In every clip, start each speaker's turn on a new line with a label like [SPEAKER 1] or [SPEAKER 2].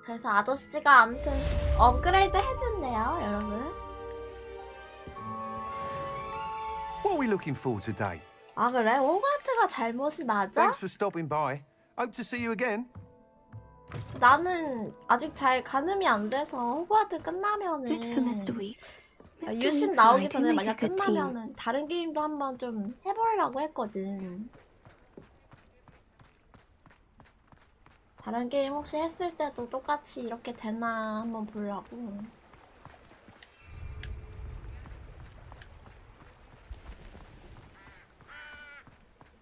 [SPEAKER 1] 그래서 아저씨가 아무튼 업그레이드 해준대요, 여러분.
[SPEAKER 2] What are we looking for today?
[SPEAKER 1] 아 그래? 호그와트가 잘못이 맞아?
[SPEAKER 2] Thanks for stopping by. Hope to see you again.
[SPEAKER 1] 나는 아직 잘 가늠이 안 돼서 호그와트 끝나면은
[SPEAKER 3] Good for Mr. Weeks. Mr.
[SPEAKER 1] 유신
[SPEAKER 3] Weeks
[SPEAKER 1] 나오기
[SPEAKER 3] and I do
[SPEAKER 1] 전에
[SPEAKER 3] make
[SPEAKER 1] 만약
[SPEAKER 3] a good team.
[SPEAKER 1] 끝나면은 다른 게임도 한번 좀 해보려고 했거든. 다른 게임 혹시 했을 때도 똑같이 이렇게 되나 한번 보려고.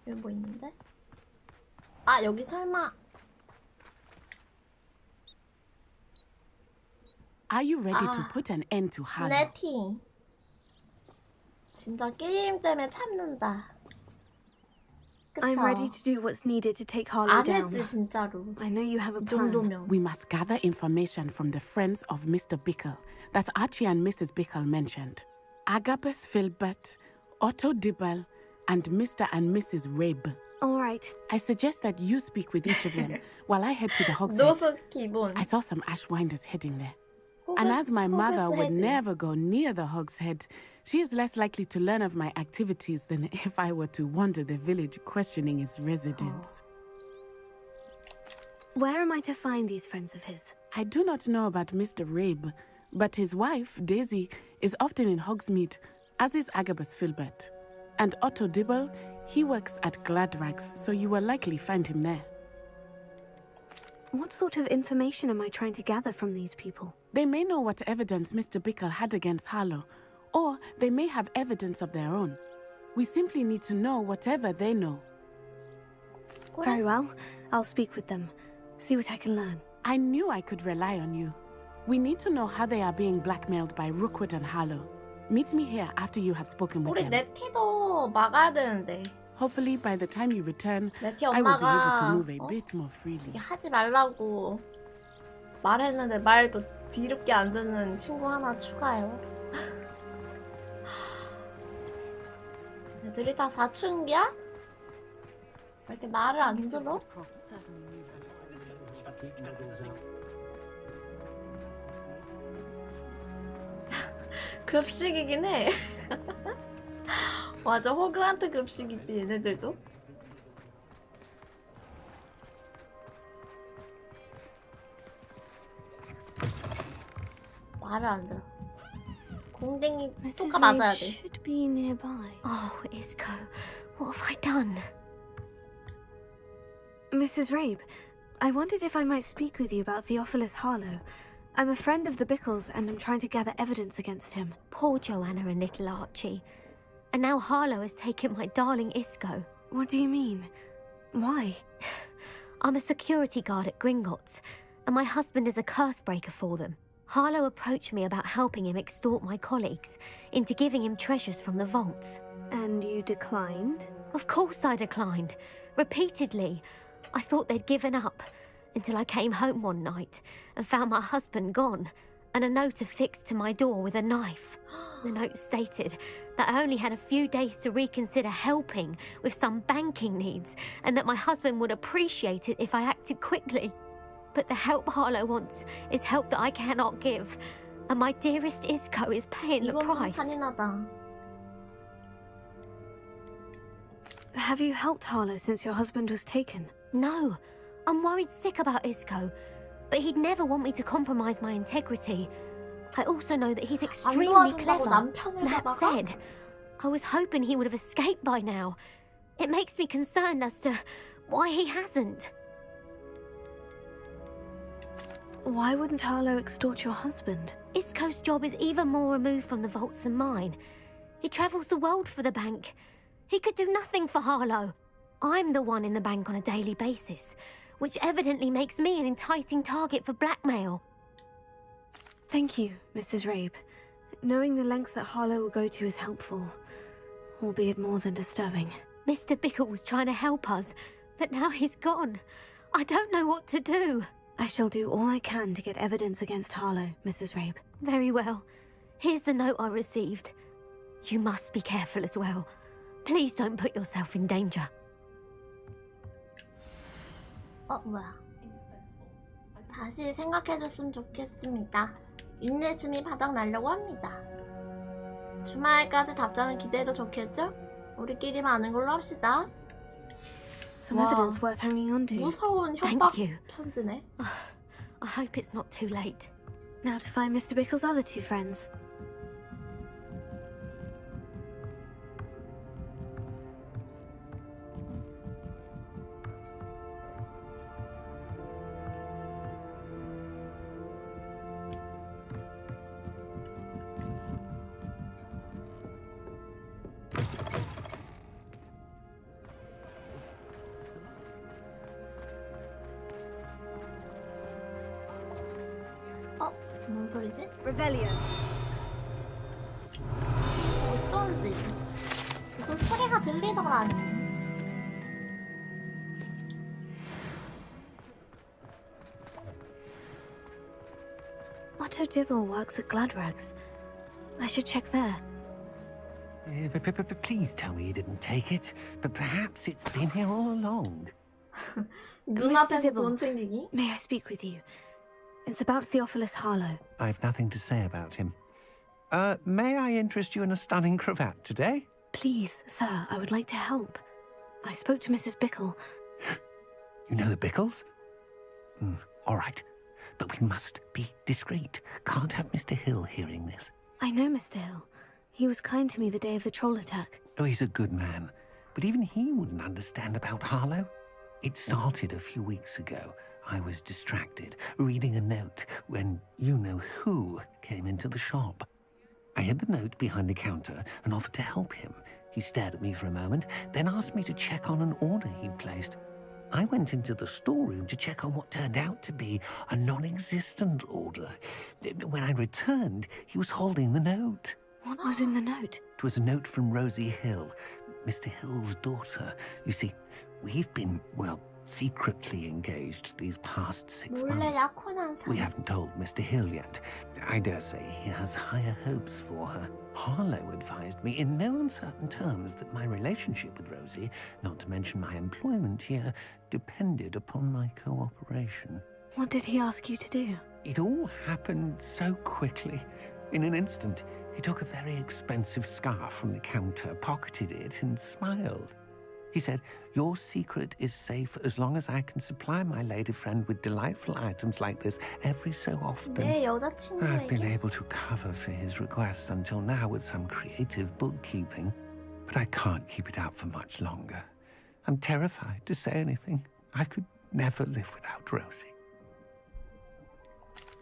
[SPEAKER 1] 여기 뭐 있는데? 아 여기 설마
[SPEAKER 4] Are you ready to
[SPEAKER 1] Ah.
[SPEAKER 4] put an end to Harlow?
[SPEAKER 1] 네티. 진짜 게임 때문에 참는다. 그쵸?
[SPEAKER 3] I'm ready to do what's needed to take Harlow
[SPEAKER 1] 안
[SPEAKER 3] down.
[SPEAKER 1] 했지 진짜로.
[SPEAKER 3] I know you have a
[SPEAKER 1] 이
[SPEAKER 3] plan.
[SPEAKER 1] 정도면.
[SPEAKER 4] We must gather information from the friends of Mr. Bickle that Archie and Mrs. Bickle mentioned. Agabus Filbert, Otto Dibble, and Mr. and Mrs. Rabe.
[SPEAKER 3] All right.
[SPEAKER 4] I suggest that you speak with each of them while I head to the Hogshead.
[SPEAKER 1] 노숙 기본.
[SPEAKER 4] I saw some Ashwinders heading there. And as my mother would
[SPEAKER 1] 호그헤드.
[SPEAKER 4] never go near the Hogshead, she is less likely to learn of my activities than if I were to wander the village questioning its residents.
[SPEAKER 3] Where am I to find these friends of his?
[SPEAKER 4] I do not know about Mr. Rabe, but his wife, Daisy, is often in Hogsmeade, as is Agabus Filbert. And Otto Dibble, he works at Gladrags, so you will likely find him there.
[SPEAKER 3] What sort of information am I trying to gather from these people?
[SPEAKER 4] They may know what evidence Mr. Bickle had against Harlow, or they may have evidence of their own. We simply need to know whatever they know.
[SPEAKER 3] Very well. I'll speak with them. See what I can learn.
[SPEAKER 4] I knew I could rely on you. We need to know how they are being blackmailed by Rookwood and Harlow. Meet me here after you have spoken with
[SPEAKER 1] 우리
[SPEAKER 4] them.
[SPEAKER 1] 네티도 막아야 되는데.
[SPEAKER 4] Hopefully by the time you return,
[SPEAKER 1] 네티
[SPEAKER 4] I will be able to
[SPEAKER 1] 엄마가
[SPEAKER 4] move a bit more freely.
[SPEAKER 1] 하지 말라고 말했는데 말도 뒤럽게 안 듣는 친구 하나 추가요. 애들이 다 사춘기야? 왜 이렇게 말을 안 들어? 급식이긴 해. 맞아, 호그와트 급식이지 얘네들도. 말을 안 들어. 공댕이
[SPEAKER 3] Mrs.
[SPEAKER 1] 뚜까 맞아야
[SPEAKER 3] Rabe
[SPEAKER 1] 돼.
[SPEAKER 3] should be nearby.
[SPEAKER 5] Oh, Isco, what have I done?
[SPEAKER 3] Mrs. Rabe, I wondered if I might speak with you about Theophilus Harlow. I'm a friend of the Bickles and I'm trying to gather evidence against him.
[SPEAKER 5] Poor Joanna and little Archie. And now Harlow has taken my darling Isco.
[SPEAKER 3] What do you mean? Why?
[SPEAKER 5] I'm a security guard at Gringotts, and my husband is a curse breaker for them. Harlow approached me about helping him extort my colleagues into giving him treasures from the vaults.
[SPEAKER 3] And you declined?
[SPEAKER 5] Of course I declined. Repeatedly. I thought they'd given up, until I came home one night and found my husband gone, and a note affixed to my door with a knife. The note stated that I only had a few days to reconsider helping with some banking needs, and that my husband would appreciate it if I acted quickly. But the help Harlow wants is help that I cannot give, and my dearest Isco is paying the
[SPEAKER 1] 이건 좀
[SPEAKER 5] price.
[SPEAKER 1] 잔인하다.
[SPEAKER 3] Have you helped Harlow since your husband was taken?
[SPEAKER 5] No, I'm worried sick about Isco, but he'd never want me to compromise my integrity. I also know that he's
[SPEAKER 1] 안
[SPEAKER 5] extremely
[SPEAKER 1] 도와준다고
[SPEAKER 5] clever.
[SPEAKER 1] 남편을
[SPEAKER 5] That
[SPEAKER 1] 잡아가?
[SPEAKER 5] said, I was hoping he would have escaped by now. It makes me concerned as to why he hasn't.
[SPEAKER 3] Why wouldn't Harlow extort your husband?
[SPEAKER 5] Isco's job is even more removed from the vaults than mine. He travels the world for the bank. He could do nothing for Harlow. I'm the one in the bank on a daily basis, which evidently makes me an enticing target for blackmail.
[SPEAKER 3] Thank you, Mrs. Rabe. Knowing the lengths that Harlow will go to is helpful, albeit more than disturbing.
[SPEAKER 5] Mr. Bickle was trying to help us, but now he's gone. I don't know what to do.
[SPEAKER 3] I shall do all I can to get evidence against Harlow, Mrs. Rabe.
[SPEAKER 5] Very well. Here's the note I received. You must be careful as well. Please don't put yourself in danger.
[SPEAKER 1] 뭐야? 다시 생각해줬으면 좋겠습니다. 인내심이 바닥 나려고 합니다. 주말까지 답장을 기대해도 좋겠죠? 우리끼리만 아는 걸로 합시다.
[SPEAKER 3] Some evidence worth hanging on to.
[SPEAKER 1] 무서운 협박
[SPEAKER 5] Thank you.
[SPEAKER 1] 편지네.
[SPEAKER 5] I hope it's not too late.
[SPEAKER 3] Now to find Mr. Bickle's other two friends.
[SPEAKER 1] 뭔 소리지?
[SPEAKER 3] Revelio.
[SPEAKER 1] 어쩐지 무슨 소리가 들리더라니.
[SPEAKER 3] Otto Dibble works at Gladrags. I should check there.
[SPEAKER 6] Please tell me you didn't take it. But perhaps it's been here all along.
[SPEAKER 1] 눈앞에서
[SPEAKER 3] Dibble.
[SPEAKER 1] 돈 챙기기?
[SPEAKER 3] May I speak with you? It's about Theophilus Harlow.
[SPEAKER 6] I've nothing to say about him. May I interest you in a stunning cravat today?
[SPEAKER 3] Please, sir, I would like to help. I spoke to Mrs. Bickle.
[SPEAKER 6] You know the Bickles? All right. But we must be discreet. Can't have Mr. Hill hearing this.
[SPEAKER 3] I know Mr. Hill. He was kind to me the day of the troll attack.
[SPEAKER 6] Oh, he's a good man. But even he wouldn't understand about Harlow. It started a few weeks ago. I was distracted, reading a note, when you-know-who came into the shop. I hid the note behind the counter and offered to help him. He stared at me for a moment, then asked me to check on an order he'd placed. I went into the storeroom to check on what turned out to be a non-existent order. When I returned, he was holding the note.
[SPEAKER 3] What was in the note?
[SPEAKER 6] It was a note from Rosie Hill, Mr. Hill's daughter. You see, we've been, well, secretly engaged these past 6
[SPEAKER 1] 몰래
[SPEAKER 6] months.
[SPEAKER 1] 약혼한
[SPEAKER 6] We
[SPEAKER 1] 사람.
[SPEAKER 6] haven't told Mr. Hill yet. I dare say he has higher hopes for her. Harlow advised me in no uncertain terms that my relationship with Rosie, not to mention my employment here, depended upon my cooperation.
[SPEAKER 3] What did he ask you to do?
[SPEAKER 6] It all happened so quickly. In an instant, he took a very expensive scarf from the counter, pocketed it, and smiled. He said, "Your secret is safe as long as I can supply my lady friend with delightful items like this every so often."
[SPEAKER 1] 내
[SPEAKER 6] I've been
[SPEAKER 1] 여자친구에게
[SPEAKER 6] able to cover for his requests until now with some creative bookkeeping, but I can't keep it up for much longer. I'm terrified to say anything. I could never live without Rosie.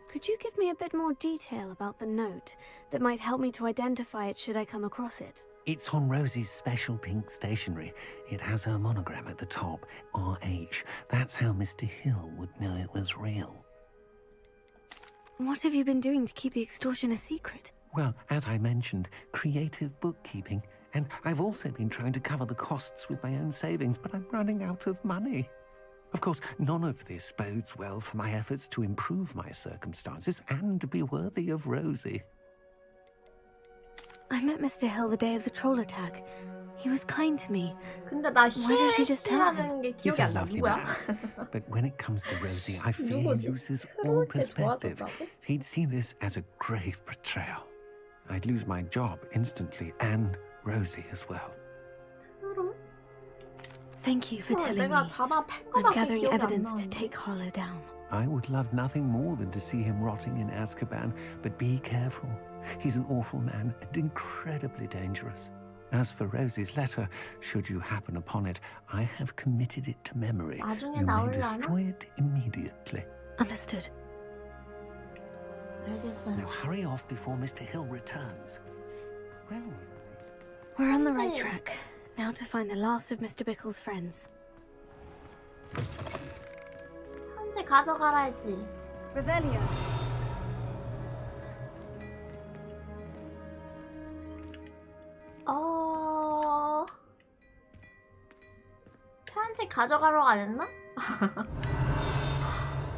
[SPEAKER 3] Could you give me a bit more detail about the note that might help me to identify it should I come across it?
[SPEAKER 6] It's on Rosie's special pink stationery. It has her monogram at the top, RH. That's how Mr. Hill would know it was real.
[SPEAKER 3] What have you been doing to keep the extortion a secret?
[SPEAKER 6] Well, as I mentioned, creative bookkeeping. And I've also been trying to cover the costs with my own savings, but I'm running out of money. Of course, none of this bodes well for my efforts to improve my circumstances and be worthy of Rosie.
[SPEAKER 3] I met Mr. Hill the day of the troll attack. He was kind to me.
[SPEAKER 1] 근데 나
[SPEAKER 3] Why don't you just tell
[SPEAKER 1] 히에시라는 게
[SPEAKER 6] He's
[SPEAKER 1] 기억이
[SPEAKER 6] a
[SPEAKER 1] 안 나.
[SPEAKER 6] lovely
[SPEAKER 1] 누구야?
[SPEAKER 6] man. But when it comes to Rosie, I fear he
[SPEAKER 1] 누구지?
[SPEAKER 6] uses all
[SPEAKER 1] 트롤 때
[SPEAKER 6] perspective.
[SPEAKER 1] 좋아하던다고?
[SPEAKER 6] He'd see this as a grave betrayal. I'd lose my job instantly, and Rosie as well.
[SPEAKER 1] 트롤?
[SPEAKER 3] Thank you for telling
[SPEAKER 1] 내가
[SPEAKER 3] me.
[SPEAKER 1] 잡아 팬
[SPEAKER 3] I'm
[SPEAKER 1] 거밖에
[SPEAKER 3] gathering
[SPEAKER 1] 기억이 안
[SPEAKER 3] evidence to
[SPEAKER 1] 나는데.
[SPEAKER 3] take Harlow down.
[SPEAKER 6] I would love nothing more than to see him rotting in Azkaban, but be careful. He's an awful man and incredibly dangerous. As for Rosie's letter, should you happen upon it, I have committed it to memory.
[SPEAKER 1] 나중에
[SPEAKER 6] You may
[SPEAKER 1] 나올라나?
[SPEAKER 6] destroy it immediately.
[SPEAKER 3] Understood.
[SPEAKER 1] 알겠어요.
[SPEAKER 6] Now hurry off before Mr. Hill returns. Well,
[SPEAKER 3] We're on the right
[SPEAKER 1] 선생님.
[SPEAKER 3] track. Now to find the last of Mr. Bickle's friends.
[SPEAKER 1] 현재 가져가라 했지.
[SPEAKER 3] Revelio.
[SPEAKER 1] 편지 가져가라고 안 했나?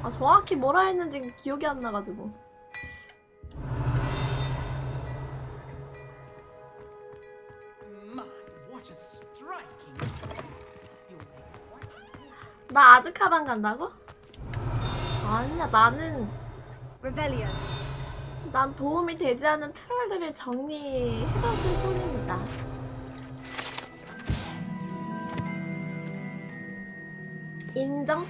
[SPEAKER 1] 아, 정확히 뭐라 했는지 기억이 안 나가지고. 나 아즈카반 간다고? 아니야, 나는
[SPEAKER 3] Revelio.
[SPEAKER 1] 난 도움이 되지 않는 트롤들을 정리해줬을 뿐입니다. 인정?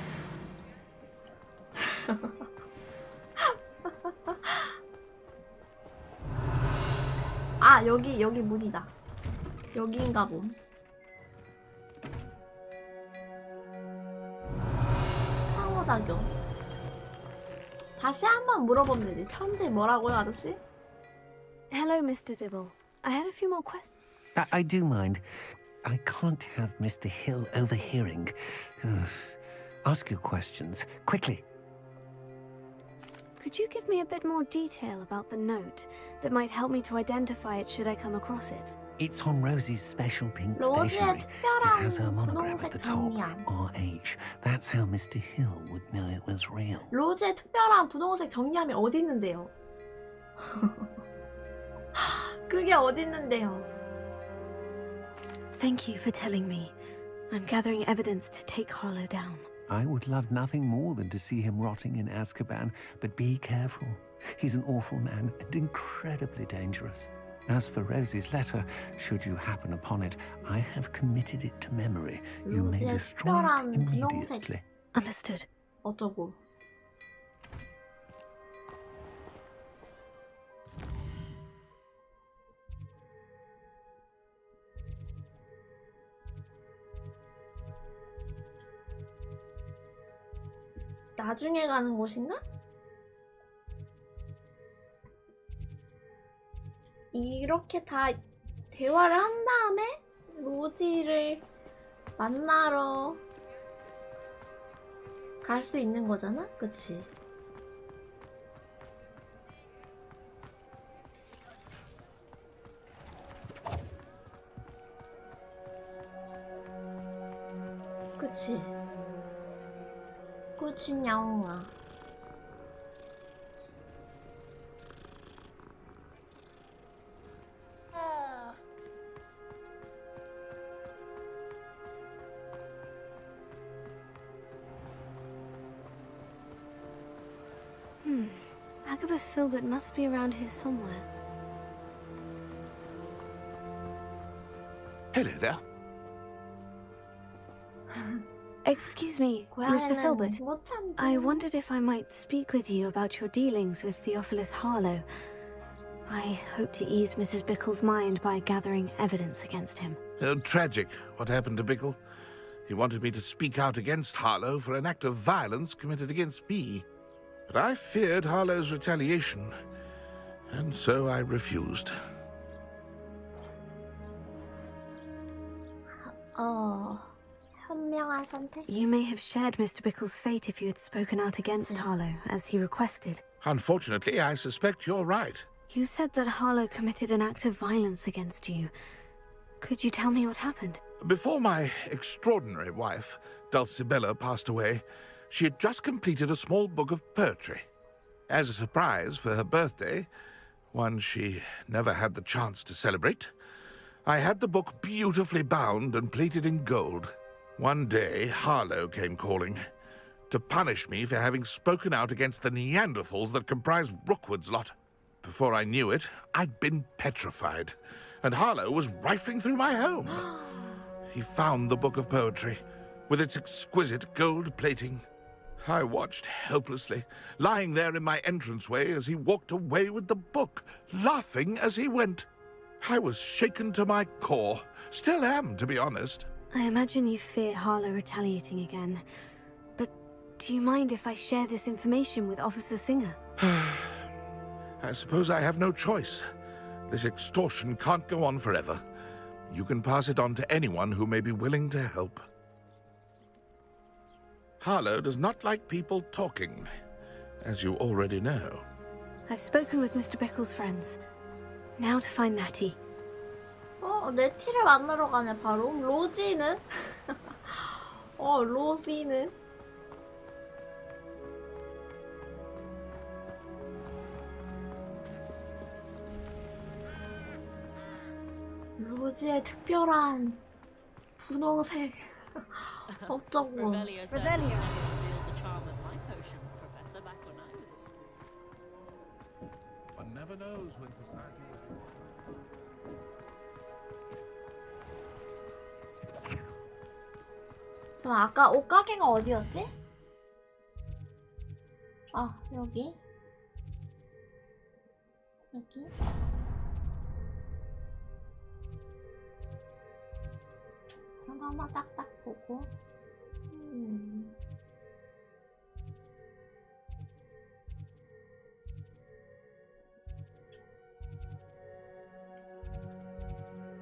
[SPEAKER 1] 아, 여기 문이다. 여기인가 봄. 상호작용. 다시 한번 물어보면 되지. 편지 뭐라고요, 아저씨?
[SPEAKER 3] Hello, Mr. Dibble. I had a few more questions.
[SPEAKER 6] I do mind. I can't have Mr. Hill overhearing. Ask your questions, quickly.
[SPEAKER 3] Could you give me a bit more detail about the note that might help me to identify it should I come across it?
[SPEAKER 6] It's on Rosie's special pink
[SPEAKER 1] 로지의
[SPEAKER 6] stationery. It has her
[SPEAKER 1] 특별한
[SPEAKER 6] monogram at
[SPEAKER 1] 분홍색
[SPEAKER 6] the top,
[SPEAKER 1] 정리함.
[SPEAKER 6] RH. That's how Mr. Hill would know it was real.
[SPEAKER 1] 로지의 특별한 분홍색 정리함이 어디 있는데요? 그게 어디 있는데요?
[SPEAKER 3] Thank you for telling me. I'm gathering evidence to take Harlow down.
[SPEAKER 6] I would love nothing more than to see him rotting in Azkaban, but be careful. He's an awful man and incredibly dangerous. As for Rosie's letter, should you happen upon it, I have committed it to memory. You may
[SPEAKER 1] 로지의
[SPEAKER 6] destroy
[SPEAKER 1] 특별한
[SPEAKER 6] it
[SPEAKER 1] 분홍색
[SPEAKER 6] immediately.
[SPEAKER 3] Understood.
[SPEAKER 1] 어쩌고? 나중에 가는 곳인가? 이렇게 다 대화를 한 다음에 로지를 만나러 갈 수 있는 거잖아? 그치? 그치? 그치, 냐옹아.
[SPEAKER 3] Agabus Filbert must be around here somewhere.
[SPEAKER 7] Hello there.
[SPEAKER 3] Excuse me, Mr. Filbert.
[SPEAKER 1] 못 참지.
[SPEAKER 3] I wondered if I might speak with you about your dealings with Theophilus Harlow. I hope to ease Mrs. Bickle's mind by gathering evidence against him.
[SPEAKER 7] Tragic, what happened to Bickle. He wanted me to speak out against Harlow for an act of violence committed against me. But I feared Harlow's retaliation, and so I refused.
[SPEAKER 1] 현명한 선택.
[SPEAKER 3] You may have shared Mr. Bickle's fate if you had spoken out against Harlow, as he requested.
[SPEAKER 7] Unfortunately, I suspect you're right.
[SPEAKER 3] You said that Harlow committed an act of violence against you. Could you tell me what happened?
[SPEAKER 7] Before my extraordinary wife, Dulcibella, passed away, she had just completed a small book of poetry. As a surprise for her birthday, one she never had the chance to celebrate, I had the book beautifully bound and plated in gold. One day, Harlow came calling to punish me for having spoken out against the Neanderthals that comprise Rookwood's lot. Before I knew it, I'd been petrified, and Harlow was rifling through my home. He found the book of poetry, with its exquisite gold plating. I watched helplessly, lying there in my entranceway as he walked away with the book, laughing as he went. I was shaken to my core. Still am, to be honest.
[SPEAKER 3] I imagine you fear Harlow retaliating again. But do you mind if I share this information with Officer Singer?
[SPEAKER 7] I suppose I have no choice. This extortion can't go on forever. You can pass it on to anyone who may be willing to help. Harlow does not like people talking, as you already know.
[SPEAKER 3] I've spoken with Mr. Bickle's friends. Now to find Natty.
[SPEAKER 1] 네티를 만나러 가네, 바로. 로지는? 로지는? 로지의 특별한 분홍색. 어쩌고.
[SPEAKER 3] Revelio.
[SPEAKER 1] 잠깐 아까 옷가게가 어디였지? 아 여기 여기 하나 딱딱 보고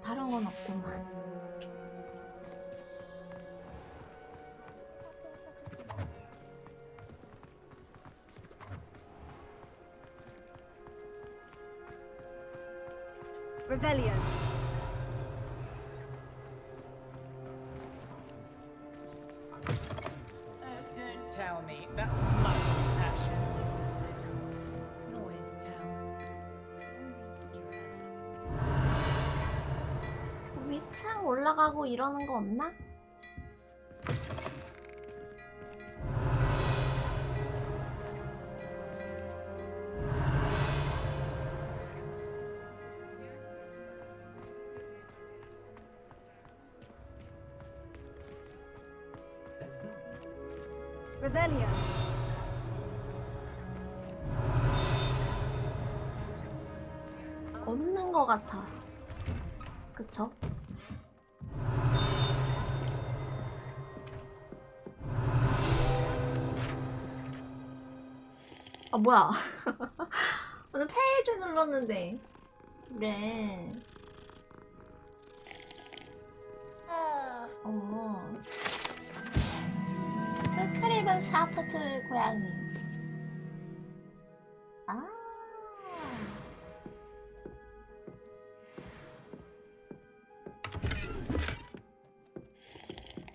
[SPEAKER 1] 다른 건 없구만.
[SPEAKER 3] Revelio.
[SPEAKER 8] Don't tell me. That's my passion. Always tell.
[SPEAKER 1] 위층 올라가고 이러는 거 없나?
[SPEAKER 3] Revelio.
[SPEAKER 1] 없는 거 같아. 그쵸? 아 뭐야? 오늘 페이지 눌렀는데. 그래. 스크립은 샤프트 고양이. 아.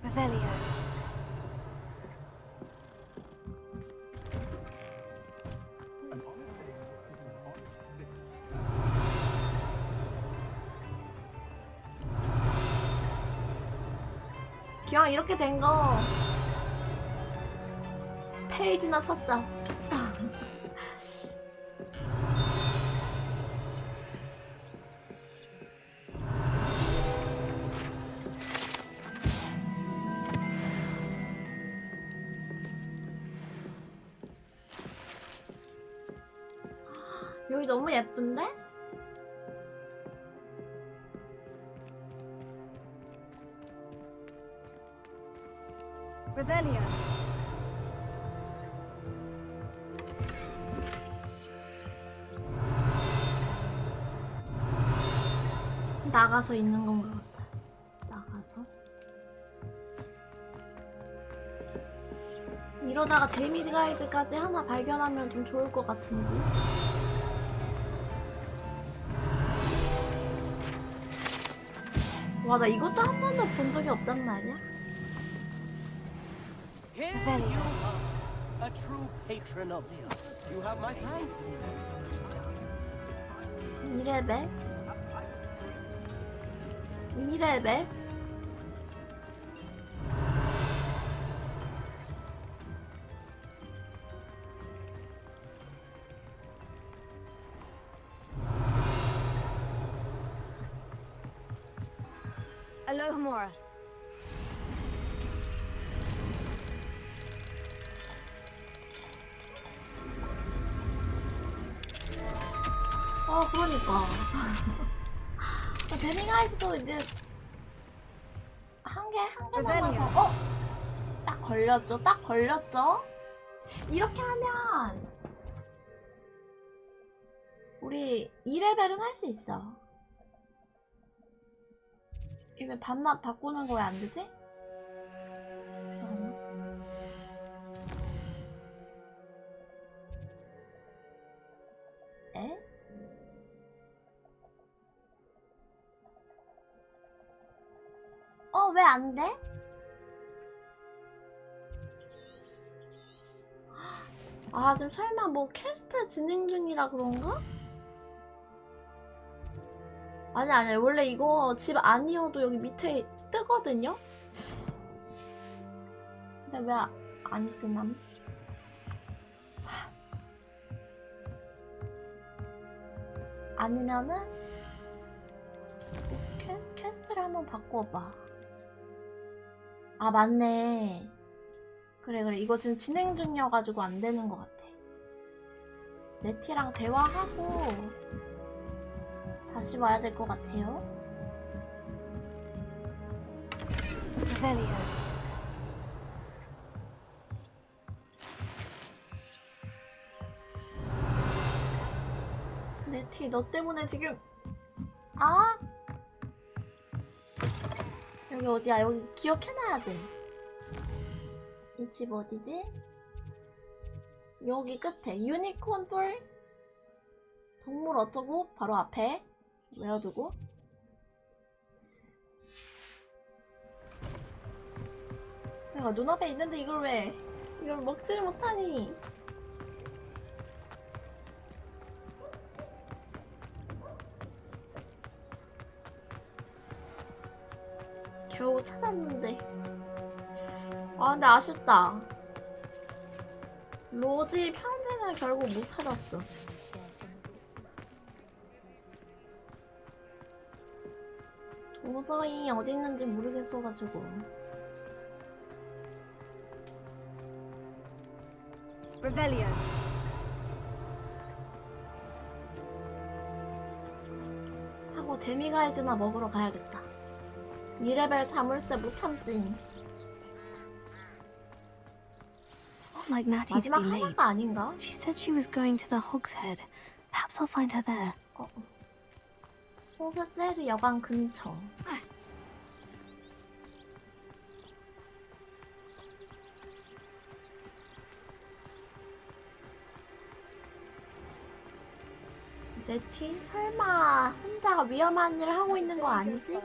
[SPEAKER 3] Revelio.
[SPEAKER 1] 기왕 이렇게 된 거 페이지나 찾자. 여기 너무 예쁜데?
[SPEAKER 3] Revelio.
[SPEAKER 1] 나가서 있는 건가 같아. 나가서. 이러다가 데미지 가이즈까지 하나 발견하면 좀 좋을 것 같은데. 와, 나 이것도 한 번도 본 적이 없단 말이야?
[SPEAKER 3] Revelio.
[SPEAKER 9] A true patron of the earth. You have my thanks.
[SPEAKER 1] 2레벨? 2레벨?
[SPEAKER 3] Alohomora.
[SPEAKER 1] 그러니까. 데미가이즈도 이제 한 개 남아서 딱 걸렸죠? 딱 걸렸죠? 이렇게 하면 우리 2레벨은 할 수 있어. 이왜 밤낮 바꾸는 거 왜 안 되지? 잠깐만. 에? 왜 안 돼? 아, 지금 설마 뭐 퀘스트 진행 중이라 그런가? 아니, 원래 이거 집 아니어도 여기 밑에 뜨거든요? 근데 왜 안 뜨남? 아니면은 퀘스트를 한번 바꿔봐. 아 맞네. 그래 이거 지금 진행 중이어가지고 안 되는 것 같아. 네티랑 대화하고 다시 와야 될 것 같아요.
[SPEAKER 3] Revelio.
[SPEAKER 1] 네티 너 때문에 지금 아 여기 어디야? 여기 기억해놔야 돼. 이 집 어디지? 여기 끝에 유니콘 뿔 동물 어쩌고 바로 앞에 외워두고. 내가 눈앞에 있는데 이걸 왜 이걸 먹지를 못하니. 겨우 찾았는데. 아 근데 아쉽다. 로지 편지는 결국 못 찾았어. 도저히 어디 있는지 모르겠어가지고.
[SPEAKER 3] Revelio.
[SPEAKER 1] 하고 데미가이즈나 먹으러 가야겠다. 2레벨 자물쇠 못 참지.
[SPEAKER 3] It's not like Natty to
[SPEAKER 1] 마지막
[SPEAKER 3] be late.
[SPEAKER 1] 하나가 아닌가?
[SPEAKER 3] She said she was going to the Hog's Head. Perhaps I'll find her there.
[SPEAKER 1] 호그와트 여관 근처. 네티? 설마 혼자가 위험한 일을 하고 있는 거 아니지?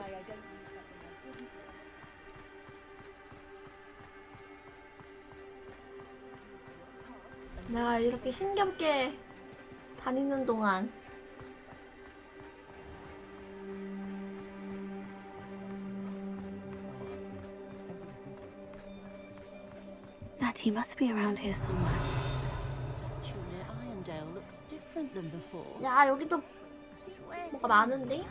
[SPEAKER 1] 내가 이렇게 신겹게 다니는 동안
[SPEAKER 3] Natty must be around here somewhere.
[SPEAKER 1] 야 여기도 뭐가 많은데?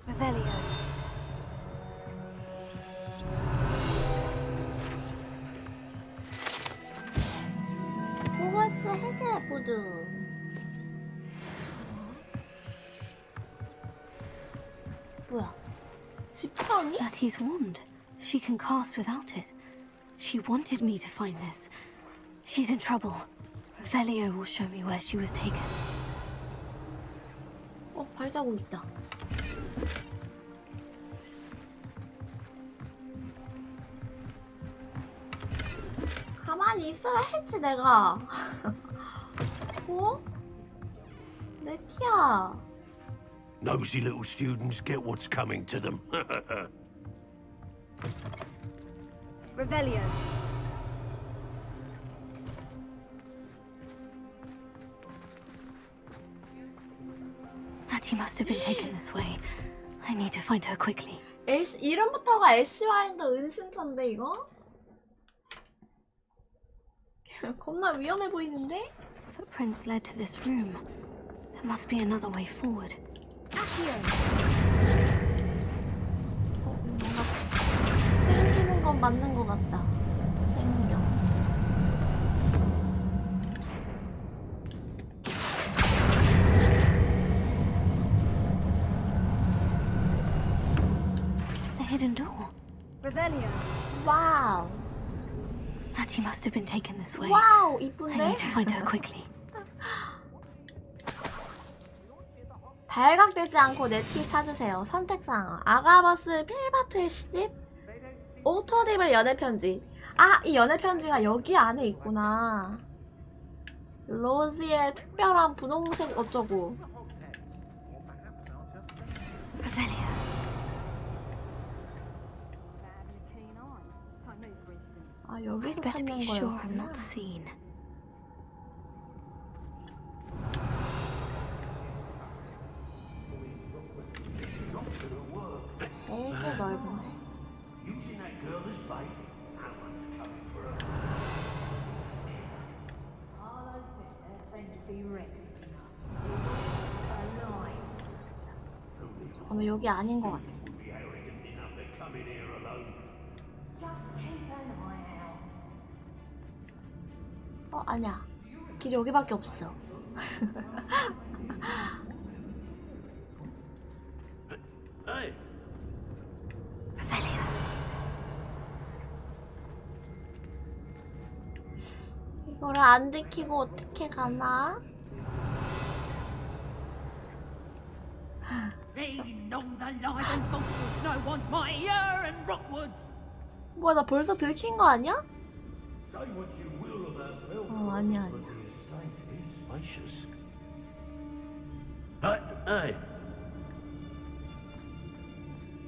[SPEAKER 3] Revelio.
[SPEAKER 1] 호그와트 헤드 보드. 뭐야? 지팡이?
[SPEAKER 3] Natty's wand. She can cast without it. She wanted me to find this. She's in trouble. Revelio will show me where she was taken.
[SPEAKER 1] 발자국 있다. 가만히 있어야 했지 내가. 어? 네티야.
[SPEAKER 6] Nosy little students get what's coming to them.
[SPEAKER 3] Revelio. Natty must have been taken this way. I need to find her quickly.
[SPEAKER 1] 애쉬 이름부터가 애쉬와인더 은신처인데 이거? 겁나 위험해 보이는데?
[SPEAKER 3] Footprints led to this room. There must be another way forward.
[SPEAKER 1] 뭔가 땡기는 건 맞는 것 같다. 땡겨.
[SPEAKER 3] The hidden door. Revelio.
[SPEAKER 1] 와우.
[SPEAKER 3] Natty must have been taken this way.
[SPEAKER 1] 와우
[SPEAKER 3] I
[SPEAKER 1] 이쁜데?
[SPEAKER 3] need to find her quickly.
[SPEAKER 1] 발각되지 않고 네티 찾으세요. 선택사항 아가버스 필바트의 시집, 오토립을 연애편지. 아, 이 연애편지가 여기 안에 있구나. 로지의 특별한 분홍색 어쩌고.
[SPEAKER 3] Revelio.
[SPEAKER 1] 아, 여기서
[SPEAKER 3] Better
[SPEAKER 1] 찾는
[SPEAKER 3] be sure I'm
[SPEAKER 1] 거였구나.
[SPEAKER 3] not seen.
[SPEAKER 1] 잠깐만, 여기 아닌 것 같아. 아니야. 길이 여기밖에 없어. 이거를 안 들키고 어떻게 가나?
[SPEAKER 8] They know the lies and falsehoods no one's mightier and Rockwoods.
[SPEAKER 1] 뭐야, 나 벌써 들킨 거 아니야?
[SPEAKER 9] Say what you will about Phil,
[SPEAKER 1] 아니야,
[SPEAKER 9] but
[SPEAKER 1] 아니야.
[SPEAKER 9] the estate is spacious. Hey.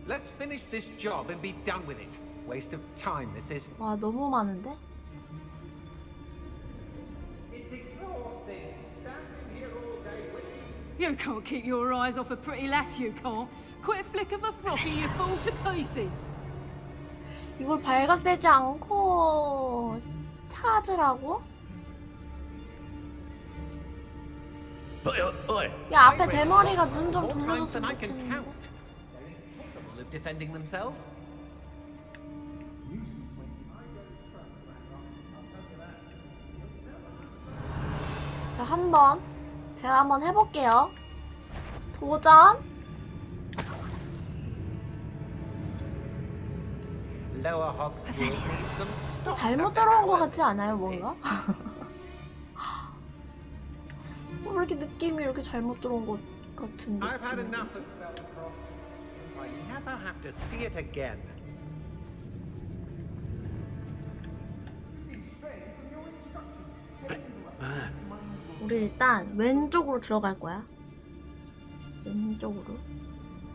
[SPEAKER 6] Let's finish this job and be done with it. Waste of time, this is.
[SPEAKER 1] 와, 너무 많은데?
[SPEAKER 9] It's exhausting, standing here all day waiting.
[SPEAKER 8] You can't keep your eyes off a pretty lass, you can't. Quit a flick of a frock and you fall to pieces.
[SPEAKER 1] 이걸 발각되지 않고 찾으라고? 야, 앞에 대머리가 눈 좀
[SPEAKER 6] More times than
[SPEAKER 1] 돌려줬으면
[SPEAKER 6] I can
[SPEAKER 1] 좋겠는데.
[SPEAKER 6] count. They're incapable of defending themselves.
[SPEAKER 1] 자, 제가 한번 해볼게요. 도전!
[SPEAKER 6] Lower Hogsfield needs some stops.
[SPEAKER 1] 잘못 들어온 것 같지 않아요, 뭔가? 왜 이렇게 느낌이 이렇게 잘못 들어온 것 같은
[SPEAKER 6] I've had enough
[SPEAKER 1] 느낌이지?
[SPEAKER 6] of Belcroft. I never have to see it again.
[SPEAKER 1] 우리 일단 왼쪽으로 들어갈 거야. 왼쪽으로.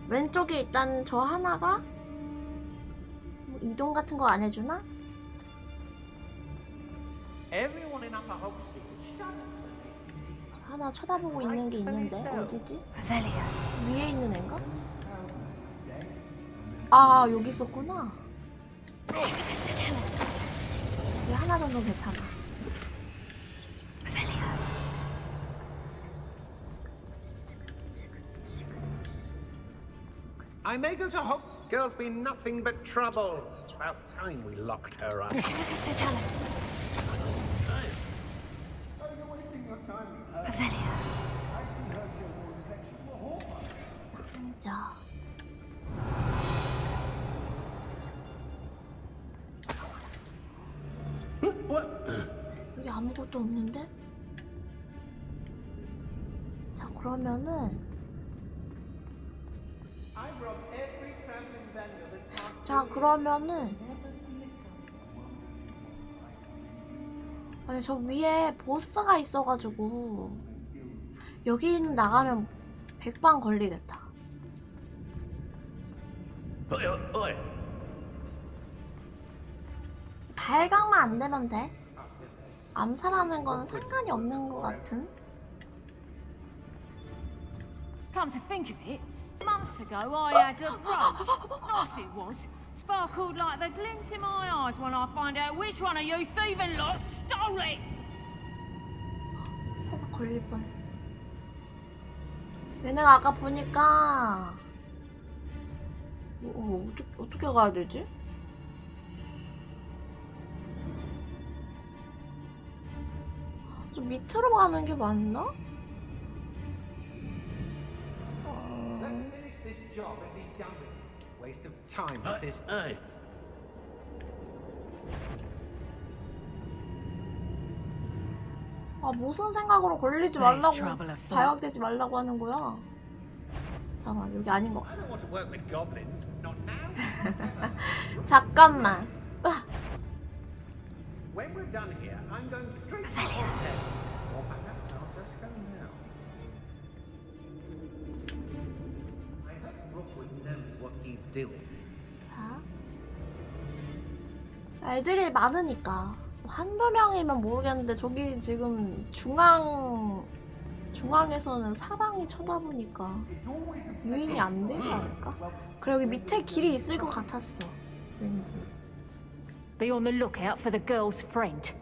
[SPEAKER 1] 왼쪽에 일단 저 하나가 뭐 이동 같은 거 안 해주나?
[SPEAKER 6] Everyone in Upper Hogsfield, shut up.
[SPEAKER 1] 하나 쳐다보고 있는 게 있는데 어디지? 위에 있는 애인가? 아, 여기 있었구나. 여기 하나 정도 괜찮아.
[SPEAKER 6] I may go to Hog. Girl's been nothing but trouble. It's about time we locked her up.
[SPEAKER 1] 자. 여기 아무것도 없는데? 자, 그러면은 아니, 저 위에 보스가 있어가지고 여기 나가면 100방 걸리겠다. 발각만 안 되면 돼. 암살하는 건 상관이 없는 것 같은.
[SPEAKER 8] Come to think of it, months ago I had a brooch. Nice it was. Sparkled like the glint in my eyes when I find out which one of you thieving lot stole it.
[SPEAKER 1] 살짝 걸릴 뻔했어. 얘네가 아까 보니까 어떻게 가야 되지? 좀 밑으로 가는 게 맞나?
[SPEAKER 6] Let's finish this job and be done with it. Waste of time, this is.
[SPEAKER 1] 아, 무슨 생각으로 걸리지 말라고, 발각되지 말라고 하는 거야? 잠깐만, 여기 아닌 거 같아.
[SPEAKER 6] I don't want to work with goblins. Not now.
[SPEAKER 1] 잠깐만.
[SPEAKER 6] When we're done here, I'm going straight to Hogshead. Or perhaps I'll just go now. I hope Rookwood knows what he's doing.
[SPEAKER 1] 자. 애들이 많으니까. 한두 명이면 모르겠는데, 저기 지금 중앙에서는 사방이 쳐다보니까 유인이 안 되지 않을까? 그래, 여기 밑에 길이 있을 것 같았어. 왠지.
[SPEAKER 8] Be on the lookout for the girl's friend.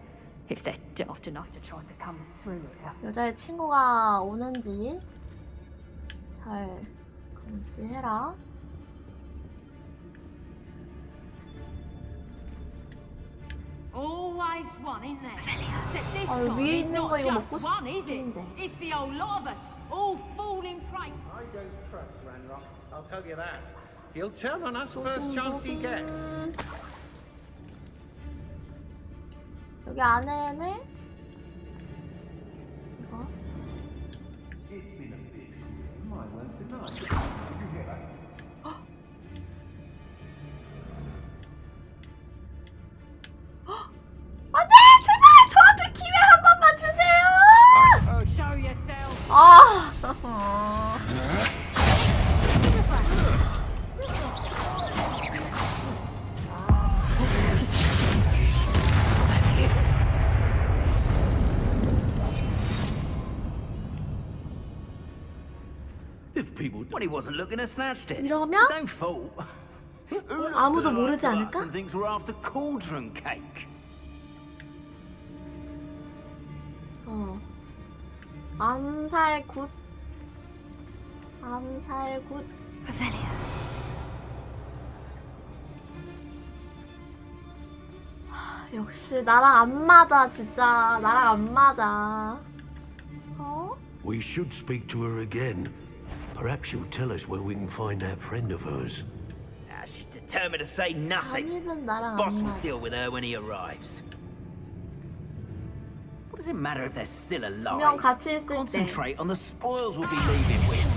[SPEAKER 8] If they're daft enough to try to come through here.
[SPEAKER 1] 여자의 친구가 오는지 잘 감시해라.
[SPEAKER 8] Always one, isn't there? Except this
[SPEAKER 1] 아,
[SPEAKER 8] time
[SPEAKER 1] 위에
[SPEAKER 8] it's
[SPEAKER 1] 있는
[SPEAKER 8] not
[SPEAKER 1] 거 이거
[SPEAKER 8] just
[SPEAKER 1] 먹고
[SPEAKER 8] one, is it?
[SPEAKER 1] 싶은데.
[SPEAKER 8] It's the whole lot of us, all falling prey.
[SPEAKER 6] I don't trust Ranrock, I'll tell you that. He'll turn on us first chance he gets.
[SPEAKER 1] 여기 안에는 이거
[SPEAKER 2] It's been a bit grim, I won't deny. Did you hear that?
[SPEAKER 1] 안돼! 제발 저한테 기회 한 번만 주세요!
[SPEAKER 8] Show yourself.
[SPEAKER 1] 아.
[SPEAKER 10] If people, when he wasn't looking, have snatched it.
[SPEAKER 1] 이러면
[SPEAKER 10] His own fault. Who looks
[SPEAKER 1] 아무도
[SPEAKER 10] at the
[SPEAKER 1] 모르지
[SPEAKER 10] likes of
[SPEAKER 1] 않을까?
[SPEAKER 10] us and thinks we're after cauldron cake.
[SPEAKER 1] 암살 굿. 암살 굿.
[SPEAKER 3] Revelio.
[SPEAKER 1] 역시 나랑 안 맞아, 진짜. 나랑 안 맞아. 어?
[SPEAKER 11] We should speak to her again. Perhaps she'll tell us where we can find that friend of hers.
[SPEAKER 10] Ah, she's determined to say nothing.
[SPEAKER 1] 한입은 나랑
[SPEAKER 10] Boss
[SPEAKER 1] 안
[SPEAKER 10] will
[SPEAKER 1] 맞아.
[SPEAKER 10] deal with her when he arrives. What does it matter if they're still alive?
[SPEAKER 1] 분명 같이 있을 때.
[SPEAKER 10] Concentrate on the spoils we'll be leaving with.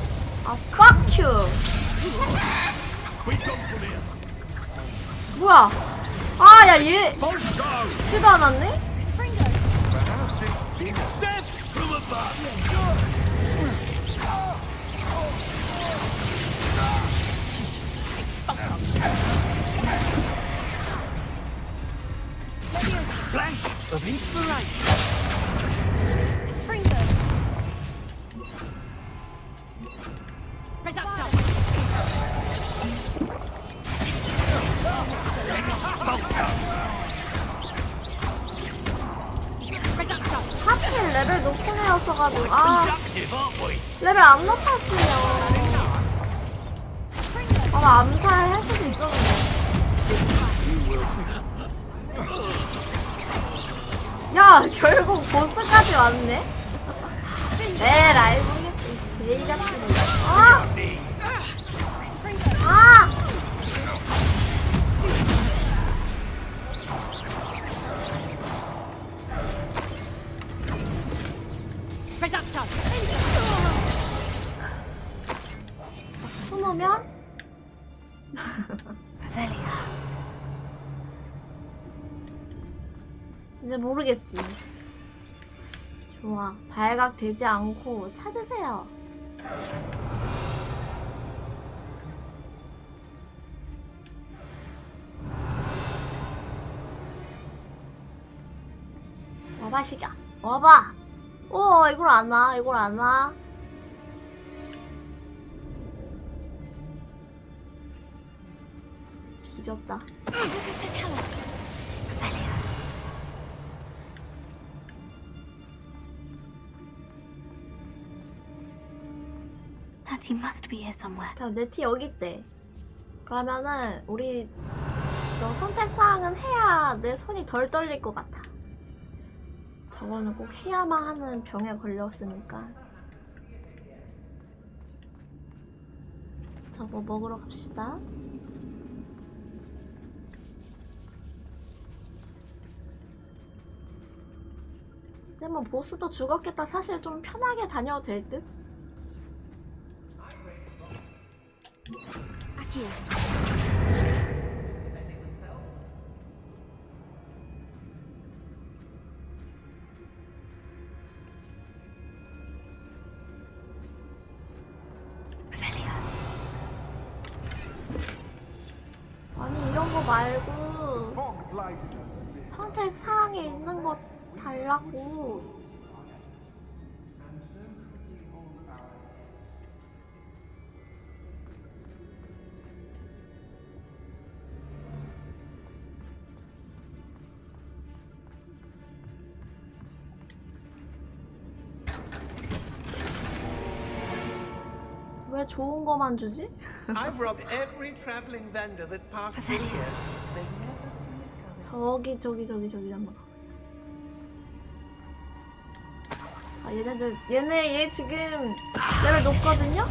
[SPEAKER 1] 아, fuck you! 뭐야? 아, 야, 얘 죽지도 않았네?
[SPEAKER 10] Flash of inspiration.
[SPEAKER 1] 하필 레벨 높은 애였어가지고. 아,
[SPEAKER 10] Productive, aren't we?
[SPEAKER 1] 레벨 안 높았으면. 아, 나 암살 할 수도 있었는데. 야, 결국 보스까지 왔네? 네, 라이브겠지. 데이 같은 거. 아! 아! 숨으면? 이제 모르겠지. 좋아. 발각되지 않고 찾으세요. 와봐, 시기야. 와봐! 오, 이걸 안 와. 이걸 안 와. 뒤졌다.
[SPEAKER 3] Natty must be here somewhere.
[SPEAKER 1] 자, 네티 여기 있대. 그러면은 우리 저 선택사항은 해야 내 손이 덜 떨릴 것 같아. 저거는 꼭 해야만 하는 병에 걸렸으니까. 저거 먹으러 갑시다. 이제 뭐 보스도 죽었겠다. 사실 좀 편하게 다녀도 될 듯? 아니, 이런 거 말고
[SPEAKER 2] Fog blighted us a bit.
[SPEAKER 1] 선택 사항에 있는 거 달라고. 왜 좋은 거만 주지?
[SPEAKER 9] I've robbed every traveling vendor that's passed through here. They never see it coming.
[SPEAKER 1] 저기 한번 가보자. 자, 얘 지금 레벨 높거든요?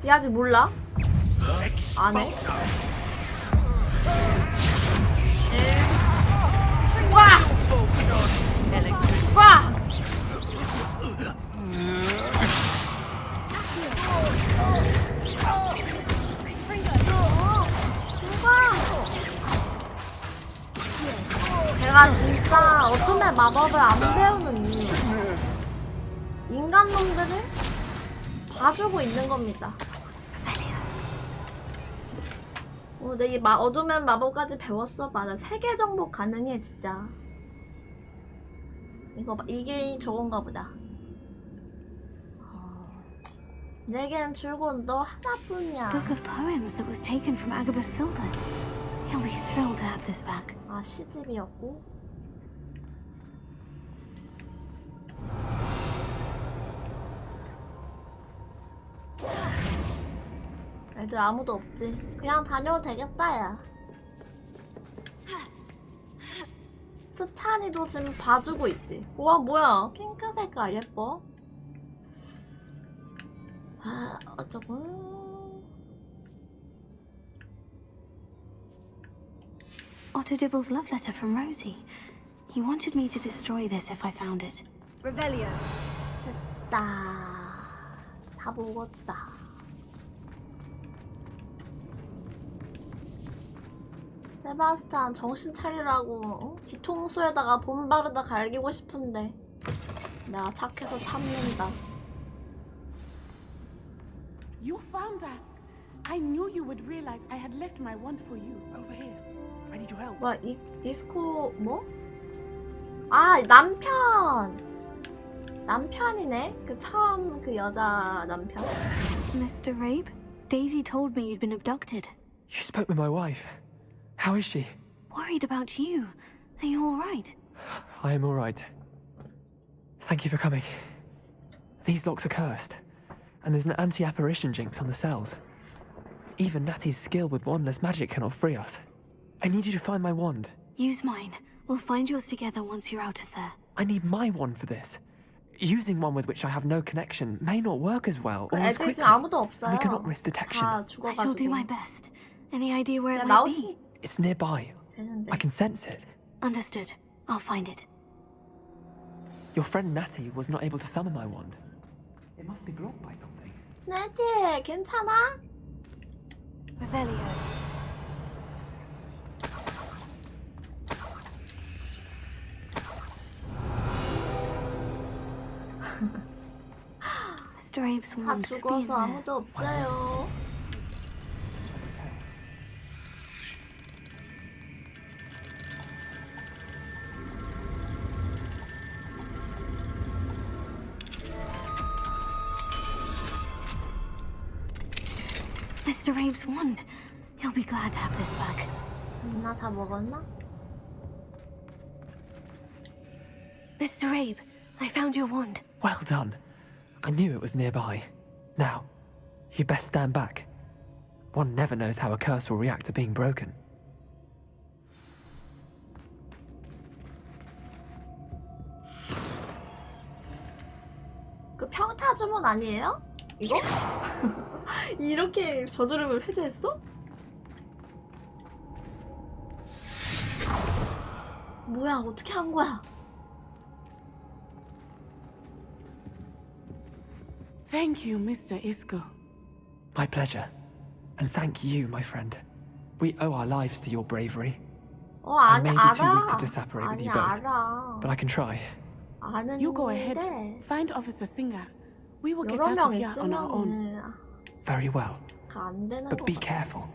[SPEAKER 1] 얘 아직 몰라? 안 해? 와! 와! 제가 진짜 어둠의 마법을 안 배우는 이유, 인간놈들을 봐주고 있는 겁니다. 내 이 어둠의 마법까지 배웠어? 맞아. 3개 정복 가능해 진짜. 이게 저건가 보다. 4개는 줄고 너 하나뿐이야.
[SPEAKER 3] Book of poems that was taken from Agabus Filbert. He'll be thrilled to have this back.
[SPEAKER 1] 아, 시집이었고. 애들 아무도 없지. 그냥 다녀도 되겠다, 야. 스찬이도 지금 봐주고 있지. 와, 뭐야. 핑크 색깔 예뻐. 아, 어쩌고.
[SPEAKER 3] Otto Dibble's love letter from Rosie. He wanted me to destroy this if I found it.
[SPEAKER 8] Revelio.
[SPEAKER 1] 다 먹었다. 세바스찬 정신 차리라고. 뒤통수에다가 봄바르다 갈기고 싶은데 내가 착해서 참는다.
[SPEAKER 4] You found us. I knew you would realize I had left my wand for you.
[SPEAKER 9] Over here. I need your help.
[SPEAKER 1] 뭐야, 이스코 뭐? 아, 남편이네. 그 처음 그 여자 남편.
[SPEAKER 3] Mr. Rabe, Daisy told me you'd been abducted.
[SPEAKER 12] You spoke with my wife. How is she?
[SPEAKER 3] Worried about you. Are you all right?
[SPEAKER 12] I am all right. Thank you for coming. These locks are cursed, and there's an anti-apparition jinx on the cells. Even Natty's skill with wandless magic cannot free us. I need you to find my wand.
[SPEAKER 3] Use mine. We'll find yours together once you're out of there.
[SPEAKER 12] I need my wand for this. Using one with which I have no connection may not work as well or as
[SPEAKER 1] 애들
[SPEAKER 12] quickly.
[SPEAKER 1] 지금 아무도 없어요.
[SPEAKER 12] We cannot risk detection.
[SPEAKER 1] 다
[SPEAKER 3] I shall do
[SPEAKER 1] 죽어가지고.
[SPEAKER 3] my best. Any idea where
[SPEAKER 1] 야,
[SPEAKER 3] it might
[SPEAKER 1] 나오시
[SPEAKER 3] be?
[SPEAKER 12] It's nearby.
[SPEAKER 1] 되는데.
[SPEAKER 12] I can sense it.
[SPEAKER 3] Understood. I'll find it.
[SPEAKER 12] Your friend Natty was not able to summon my wand. It must be blocked by something.
[SPEAKER 1] 네티, 괜찮아?
[SPEAKER 3] Revelio. Mr. Abe's
[SPEAKER 1] 다
[SPEAKER 3] wand could be in
[SPEAKER 1] 죽어서
[SPEAKER 3] there.
[SPEAKER 1] 아무도 없어요.
[SPEAKER 3] Mr. Abe's wand. He'll be glad to have this back.
[SPEAKER 1] 나 다 먹었나?
[SPEAKER 3] Mr. Abe, I found your wand.
[SPEAKER 12] Well done. I knew it was nearby. Now, you best stand back. One never knows how a curse will react to being broken.
[SPEAKER 1] 그 평타 주문 아니에요? 이거? 이렇게 저주름을 해제했어? 뭐야, 어떻게 한 거야?
[SPEAKER 4] Thank you, Mr. Isco.
[SPEAKER 12] My pleasure. And thank you, my friend. We owe our lives to your bravery. I may be too weak to disapparate with you both,
[SPEAKER 1] 알아.
[SPEAKER 12] but I can try.
[SPEAKER 1] 아는
[SPEAKER 4] You go ahead.
[SPEAKER 1] 일인데
[SPEAKER 4] Find Officer Singer. We will get
[SPEAKER 1] 여러
[SPEAKER 4] out
[SPEAKER 1] 명
[SPEAKER 4] of here on our own.
[SPEAKER 1] 있으면
[SPEAKER 12] Very well.
[SPEAKER 1] 안 되는
[SPEAKER 12] But
[SPEAKER 1] 거
[SPEAKER 12] be careful.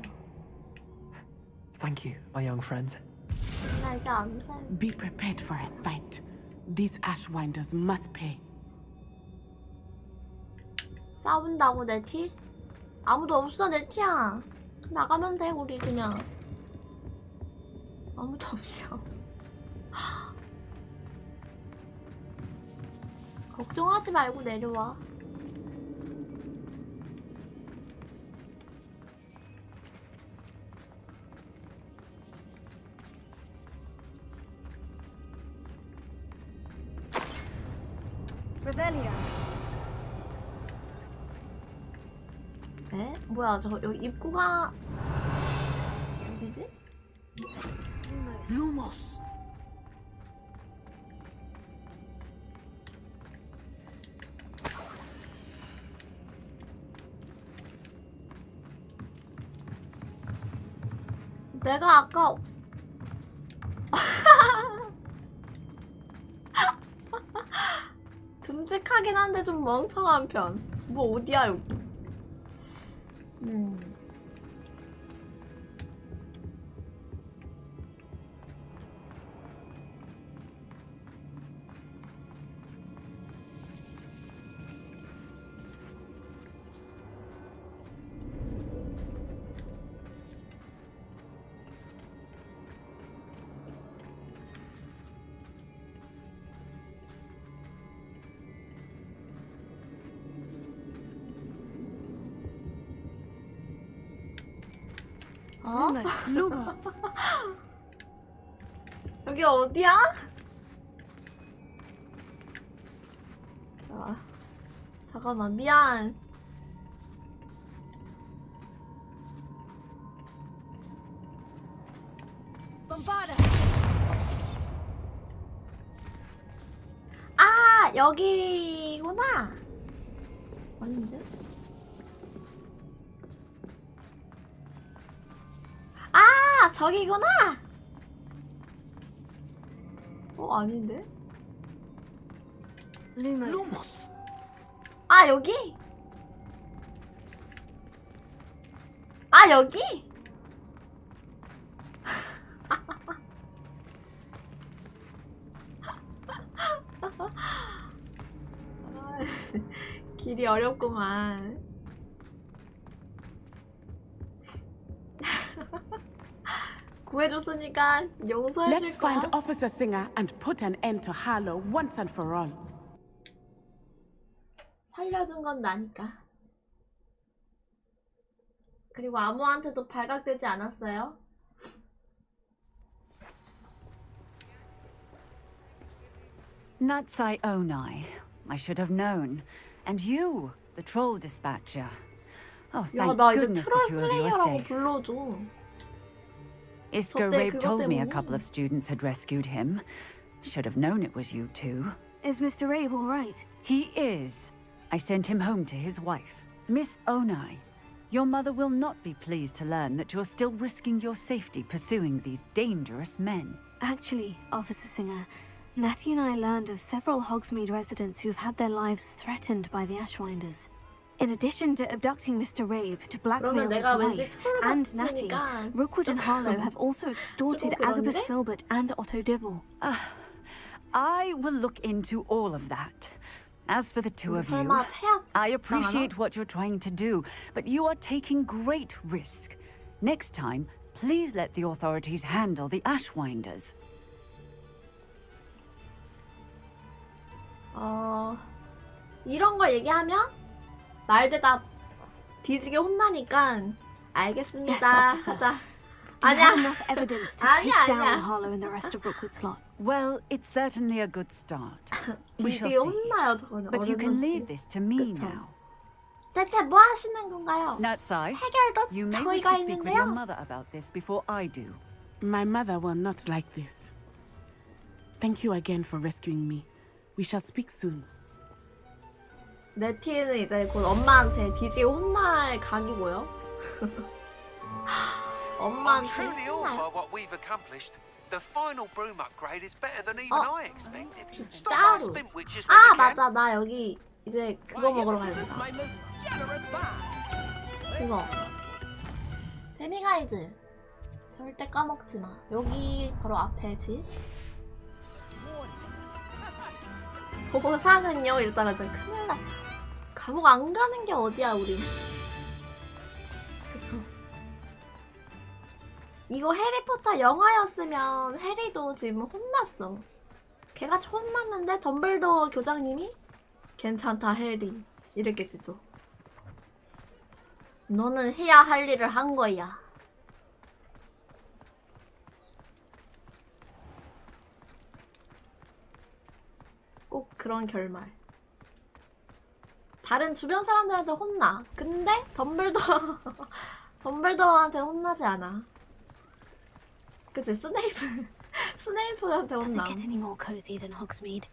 [SPEAKER 12] Thank you, my young friends.
[SPEAKER 1] 나 이게 안 살.
[SPEAKER 4] Be prepared for a fight. These Ashwinders must pay.
[SPEAKER 1] 싸운다고 네티? 아무도 없어 네티야. 나가면 돼 우리 그냥. 아무도 없어. 걱정하지 말고 내려와. 에? 뭐야, 저 여기 입구가 어디지?
[SPEAKER 10] Lumos.
[SPEAKER 1] 내가 아까 듬직하긴 한데 좀 멍청한 편. 뭐 어디야 여기? 어?
[SPEAKER 4] Lumos.
[SPEAKER 1] 여기 어디야? 자, 잠깐만, 미안. 아, 여기구나. 아닌데? 아, 저기구나. 아닌데?
[SPEAKER 10] Lumos.
[SPEAKER 1] 아, 여기? 아, 여기? 길이 어렵구만. 구해줬으니까 용서해줄
[SPEAKER 4] Let's
[SPEAKER 1] 거야.
[SPEAKER 4] find Officer Singer and put an end to Harlow once and for all.
[SPEAKER 1] 살려준 건 나니까. 그리고 아무한테도 발각되지 않았어요.
[SPEAKER 13] Natsai Onai. I should have known. And you, the troll dispatcher. Oh,
[SPEAKER 1] 야,
[SPEAKER 13] thank
[SPEAKER 1] 나 이제
[SPEAKER 13] goodness
[SPEAKER 1] 트롤
[SPEAKER 13] the two of you are
[SPEAKER 1] 슬레이어라고
[SPEAKER 13] safe.
[SPEAKER 1] 불러줘.
[SPEAKER 13] Isker
[SPEAKER 1] 저때
[SPEAKER 13] Rabe
[SPEAKER 1] 그것
[SPEAKER 13] told me a
[SPEAKER 1] 때문에.
[SPEAKER 13] couple of students had rescued him. Should have known it was you two.
[SPEAKER 3] Is Mr. Rabe all right?
[SPEAKER 13] He is. I sent him home to his wife, Miss Onai. Your mother will not be pleased to learn that you're still risking your safety pursuing these dangerous men.
[SPEAKER 3] Actually, Officer Singer, Natty and I learned of several Hogsmeade residents who've had their lives threatened by the Ashwinders. In addition to abducting Mr. Rabe to blackmail
[SPEAKER 1] 그러면
[SPEAKER 3] his
[SPEAKER 1] 내가 왠지
[SPEAKER 3] wife
[SPEAKER 1] 트롤
[SPEAKER 3] and Natty,
[SPEAKER 1] 같으니까
[SPEAKER 3] Rookwood and Harlow have also extorted
[SPEAKER 1] 조금
[SPEAKER 3] Agabus
[SPEAKER 1] 그런데?
[SPEAKER 3] Filbert and Otto Dibble.
[SPEAKER 13] I will look into all of that. As for the two of you,
[SPEAKER 1] 설마 퇴학
[SPEAKER 13] I appreciate what you're trying to do, but you are taking great risk. Next time, please let the authorities handle the Ashwinders.
[SPEAKER 1] 이런 걸 얘기하면 말대답 뒤지게 혼나니까 알겠습니다.
[SPEAKER 3] Yes, officer.
[SPEAKER 1] 하자.
[SPEAKER 3] Do you
[SPEAKER 1] 아니야.
[SPEAKER 3] have enough evidence to take
[SPEAKER 1] 아니야,
[SPEAKER 3] down
[SPEAKER 1] 아니야.
[SPEAKER 3] Harlow and the rest of Rookwood's lot?
[SPEAKER 13] Well, it's certainly a good start. We shall
[SPEAKER 1] 뒤지게
[SPEAKER 13] see.
[SPEAKER 1] 혼나요, 저거는.
[SPEAKER 13] But you can
[SPEAKER 1] 어른한테.
[SPEAKER 13] leave this to me
[SPEAKER 1] 그쵸.
[SPEAKER 13] now.
[SPEAKER 1] 대체 뭐 하시는 건가요?
[SPEAKER 13] Natsai,
[SPEAKER 1] 해결도
[SPEAKER 13] you may wish to
[SPEAKER 1] 저희가
[SPEAKER 13] speak with your
[SPEAKER 1] 있는데요.
[SPEAKER 13] mother about this before I do.
[SPEAKER 4] My mother will not like this. Thank you again for rescuing me. We shall speak soon.
[SPEAKER 1] 네티는 이제 곧 엄마한테 뒤지게 혼날 각이고요.
[SPEAKER 6] I'm
[SPEAKER 1] 엄마한테
[SPEAKER 6] truly awed by
[SPEAKER 1] 혼나요.
[SPEAKER 6] what we've accomplished. The final broom upgrade is better than even
[SPEAKER 1] 어,
[SPEAKER 6] I expected. Stop our
[SPEAKER 1] 진짜로.
[SPEAKER 6] spin witches when
[SPEAKER 1] 아,
[SPEAKER 6] you can.
[SPEAKER 1] 맞아. 나 여기 이제 그거 먹으러 가야 된다. 그거. 데미가이즈. 절대 까먹지 마. 여기 바로 앞에 집. 보상은요? 이러다가 진짜 큰일 나. 감옥 안 가는 게 어디야, 우리. 그쵸. 이거 해리포터 영화였으면 해리도 지금 혼났어. 걔가 혼났는데 덤블도어 교장님이 괜찮다 해리 이랬겠지 또. 너는 해야 할 일을 한 거야. 꼭 그런 결말. 다른 주변 사람들한테 혼나. 근데 덤블도어한테 혼나지 않아. 그치? 스네이프한테
[SPEAKER 3] Does it
[SPEAKER 1] 혼나.
[SPEAKER 3] get any more cozy than Hogsmeade?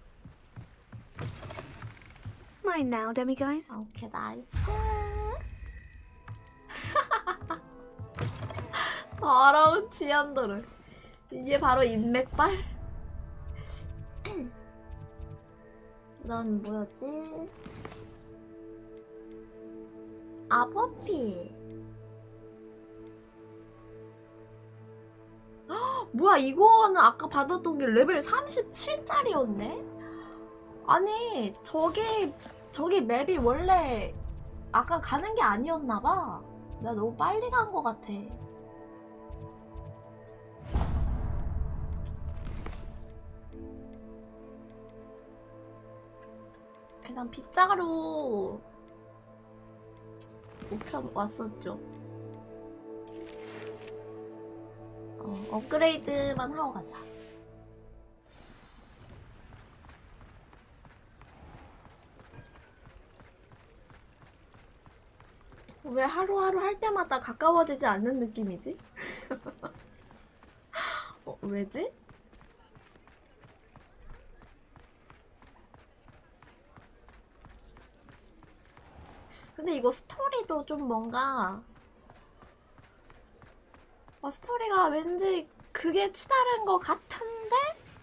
[SPEAKER 3] Mine now, demiguise.
[SPEAKER 1] 오케이, 나이스. 더러운 치안도를. 이게 바로 인맥발? 넌 뭐였지? 아, 퍼피. 뭐야, 이거는 아까 받았던 게 레벨 37짜리였네? 아니, 저기 맵이 원래 아까 가는 게 아니었나봐. 내가 너무 빨리 간 것 같아. 일단 빗자루 우편 왔었죠. 업그레이드만 하고 가자. 왜 하루하루 할 때마다 가까워지지 않는 느낌이지? 왜지? 근데 이거 스토리도 좀 뭔가 스토리가 왠지 그게 치다른 것 같은데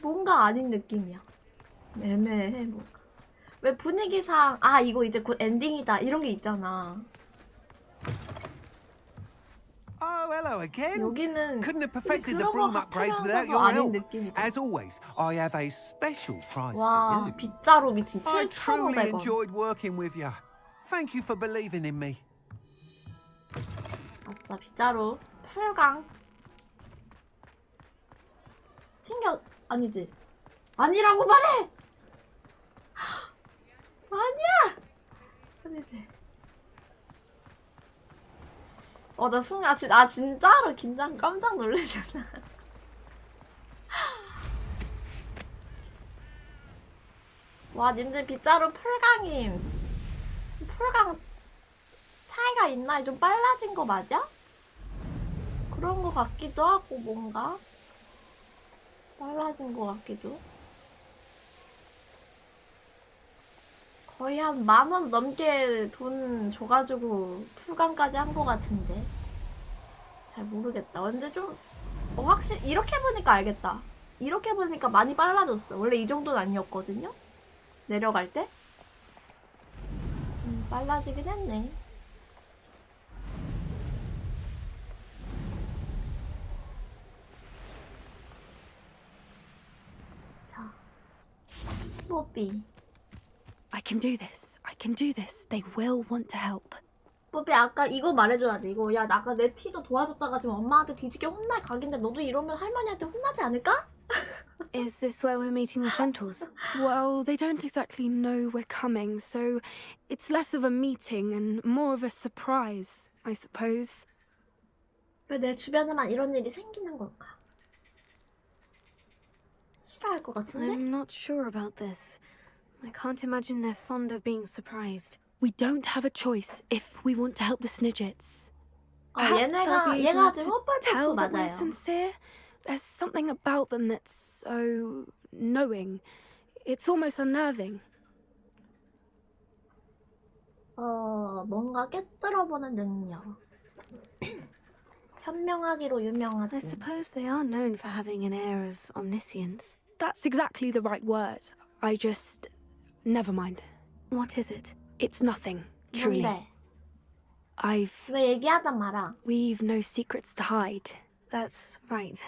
[SPEAKER 1] 뭔가 아닌 느낌이야. 애매해 뭔가. 왜 분위기상 이거 이제 곧 엔딩이다 이런 게 있잖아.
[SPEAKER 6] Oh, hello again.
[SPEAKER 1] 여기는
[SPEAKER 6] Couldn't have perfected the
[SPEAKER 1] 그런
[SPEAKER 6] broom
[SPEAKER 1] 것
[SPEAKER 6] upgrades without
[SPEAKER 1] 같으면서도
[SPEAKER 6] your
[SPEAKER 1] 아닌
[SPEAKER 6] help.
[SPEAKER 1] 느낌이다.
[SPEAKER 6] As always, I have a special prize
[SPEAKER 1] 와,
[SPEAKER 6] for you.
[SPEAKER 1] 빗자루 미친
[SPEAKER 6] I truly
[SPEAKER 1] 7,500원.
[SPEAKER 6] enjoyed working with you. Thank you for believing in me.
[SPEAKER 1] 아싸, 빗자루 풀강. 아니지. 아니라고 말해! 아니야! 아니지. 나 순간, 진짜로 깜짝 놀라잖아. 와, 님들 빗자루 풀강임. 풀강 차이가 있나? 좀 빨라진 거 맞아? 그런 거 같기도 하고, 뭔가. 빨라진 거 같기도. 거의 한 10,000원 넘게 돈 줘가지고 풀강까지 한 거 같은데. 잘 모르겠다. 근데 좀, 확실히, 이렇게 보니까 알겠다. 이렇게 보니까 많이 빨라졌어. 원래 이 정도는 아니었거든요? 내려갈 때? 빨라지긴 했네. 자, 뽀삐.
[SPEAKER 14] I can do this. I can do this. They will want to help.
[SPEAKER 1] 뽀삐, 아까 이거 말해줘야 돼. 이거, 야, 나 아까 내 티도 도와줬다가 지금 엄마한테 뒤지게 혼날 각인데 너도 이러면 할머니한테 혼나지 않을까?
[SPEAKER 3] Is this where we're meeting the centaurs?
[SPEAKER 14] Well, they don't exactly know we're coming, so it's less of a meeting and more of a surprise, I suppose.
[SPEAKER 1] 왜 내 주변에만 이런 일이 생기는 걸까? 싫어할 것 같은데?
[SPEAKER 3] I'm not sure about this. I can't imagine they're fond of being surprised.
[SPEAKER 14] We don't have a choice if we want to help the Snidgets. Perhaps they'll be
[SPEAKER 1] 얘가
[SPEAKER 14] able
[SPEAKER 1] 지금
[SPEAKER 14] to
[SPEAKER 1] 헛벌
[SPEAKER 14] tell
[SPEAKER 1] 뽀뽀
[SPEAKER 14] that we're
[SPEAKER 1] 맞아요.
[SPEAKER 14] sincere. There's something about them that's so knowing. It's almost unnerving.
[SPEAKER 1] 뭔가 깨뜨려보는 능력. 현명하기로
[SPEAKER 3] I
[SPEAKER 1] 유명하지.
[SPEAKER 3] suppose they are known for having an air of omniscience.
[SPEAKER 14] That's exactly the right word. I just... Never mind.
[SPEAKER 3] What is it?
[SPEAKER 14] It's nothing, truly.
[SPEAKER 1] 뭔데?
[SPEAKER 14] I've...
[SPEAKER 1] 왜 얘기하다 말아?
[SPEAKER 14] We've no secrets to hide.
[SPEAKER 3] That's right.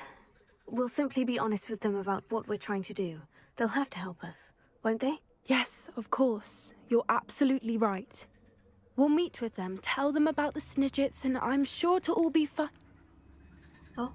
[SPEAKER 3] We'll simply be honest with them about what we're trying to do. They'll have to help us, won't they?
[SPEAKER 14] Yes, of course. You're absolutely right. We'll meet with them, tell them about the Snidgets, and I'm sure to all be fine.
[SPEAKER 1] 어?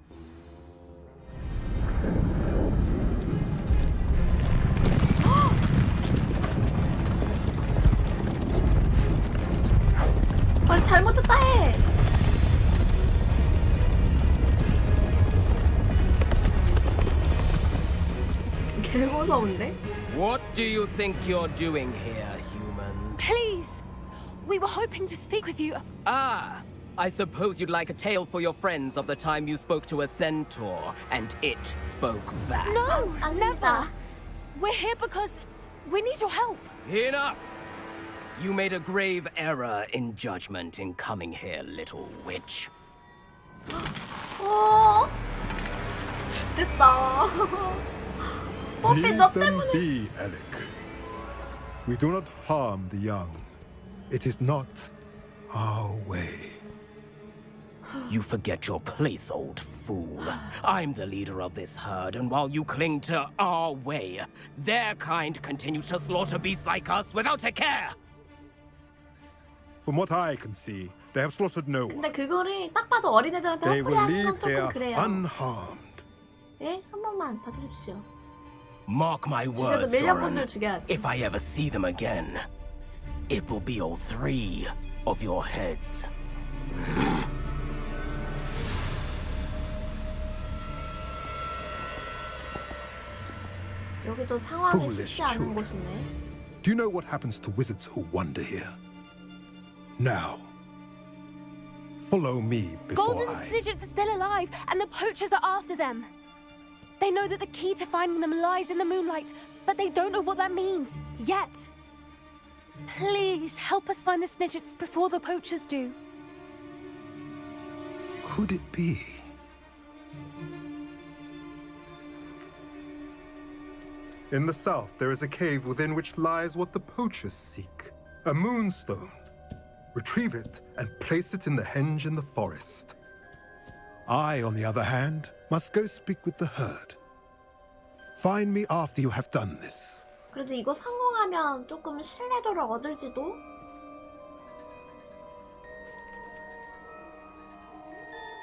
[SPEAKER 1] 개 무서운데?
[SPEAKER 15] What do you think you're doing here, humans?
[SPEAKER 14] Please! We were hoping to speak with you.
[SPEAKER 15] Ah, I suppose you'd like a tale for your friends of the time you spoke to a centaur and it spoke back.
[SPEAKER 14] No, never. We're here because we need your help.
[SPEAKER 15] Enough! You made a grave error in judgment in coming here, little witch.
[SPEAKER 1] 죽겠다. 뽀삐
[SPEAKER 16] Leave
[SPEAKER 1] 너
[SPEAKER 16] them
[SPEAKER 1] 때문에.
[SPEAKER 16] be, Alec. We do not harm the young. It is not our way.
[SPEAKER 15] You forget your place, old fool. I'm the leader of this herd, and while you cling to our way, their kind continues to slaughter beasts like us without a care.
[SPEAKER 16] From what I can see, they have slaughtered no one.
[SPEAKER 1] 근데 그거를 딱 봐도 어린애들한테
[SPEAKER 16] They will
[SPEAKER 1] 헛소리하는
[SPEAKER 16] leave
[SPEAKER 1] 건 조금
[SPEAKER 16] here
[SPEAKER 1] 그래요.
[SPEAKER 16] unharmed.
[SPEAKER 1] 예? 한 번만 봐주십시오.
[SPEAKER 15] Mark my
[SPEAKER 1] 죽여도
[SPEAKER 15] words,
[SPEAKER 1] 밀려분들
[SPEAKER 15] Doran.
[SPEAKER 1] 죽여야지.
[SPEAKER 15] If I ever see them again, it will be all three of your heads.
[SPEAKER 1] 여기도 상황이
[SPEAKER 16] Foolish
[SPEAKER 1] 쉽지 않은
[SPEAKER 16] children.
[SPEAKER 1] 곳이네.
[SPEAKER 16] Do you know what happens to wizards who wander here? Now, follow me before
[SPEAKER 14] Golden
[SPEAKER 16] I...
[SPEAKER 14] Snidgets are still alive, and the poachers are after them. They know that the key to finding them lies in the moonlight, but they don't know what that means yet. Please help us find the Snidgets before the poachers do.
[SPEAKER 16] Could it be? In the south, there is a cave within which lies what the poachers seek. A moonstone. Retrieve it and place it in the henge in the forest. I, on the other hand, must go speak with the herd. Find me after you have done this.
[SPEAKER 1] 그래도 이거 성공하면 조금 신뢰도를 얻을지도?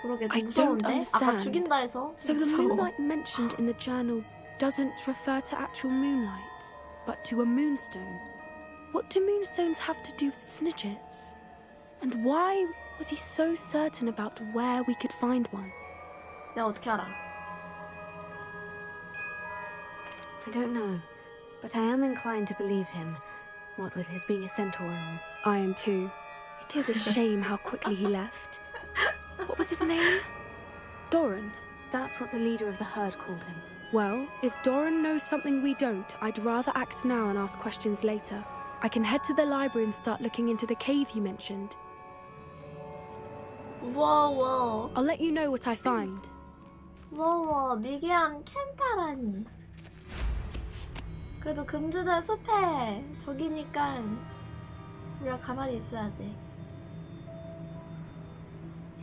[SPEAKER 1] 그러게 좀
[SPEAKER 14] I don't
[SPEAKER 1] 무서운데? 아까
[SPEAKER 14] understand.
[SPEAKER 1] 죽인다 해서
[SPEAKER 14] So the
[SPEAKER 1] 무서워.
[SPEAKER 14] moonlight mentioned in the journal doesn't refer to actual moonlight, but to a moonstone. What do moonstones have to do with Snidgets? And why was he so certain about where we could find one?
[SPEAKER 1] 내가 어떻게 알아?
[SPEAKER 3] I don't know, but I am inclined to believe him, what with his being a centaur and all.
[SPEAKER 14] I am too. It is a shame how quickly he left. What was his name? Doran.
[SPEAKER 3] That's what the leader of the herd called him.
[SPEAKER 14] Well, if Doran knows something we don't, I'd rather act now and ask questions later. I can head to the library and start looking into the cave you mentioned.
[SPEAKER 1] 우와.
[SPEAKER 14] I'll let you know what I find.
[SPEAKER 1] 우와, 미개한 켄타라니. 그래도 금주대 숲에 저기니까 우리가 가만히 있어야 돼.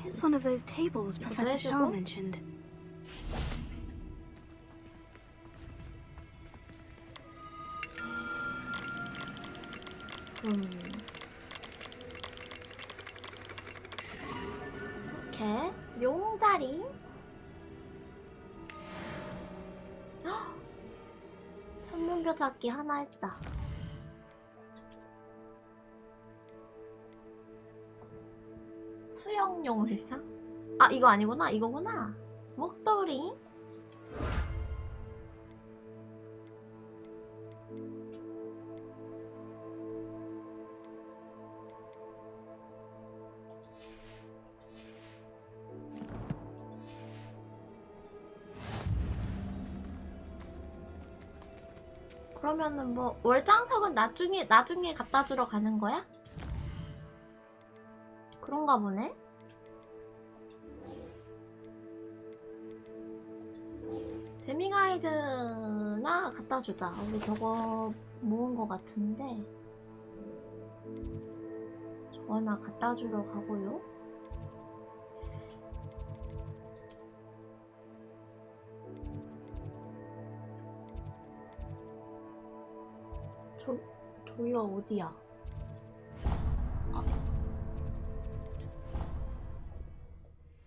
[SPEAKER 3] Here's one of those tables Professor Shah
[SPEAKER 1] 해주고?
[SPEAKER 3] mentioned.
[SPEAKER 1] 이렇게 용자리. 천문교 찾기 하나 했다. 수영용 의상? 아 이거 아니구나. 이거구나. 목도리. 그러면은 뭐 월장석은 나중에 갖다 주러 가는 거야? 그런가 보네. 데밍아이즈나 갖다 주자. 우리 저거 모은 거 같은데. 저거나 갖다 주러 가고요. 저기가 어디야?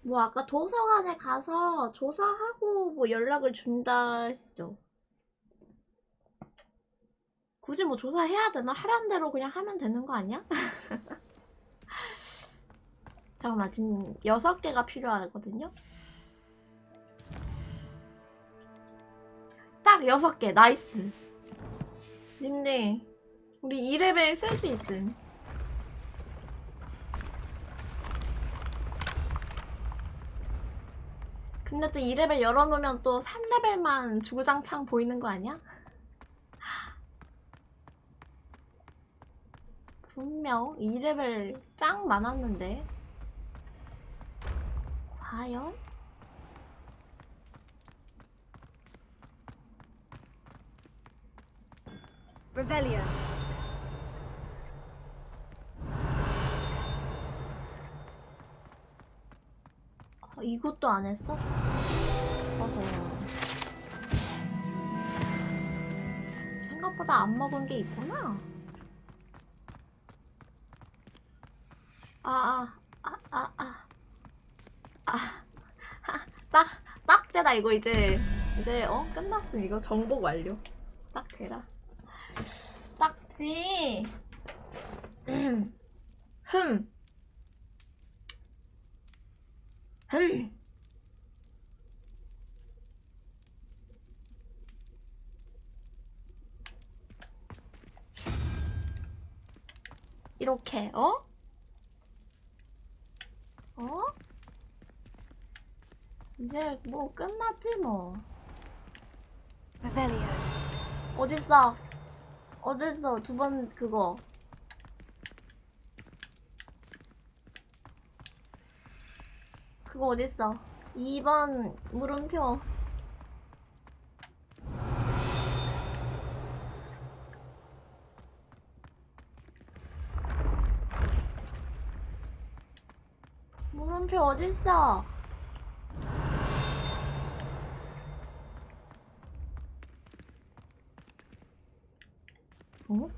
[SPEAKER 1] 뭐 아까 도서관에 가서 조사하고 뭐 연락을 준다 했어. 굳이 뭐 조사해야 되나? 하란 대로 그냥 하면 되는 거 아니야? 잠깐만, 지금 6개가 필요하거든요? 딱 딱 6개. 나이스. 님네 우리 2레벨 쓸 수 있음. 근데 또 2레벨 열어놓으면 또 3레벨만 주구장창 보이는 거 아니야? 분명 2레벨 짱 많았는데 과연?
[SPEAKER 3] Revelio.
[SPEAKER 1] 이것도 안 했어? 어허. 생각보다 안 먹은 게 있구나. 딱 대다. 이거 이제 끝났음. 이거 정복 완료. 딱 대라. 딱 대. 이렇게 어? 이제 뭐 끝났지 뭐.
[SPEAKER 3] Revelio.
[SPEAKER 1] 어딨어? 두 번 그거. 그거 어딨어? 2번 물음표. 물음표 어딨어? 어?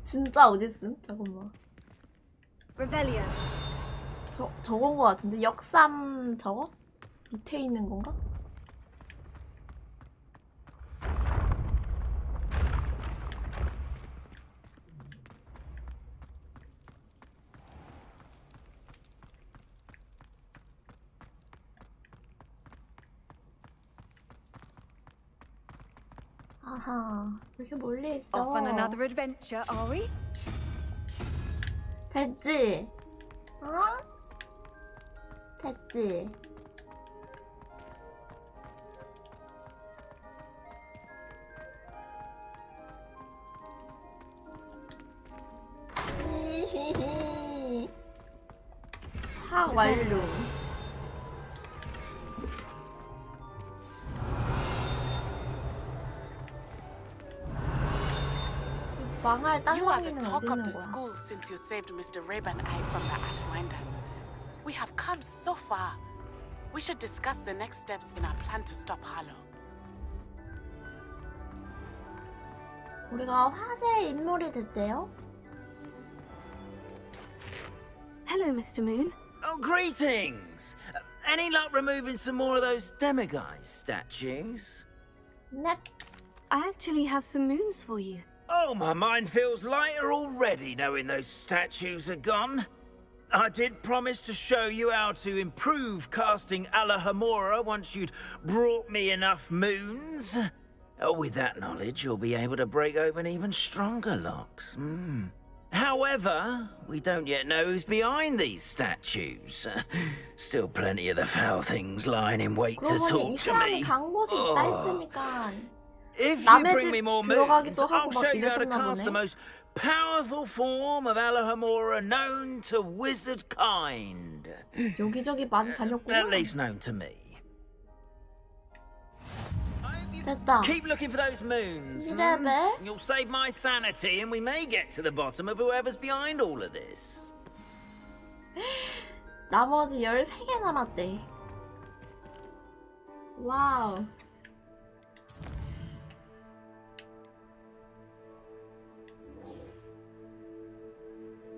[SPEAKER 1] 진짜 어딨음? 잠깐만.
[SPEAKER 3] Revelio.
[SPEAKER 1] 저건 거 같은데? 역삼 저거? 밑에 있는 건가? 아하, 왜 이렇게 멀리 있어?
[SPEAKER 3] Off on another adventure, are we?
[SPEAKER 1] 됐지? 어? 됐지? 히히히. 하 완료. 망할 딴
[SPEAKER 4] You are the
[SPEAKER 1] 사람이는
[SPEAKER 4] talk
[SPEAKER 1] 어디
[SPEAKER 4] of
[SPEAKER 1] 있는
[SPEAKER 4] the
[SPEAKER 1] 거야?
[SPEAKER 4] school since you saved Mr. Rabe and I from the Ashwinders. We have come so far. We should discuss the next steps in our plan to stop Harlow.
[SPEAKER 1] 우리가 화제의 인물이 됐대요?
[SPEAKER 3] Hello, Mr. Moon.
[SPEAKER 10] Oh, greetings! Any luck removing some more of those demiguise statues?
[SPEAKER 1] 넵.
[SPEAKER 3] I actually have some moons for you.
[SPEAKER 10] Oh, my mind feels lighter already knowing those statues are gone. I did promise to show you how to improve casting Alahamora once you'd brought me enough moons. With that knowledge, you'll be able to break open even stronger locks. However, we don't yet know who's behind these statues. Still plenty of the foul things lying in wait to
[SPEAKER 1] 그러고 보니 이
[SPEAKER 10] torture
[SPEAKER 1] 사람이
[SPEAKER 10] me.
[SPEAKER 1] 간 곳이 있다 했으니까
[SPEAKER 10] If you
[SPEAKER 1] 남의
[SPEAKER 10] bring
[SPEAKER 1] 집
[SPEAKER 10] me more moons,
[SPEAKER 1] 들어가기도 하고
[SPEAKER 10] I'll
[SPEAKER 1] 막
[SPEAKER 10] show you how to
[SPEAKER 1] 이러셨나
[SPEAKER 10] cast the
[SPEAKER 1] 보네.
[SPEAKER 10] most powerful form of Alahamora known to wizard kind.
[SPEAKER 1] 여기저기 많이
[SPEAKER 10] At
[SPEAKER 1] 다녔구나.
[SPEAKER 10] least known to me.
[SPEAKER 1] 됐다.
[SPEAKER 10] Keep looking for those moons.
[SPEAKER 1] 이래봬?
[SPEAKER 10] You'll save my sanity and we may get to the bottom of whoever's behind all of this.
[SPEAKER 1] 나머지 13개 남았대. 와우.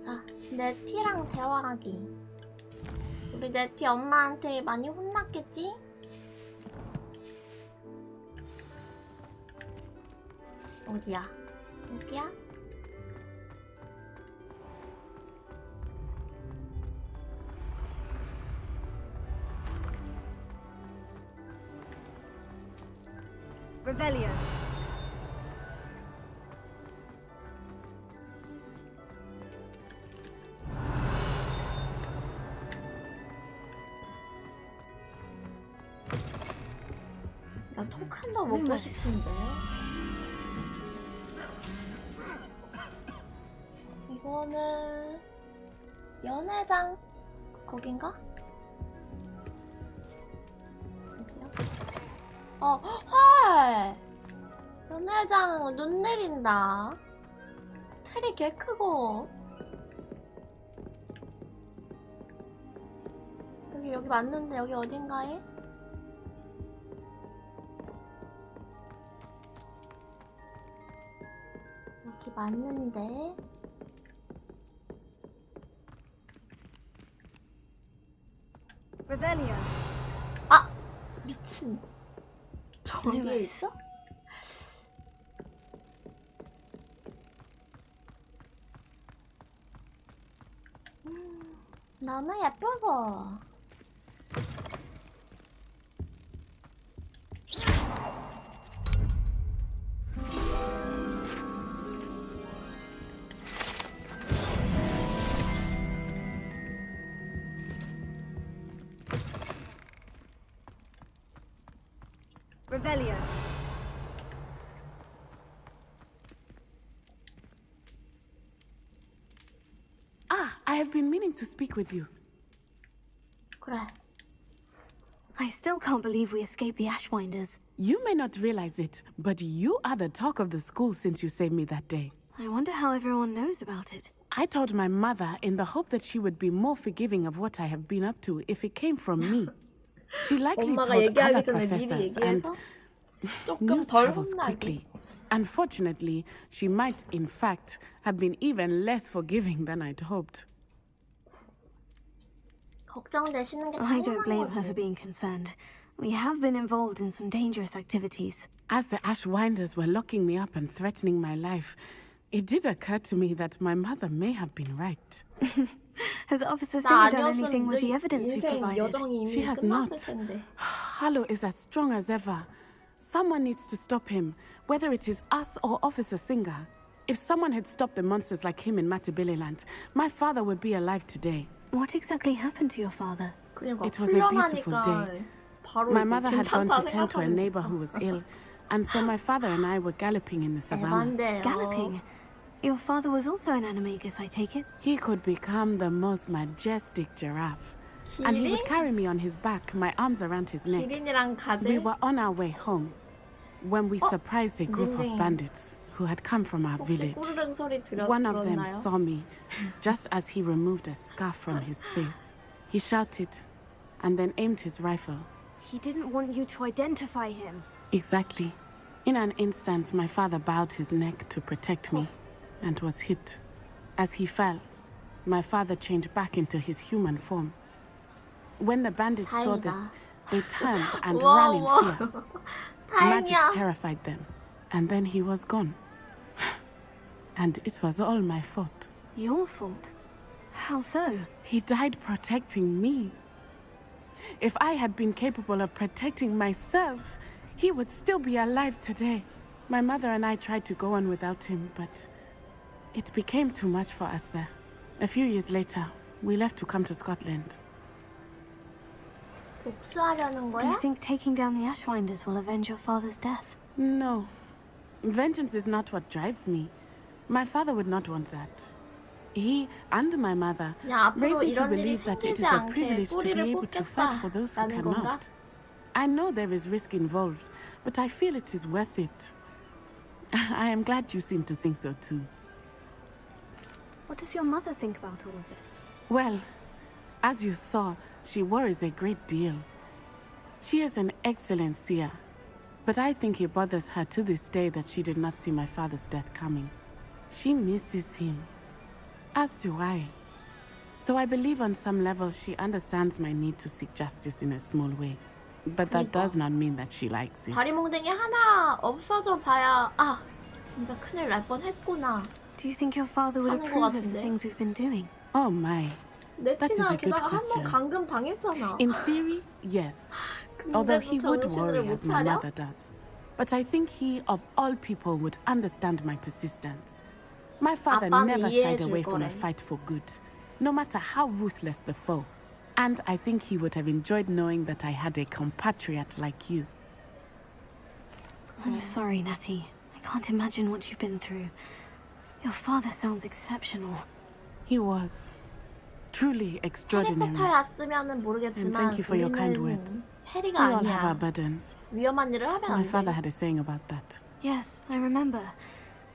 [SPEAKER 1] 자, 네티랑 대화하기. 우리 네티 엄마한테 많이 혼났겠지? 어디야? 여기야?
[SPEAKER 3] Revelio.
[SPEAKER 1] 나 토큰도 먹고 싶은데. 이거는 연회장 거긴가? 헐! 연회장 눈 내린다. 틀이 개 크고. 여기 맞는데 여기 어딘가에? 여기 맞는데?
[SPEAKER 3] Revelio.
[SPEAKER 1] 아! 미친. 저기에 있어? 너무 예쁘고.
[SPEAKER 3] Revelio.
[SPEAKER 4] Ah, I have been meaning to speak with you.
[SPEAKER 1] 그래.
[SPEAKER 3] I still can't believe we escaped the Ashwinders.
[SPEAKER 4] You may not realize it, but you are the talk of the school since you saved me that day.
[SPEAKER 3] I wonder how everyone knows about it.
[SPEAKER 4] I told my mother in the hope that she would be more forgiving of what I have been up to if it came from me. She likely
[SPEAKER 1] 엄마가
[SPEAKER 4] told
[SPEAKER 1] 얘기하기
[SPEAKER 4] other
[SPEAKER 1] 전에 미리
[SPEAKER 4] professors and
[SPEAKER 1] 얘기해서 조금
[SPEAKER 4] news
[SPEAKER 1] 덜
[SPEAKER 4] travels
[SPEAKER 1] 혼나게.
[SPEAKER 4] quickly. Unfortunately, she might, in fact, have been even less forgiving than I'd hoped.
[SPEAKER 1] 걱정되시는 게
[SPEAKER 3] I don't blame her
[SPEAKER 1] 당연한
[SPEAKER 3] for
[SPEAKER 1] 거지.
[SPEAKER 3] being concerned. We have been involved in some dangerous activities.
[SPEAKER 4] As the Ashwinders were locking me up and threatening my life, it did occur to me that my mother may have been right.
[SPEAKER 3] Has Officer
[SPEAKER 1] 나
[SPEAKER 3] Singer done
[SPEAKER 1] 아니었으면
[SPEAKER 3] anything with
[SPEAKER 1] 네
[SPEAKER 3] the evidence we
[SPEAKER 1] 인생
[SPEAKER 3] provided?
[SPEAKER 1] 여정이
[SPEAKER 4] She
[SPEAKER 1] 이미
[SPEAKER 4] has
[SPEAKER 1] 끝났을
[SPEAKER 4] not.
[SPEAKER 1] 텐데.
[SPEAKER 4] Harlow is as strong as ever. Someone needs to stop him, whether it is us or Officer Singer. If someone had stopped the monsters like him in Matabeleland, my father would be alive today.
[SPEAKER 3] What exactly happened to your father?
[SPEAKER 1] 그러니까
[SPEAKER 4] It was a beautiful
[SPEAKER 1] 풀려나니까
[SPEAKER 4] day.
[SPEAKER 1] 바로
[SPEAKER 4] My
[SPEAKER 1] 이제
[SPEAKER 4] mother had gone to
[SPEAKER 1] 괜찮다
[SPEAKER 4] tend to a
[SPEAKER 1] 생각하는
[SPEAKER 4] neighbor who was ill, and so my father and I were galloping in the savannah.
[SPEAKER 1] 에반데요.
[SPEAKER 3] Galloping? Your father was also an animagus, I take it?
[SPEAKER 4] He could become the most majestic giraffe. And he would
[SPEAKER 1] 기린?
[SPEAKER 4] carry me on his back, my arms around his neck.
[SPEAKER 1] 기린이랑 가재?
[SPEAKER 4] We were on our way home when we surprised a group of
[SPEAKER 1] 닝닝.
[SPEAKER 4] bandits who had come from our
[SPEAKER 1] 혹시
[SPEAKER 4] village.
[SPEAKER 1] 꼬르릉 소리
[SPEAKER 4] One of them
[SPEAKER 1] 들었나요?
[SPEAKER 4] saw me just as he removed a scarf from his face. He shouted and then aimed his rifle.
[SPEAKER 3] He didn't want you to identify him.
[SPEAKER 4] Exactly. In an instant, my father bowed his neck to protect me and was hit. As he fell, my father changed back into his human form. When the bandits saw
[SPEAKER 1] 다행이다.
[SPEAKER 4] this, they turned and
[SPEAKER 1] 우와,
[SPEAKER 4] ran in
[SPEAKER 1] 우와.
[SPEAKER 4] fear. Magic
[SPEAKER 1] 다행이야.
[SPEAKER 4] terrified them, and then he was gone. And it was all my fault.
[SPEAKER 3] Your fault? How so?
[SPEAKER 4] He died protecting me. If I had been capable of protecting myself, he would still be alive today. My mother and I tried to go on without him, but it became too much for us there. A few years later, we left to come to Scotland.
[SPEAKER 1] 복수하려는
[SPEAKER 3] Do
[SPEAKER 1] 거야?
[SPEAKER 3] you think taking down the Ashwinders will avenge your father's death?
[SPEAKER 4] No. Vengeance is not what drives me. My father would not want that. He and my mother
[SPEAKER 1] 야, 앞으로
[SPEAKER 4] raised me to
[SPEAKER 1] 이런 일이
[SPEAKER 4] believe that it
[SPEAKER 1] 생기지
[SPEAKER 4] is a
[SPEAKER 1] 않게
[SPEAKER 4] privilege to be
[SPEAKER 1] 뿌리를
[SPEAKER 4] able to fight for those who
[SPEAKER 1] 뽑겠다라는 건가?
[SPEAKER 4] cannot. I know there is risk involved, but I feel it is worth it. I am glad you seem to think so too.
[SPEAKER 3] What does your mother think about all of this?
[SPEAKER 4] Well, as you saw, she worries a great deal. She is an excellent seer, but I think it bothers her to this day that she did not see my father's death coming. She misses him, as do I. So I believe on some level she understands my need to seek justice in a small way. But that does not mean that she likes it.
[SPEAKER 1] 다리몽댕이 하나 없어져 봐야 아 진짜 큰일 날 뻔했구나.
[SPEAKER 3] Do you think your father would
[SPEAKER 1] 하는 것
[SPEAKER 3] approve of the
[SPEAKER 1] 같은데.
[SPEAKER 3] things we've been doing?
[SPEAKER 4] Oh my. That is
[SPEAKER 1] 네티나
[SPEAKER 4] a good
[SPEAKER 1] 게다가 한번
[SPEAKER 4] question.
[SPEAKER 1] 감금 당했잖아.
[SPEAKER 4] In theory, yes. Although he would
[SPEAKER 1] 정신을
[SPEAKER 4] worry
[SPEAKER 1] 못
[SPEAKER 4] as my
[SPEAKER 1] 차려?
[SPEAKER 4] mother does. But I think he, of all people, would understand my persistence. My father
[SPEAKER 1] 아빠는
[SPEAKER 4] never shied
[SPEAKER 1] 이해해줄
[SPEAKER 4] away from a
[SPEAKER 1] 거래.
[SPEAKER 4] fight for good, no matter how ruthless the foe. And I think he would have enjoyed knowing that I had a compatriot like you.
[SPEAKER 3] I'm sorry, Natty. I can't imagine what you've been through. Your father sounds exceptional.
[SPEAKER 4] He was truly extraordinary.
[SPEAKER 1] 해리포터였으면은
[SPEAKER 4] And
[SPEAKER 1] 모르겠지만
[SPEAKER 4] thank you for your kind words.
[SPEAKER 1] 우리는
[SPEAKER 4] We
[SPEAKER 1] 해리가
[SPEAKER 4] all have our
[SPEAKER 1] 아니야.
[SPEAKER 4] burdens.
[SPEAKER 1] 위험한 일을 하면
[SPEAKER 4] My
[SPEAKER 1] 안
[SPEAKER 4] father
[SPEAKER 1] 돼.
[SPEAKER 4] had a saying about that.
[SPEAKER 3] Yes, I remember.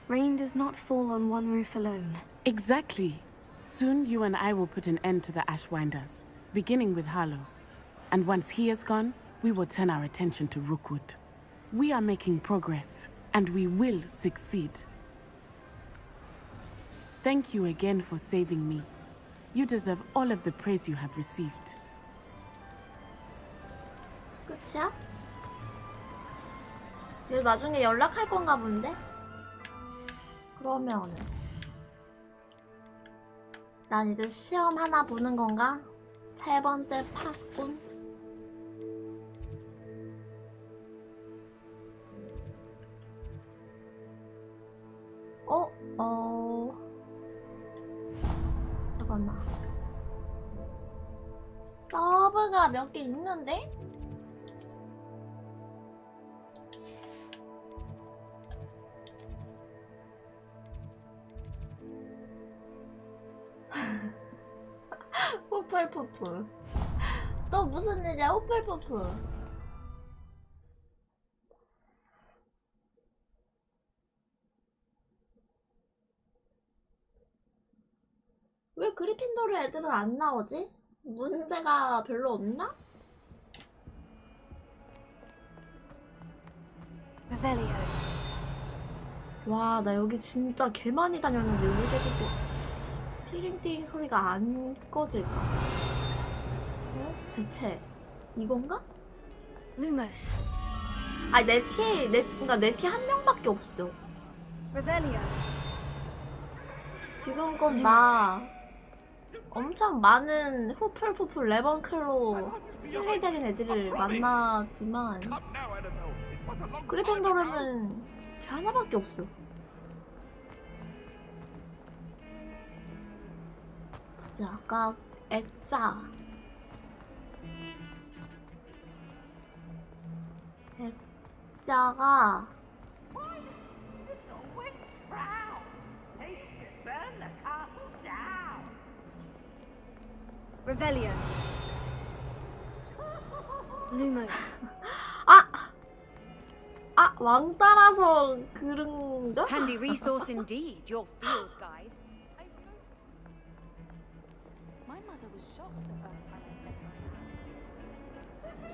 [SPEAKER 3] Rain does not fall on one roof alone.
[SPEAKER 4] Exactly. Soon you and I will put an end to the Ashwinders, beginning with Harlow. And once he is gone, we will turn our attention to Rookwood. We are making progress, and we will succeed. Thank you again for saving me. You deserve all of the praise you have received.
[SPEAKER 1] 끝이야? 얘 나중에 연락할 건가 본데? 그러면은 난 이제 시험 하나 보는 건가? 세 번째 파수꾼? 잠깐만. 서브가 몇 개 있는데? 호플푸프. 또 무슨 일이야, 호플푸프. 왜 그리핀도르 애들은 안 나오지? 문제가 별로 없나?
[SPEAKER 3] Revelio.
[SPEAKER 1] 와, 나 여기 진짜 개 많이 다녔는데 여기에도 티링티링 소리가 안 꺼질까? 어? 대체 이건가?
[SPEAKER 3] Lumos.
[SPEAKER 1] 아니 그러니까 내 티 한 명밖에 없어.
[SPEAKER 3] Revelio.
[SPEAKER 1] 지금껏 나 엄청 많은 후플푸플 레번클로 슬리데린 애들을 만났지만 그리핀도르는 제 하나밖에 없어. 자, 아까 액자가
[SPEAKER 3] Revelio. Lumos.
[SPEAKER 1] 왕 따라서 그런가?
[SPEAKER 13] Handy resource indeed, your field guide.
[SPEAKER 17] My mother was shocked the first time I said my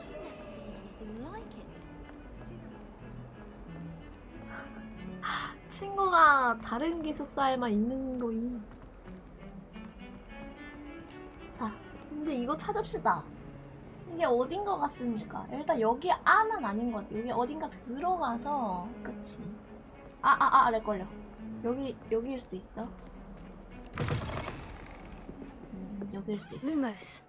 [SPEAKER 17] She'd never seen anything like it.
[SPEAKER 1] 친구가 다른 기숙사에만 있는 거임. 자, 이제 이거 찾읍시다. 이게 어딘 것 같습니까? 일단 여기 안은 아닌 것 같아. 여기 어딘가 들어가서 그치? 렉 걸려. 여기일 수도 있어. 여기일 수도 있어.
[SPEAKER 3] Lumos.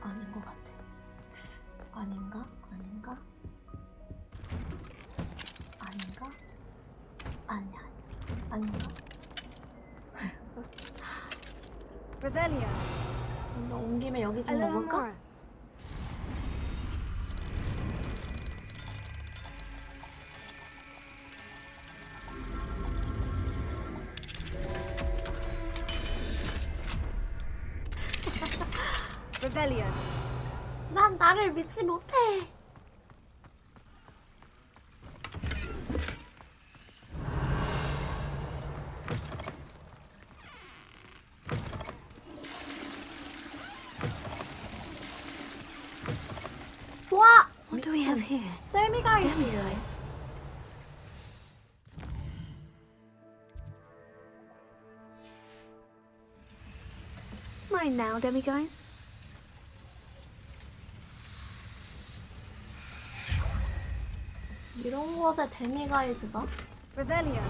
[SPEAKER 1] 아닌 것 같아. 아닌가? 아닌가?
[SPEAKER 3] Revelio.
[SPEAKER 1] 뭔가 온 김에 여기 좀 먹을까?
[SPEAKER 3] Revelio.
[SPEAKER 1] 난 나를 믿지 못해. 와!
[SPEAKER 3] What do we have here?
[SPEAKER 1] 데미가이즈.
[SPEAKER 3] Mine now, demiguise.
[SPEAKER 1] 이런 곳에 데미가이즈가?
[SPEAKER 3] Revelio.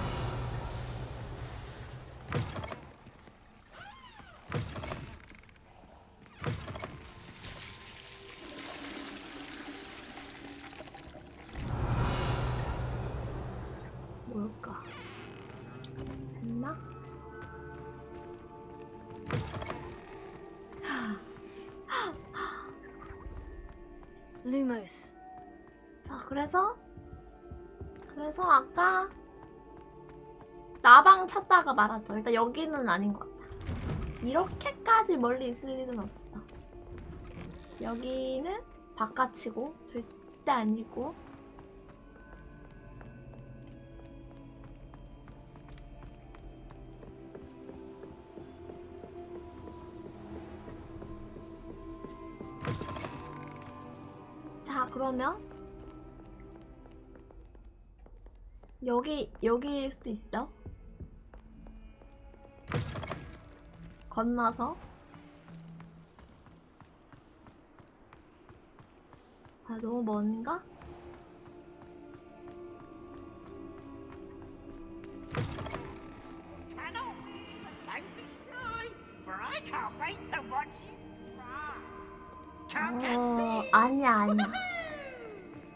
[SPEAKER 3] Lumos.
[SPEAKER 1] 자, 그래서 아까 나방 찾다가 말았죠. 일단 여기는 아닌 것 같아. 이렇게까지 멀리 있을 일은 없어. 여기는 바깥이고 절대 아니고. 자, 그러면 여기일 수도 있어. 건너서. 아, 너무 먼가? 아니야.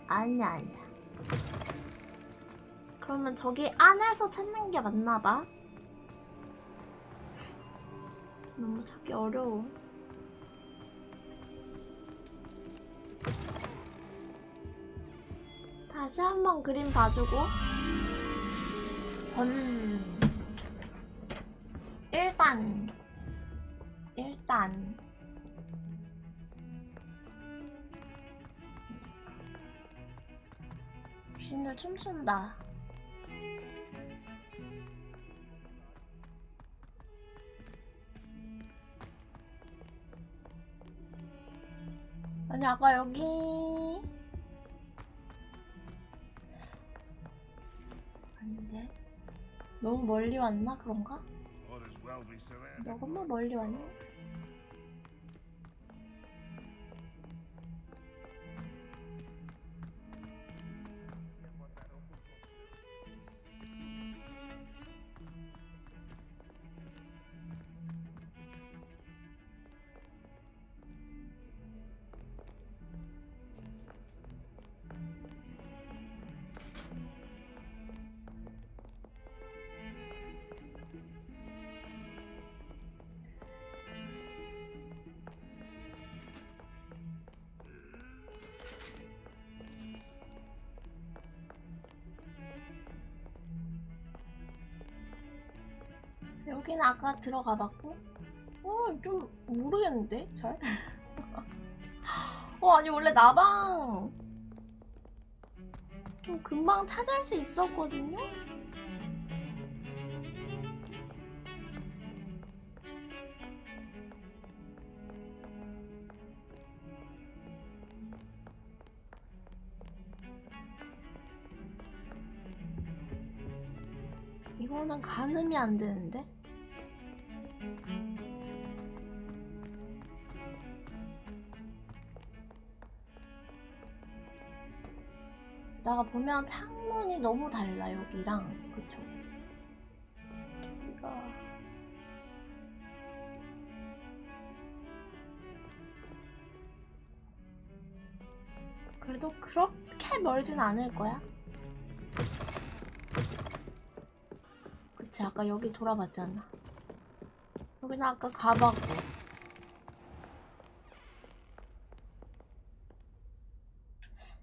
[SPEAKER 1] 아니야. 그러면 저기 안에서 찾는 게 맞나봐. 너무 찾기 어려워. 다시 한번 그림 봐주고. 일단 귀신들 춤춘다. 아니, 아까 여기 아닌데? 너무 멀리 왔나? 그런가? 너무 멀리 왔나? 여기는 아까 들어가 봤고, 좀 모르겠는데 잘. 아니 원래 나방 좀 금방 찾을 수 있었거든요. 이거는 가늠이 안 되는데? 나가 보면 창문이 너무 달라, 여기랑. 그쵸? 여기가 그래도 그렇게 멀진 않을 거야. 그치, 아까 여기 돌아봤잖아. 여기는 아까 가봤고.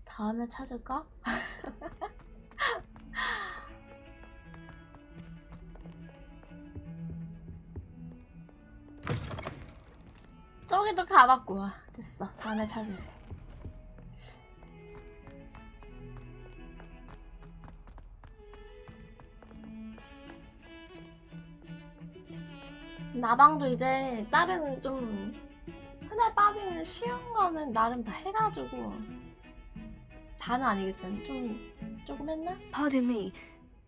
[SPEAKER 1] 다음에 찾을까? 저기도 가봤고. 됐어, 다음에 찾을래. 나방도 이제 다른 좀 흔해 빠지는 쉬운 거는 나름 다 해가지고. 다는 아니겠지만 조금 했나?
[SPEAKER 3] Pardon me,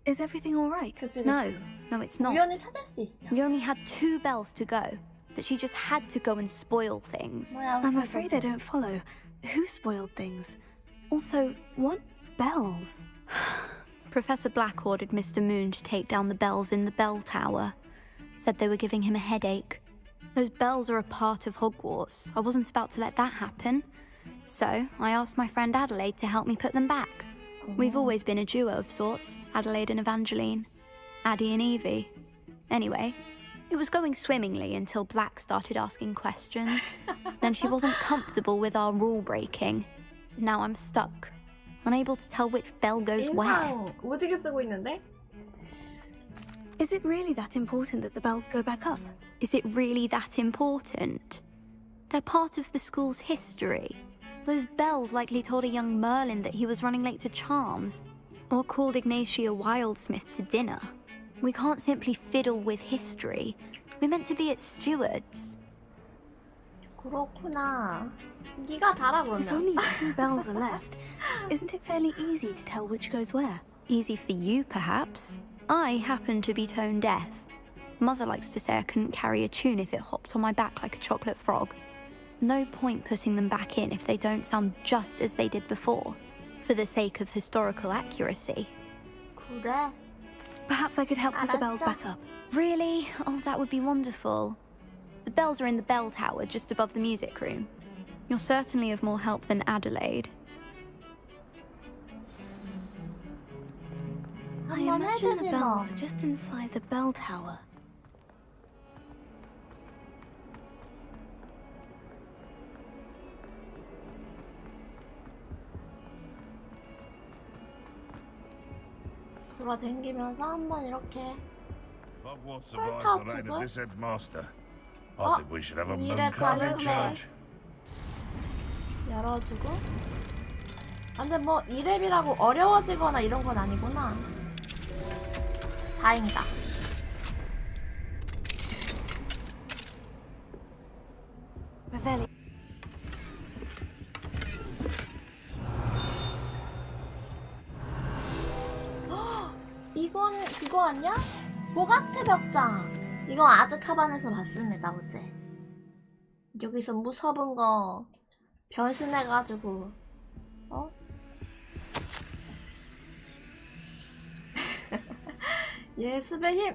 [SPEAKER 3] is everything all right?
[SPEAKER 1] 그치.
[SPEAKER 18] No, it's not.
[SPEAKER 1] 우연히 찾을 수도 있어.
[SPEAKER 18] We only had 2 bells to go, but she just had to go and spoil things.
[SPEAKER 3] I'm afraid I don't follow. Who spoiled things? Also, what bells?
[SPEAKER 18] Professor Black ordered Mr. Moon to take down the bells in the bell tower. Said they were giving him a headache. Those bells are a part of Hogwarts. I wasn't about to let that happen. So, I asked my friend Adelaide to help me put them back. We've always been a duo of sorts, Adelaide and Evangeline. Addie and Evie. Anyway, it was going swimmingly until Black started asking questions. Then she wasn't comfortable with our rule breaking. Now I'm stuck, unable to tell which bell goes where.
[SPEAKER 1] 인상 오지게 쓰고 있는데?
[SPEAKER 3] Is it really that important that the bells go back up?
[SPEAKER 18] Is it really that important? They're part of the school's history. Those bells likely told a young Merlin that he was running late to charms, or called Ignatia Wildsmith to dinner. We can't simply fiddle with history. We're meant to be its stewards.
[SPEAKER 1] 그렇구나. 네가 달아
[SPEAKER 3] If
[SPEAKER 1] 그러면.
[SPEAKER 3] only 2 bells are left, isn't it fairly easy to tell which goes where?
[SPEAKER 18] Easy for you, perhaps. I happen to be tone deaf. Mother likes to say I couldn't carry a tune if it hopped on my back like a chocolate frog. No point putting them back in if they don't sound just as they did before, for the sake of historical accuracy.
[SPEAKER 1] 그래?
[SPEAKER 3] Perhaps I could help put the bells back up.
[SPEAKER 18] Really? Oh, that would be wonderful. The bells are in the bell tower just above the music room. You're certainly of more help than Adelaide.
[SPEAKER 3] I imagine the bells are just inside the bell tower.
[SPEAKER 1] 돌아다니면서 한번 이렇게
[SPEAKER 2] Hogwarts survives the reign of this headmaster. I think we should have a moon
[SPEAKER 1] 이래
[SPEAKER 2] carving
[SPEAKER 1] 짜증내.
[SPEAKER 2] charge.
[SPEAKER 1] 열어주고. 아, 근데 뭐 이랩이라고 어려워지거나 이런 건 아니구나. 다행이다.
[SPEAKER 3] Revelli.
[SPEAKER 1] 이건 그거 아니야? 호가트 벽장. 이거 아즈카반에서 봤습니다 어제. 여기서 무서운 거 변신해가지고 어? 예습의 힘.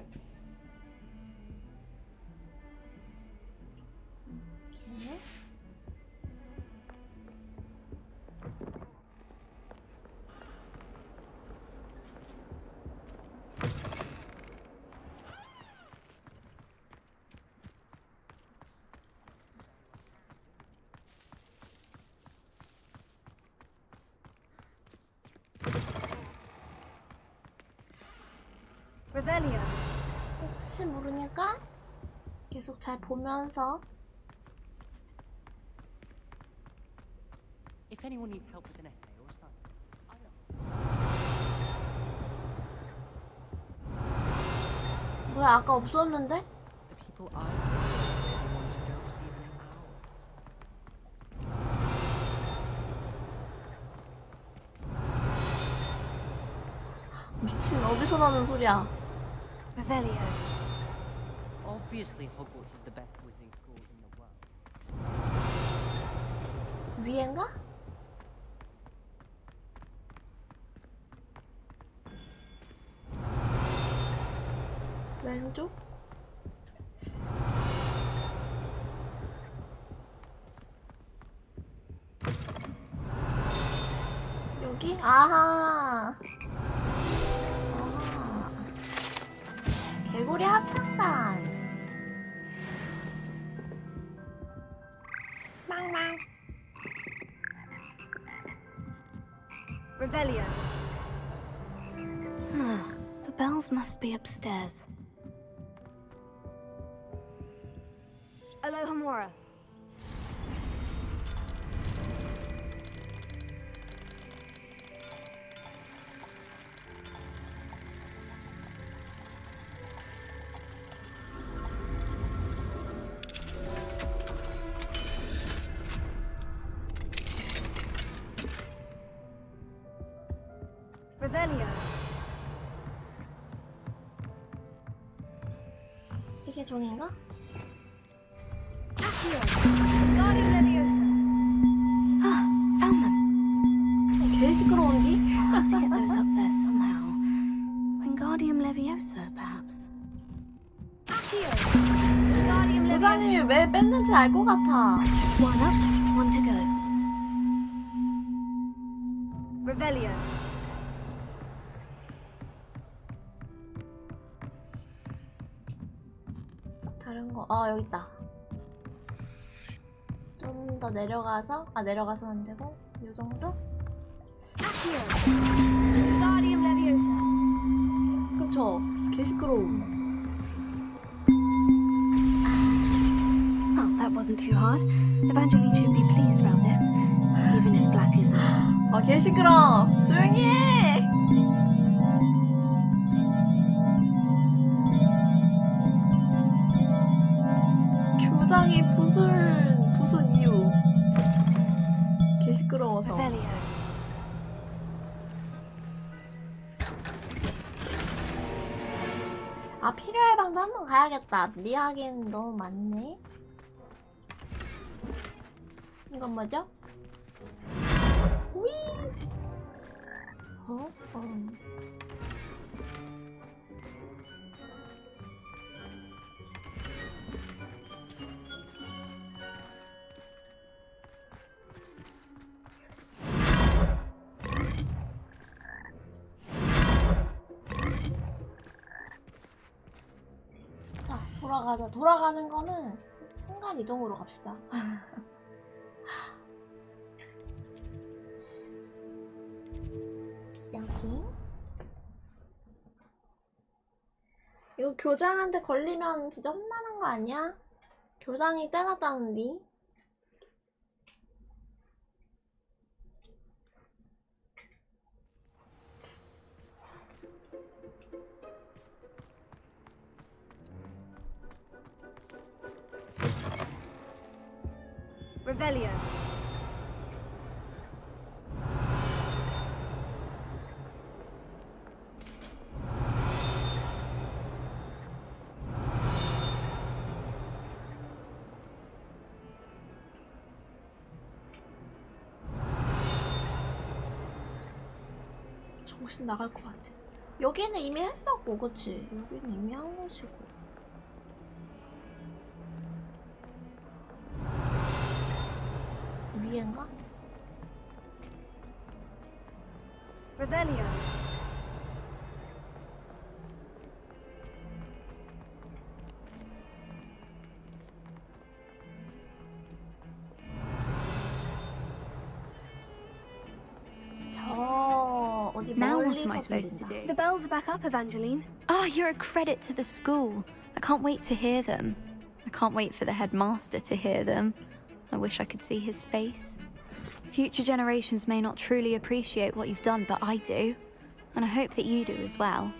[SPEAKER 1] 오케이.
[SPEAKER 3] Revelio.
[SPEAKER 1] 혹시 모르니까 계속 잘 보면서.
[SPEAKER 19] If anyone needs help with an essay or assignment, I don't.
[SPEAKER 1] 뭐야 아까 없었는데?
[SPEAKER 19] The people I know are the ones who don't receive any hours.
[SPEAKER 1] 미친 어디서 나는 소리야?
[SPEAKER 3] Revelio.
[SPEAKER 19] Obviously, Hogwarts is the best wizarding school in the world.
[SPEAKER 1] 위엔가? 왼쪽? 여기? 아하. 개구리 합창단. 망망.
[SPEAKER 3] Revelio. The bells must be upstairs. Alohomora. Revelio.
[SPEAKER 1] 이게 종인가?
[SPEAKER 3] Wingardium Leviosa. Ah, found them.
[SPEAKER 1] 개 시끄러운디?
[SPEAKER 3] I'll have to get those up there somehow. Wingardium Leviosa, perhaps. Wingardium Leviosa.
[SPEAKER 1] 부장님이 왜 뺐는지 알 것 같아.
[SPEAKER 3] One up, one to go. Revelio.
[SPEAKER 1] 다른 거, 여기 있다. 좀 더 내려가서, 내려가서 안 되고, 요 정도?
[SPEAKER 3] Guardium Leviosa.
[SPEAKER 1] 그쵸? 개 시끄러워.
[SPEAKER 3] Well, that wasn't too hard. Evangeline should be pleased about this, even if Black isn't.
[SPEAKER 1] 아, 개 시끄러. 조용히 해. 교장이 부순 이유. 개 시끄러워서. 아, 필요할 방도 한번 가야겠다. 미하긴 너무 많네. 이건 뭐죠? 위. 자, 돌아가자. 돌아가는 거는 순간 이동으로 갑시다. 여기. 이거 교장한테 걸리면 진짜 혼나는 거 아니야? 교장이 떼놨다는디?
[SPEAKER 3] Revelio.
[SPEAKER 1] 정신 나갈 것 같아. 여기는 이미 했었고, 그치? 여기는 이미 한 것이고. 위엔가?
[SPEAKER 3] Revelio.
[SPEAKER 18] Now what am I supposed to do?
[SPEAKER 3] The bells are back up, Evangeline.
[SPEAKER 18] Oh, you're a credit to the school. I can't wait to hear them. I can't wait for the headmaster to hear them. I wish I could see his face. Future generations may not truly appreciate what you've done, but I do. And I hope that you do as well.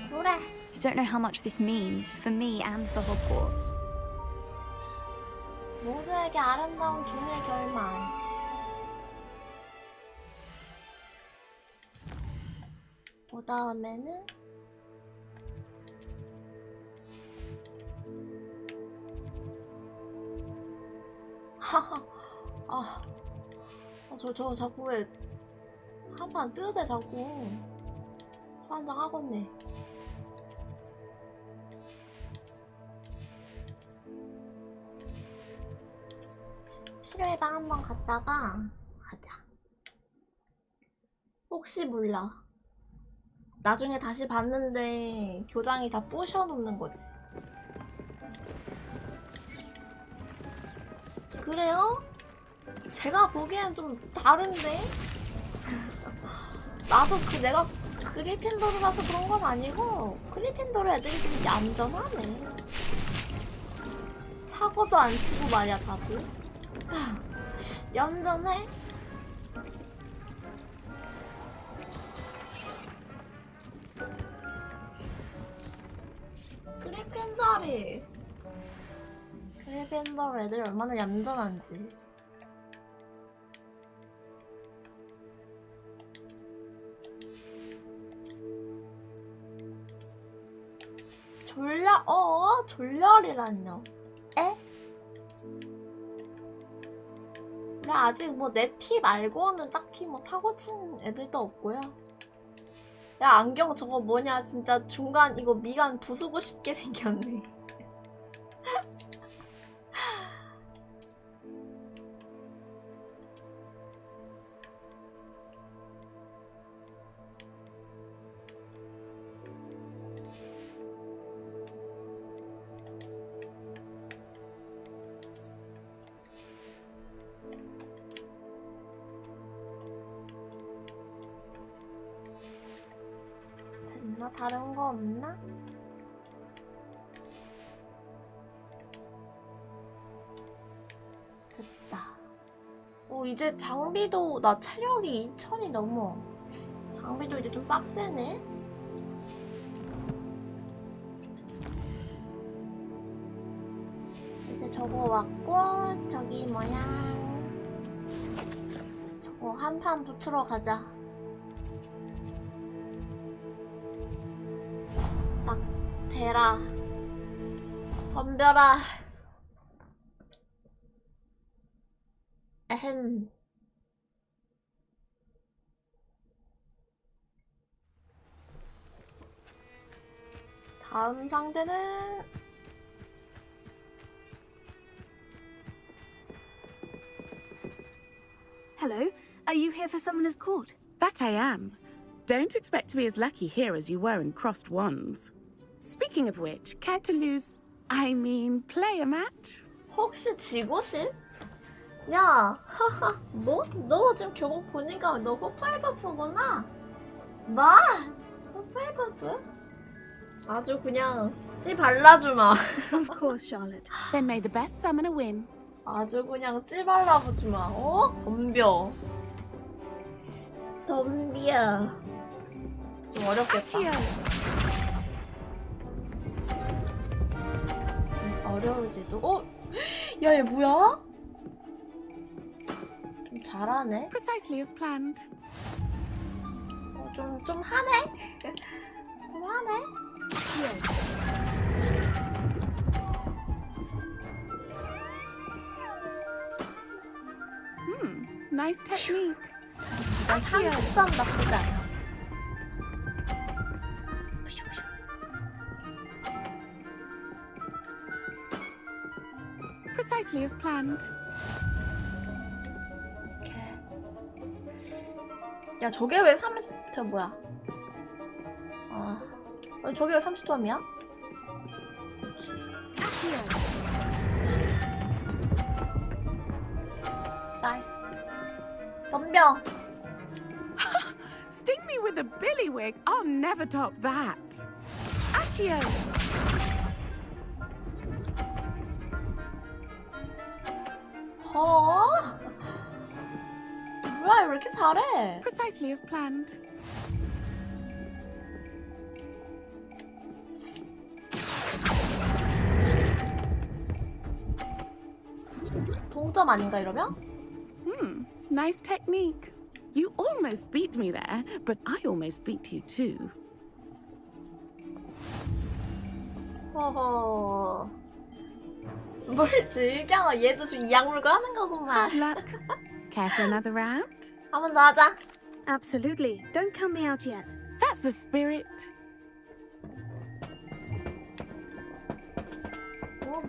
[SPEAKER 1] 그래.
[SPEAKER 18] You don't know how much this means for me and for Hogwarts.
[SPEAKER 1] 모두에게 아름다운 종의 결말. 그 다음에는 하하. 저 자꾸 왜 한판 뜨대 자꾸. 한장 하겠네. 필요해 방 한번 갔다가 가자. 혹시 몰라. 나중에 다시 봤는데 교장이 다 부셔놓는 거지. 그래요? 제가 보기엔 좀 다른데? 나도 내가 그리핀도르라서 그런 건 아니고 그리핀도르 애들이 좀 얌전하네. 사고도 안 치고 말이야 다들. 얌전해? 그리핀도르 애들이 얼마나 얌전한지. 졸렬이란요. 에? 우리 아직 뭐 내 티 말고는 딱히 뭐 사고 친 애들도 없고요. 야, 안경 저거 뭐냐, 진짜 중간 이거 미간 부수고 싶게 생겼네. 뭔가 다른 거 없나? 됐다. 이제 장비도 나 체력이 2000이 넘어. 장비도 이제 좀 빡세네. 이제 저거 왔고 저기 뭐야? 저거 한 판 붙으러 가자. 딱 대라. 덤벼라. 에헴. 다음 상대는
[SPEAKER 3] Hello, are you here for Summoner's Court?
[SPEAKER 4] That I am. Don't expect to be as lucky here as you were in Crossed Wands. Speaking of which, care to play a match?
[SPEAKER 1] 혹시 지고 싶? 야, 하하, 뭐? 너 지금 교복 보니까 너 호프알버프구나? 뭐? 호프알버프? 아주 그냥 찌 발라주마.
[SPEAKER 3] Of course, Charlotte.
[SPEAKER 4] Then may the best summoner win.
[SPEAKER 1] 아주 그냥 찌 발라주마. 덤벼. 덤벼. 좀 어렵겠다. 어려울지도. 야, 얘 뭐야? 좀 잘하네.
[SPEAKER 4] Precisely as planned.
[SPEAKER 1] 좀 하네. 좀 하네.
[SPEAKER 4] Nice technique.
[SPEAKER 1] 난 30점 나쁘지 않아.
[SPEAKER 4] Precisely as planned.
[SPEAKER 1] 야, 저게 왜 30... 저 뭐야? 저게 왜 30점이야? 나이스. 덤벼.
[SPEAKER 4] Sting me with a billywig. I'll never top that. Accio.
[SPEAKER 1] 뭐야, 왜 이렇게 잘해?
[SPEAKER 4] Precisely as planned.
[SPEAKER 1] 동점 아닌가 이러면?
[SPEAKER 4] Nice technique. You almost beat me there, but I almost beat you too.
[SPEAKER 1] 허허. 뭘 즐겨? 얘도 지금 이악 물고 하는 거구만.
[SPEAKER 4] Good luck. Care for another round?
[SPEAKER 1] 한 번 더 하자.
[SPEAKER 3] Absolutely. Don't count me out yet.
[SPEAKER 4] That's the spirit.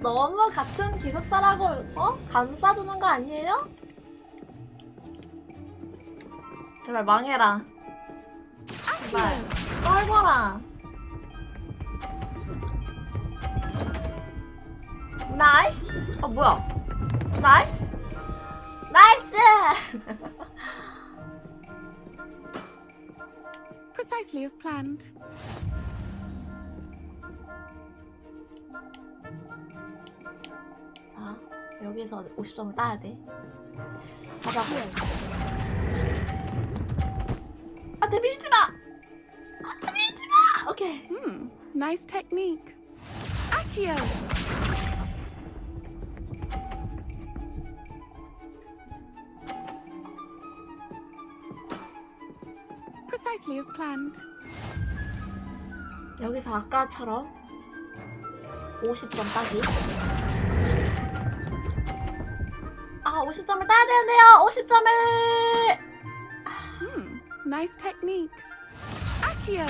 [SPEAKER 1] 너무 같은 기숙사라고 감싸주는 거 아니에요? 제발 망해라. 제발 떨거라. 나이스. 뭐야? 나이스. 나이스.
[SPEAKER 4] Precisely as planned.
[SPEAKER 1] 자, 여기서 50점을 따야 돼. 가자. 아, 밀지 마. 아, 밀지 마. 오케이.
[SPEAKER 4] Nice technique. Accio. Precisely as planned.
[SPEAKER 1] 여기서 아까처럼 50점 따기. 아, 50점을 따야 되는데요. 50점을.
[SPEAKER 4] Nice technique. Accio.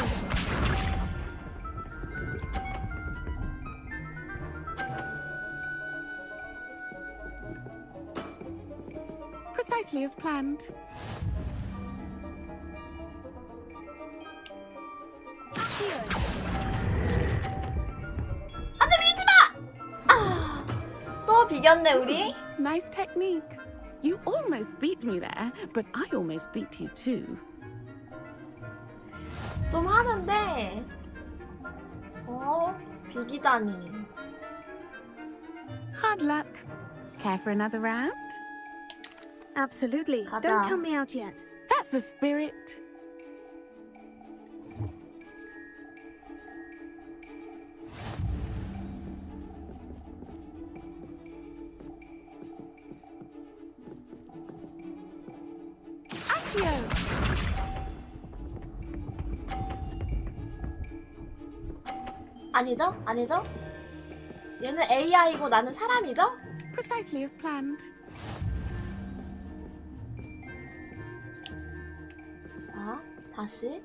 [SPEAKER 4] Precisely as planned.
[SPEAKER 1] 안돼, 밀지 마. 또 비겼네 우리.
[SPEAKER 4] Nice technique. You almost beat me there, but I almost beat you too.
[SPEAKER 1] 좀 하는데 비기다니.
[SPEAKER 4] Hard luck. Care for another round?
[SPEAKER 3] Absolutely.
[SPEAKER 1] 가자.
[SPEAKER 3] Don't count me out yet.
[SPEAKER 4] That's the spirit.
[SPEAKER 1] 아니죠? 아니죠? 얘는 AI고 나는 사람이죠?
[SPEAKER 4] Precisely as planned.
[SPEAKER 1] 자, 다시.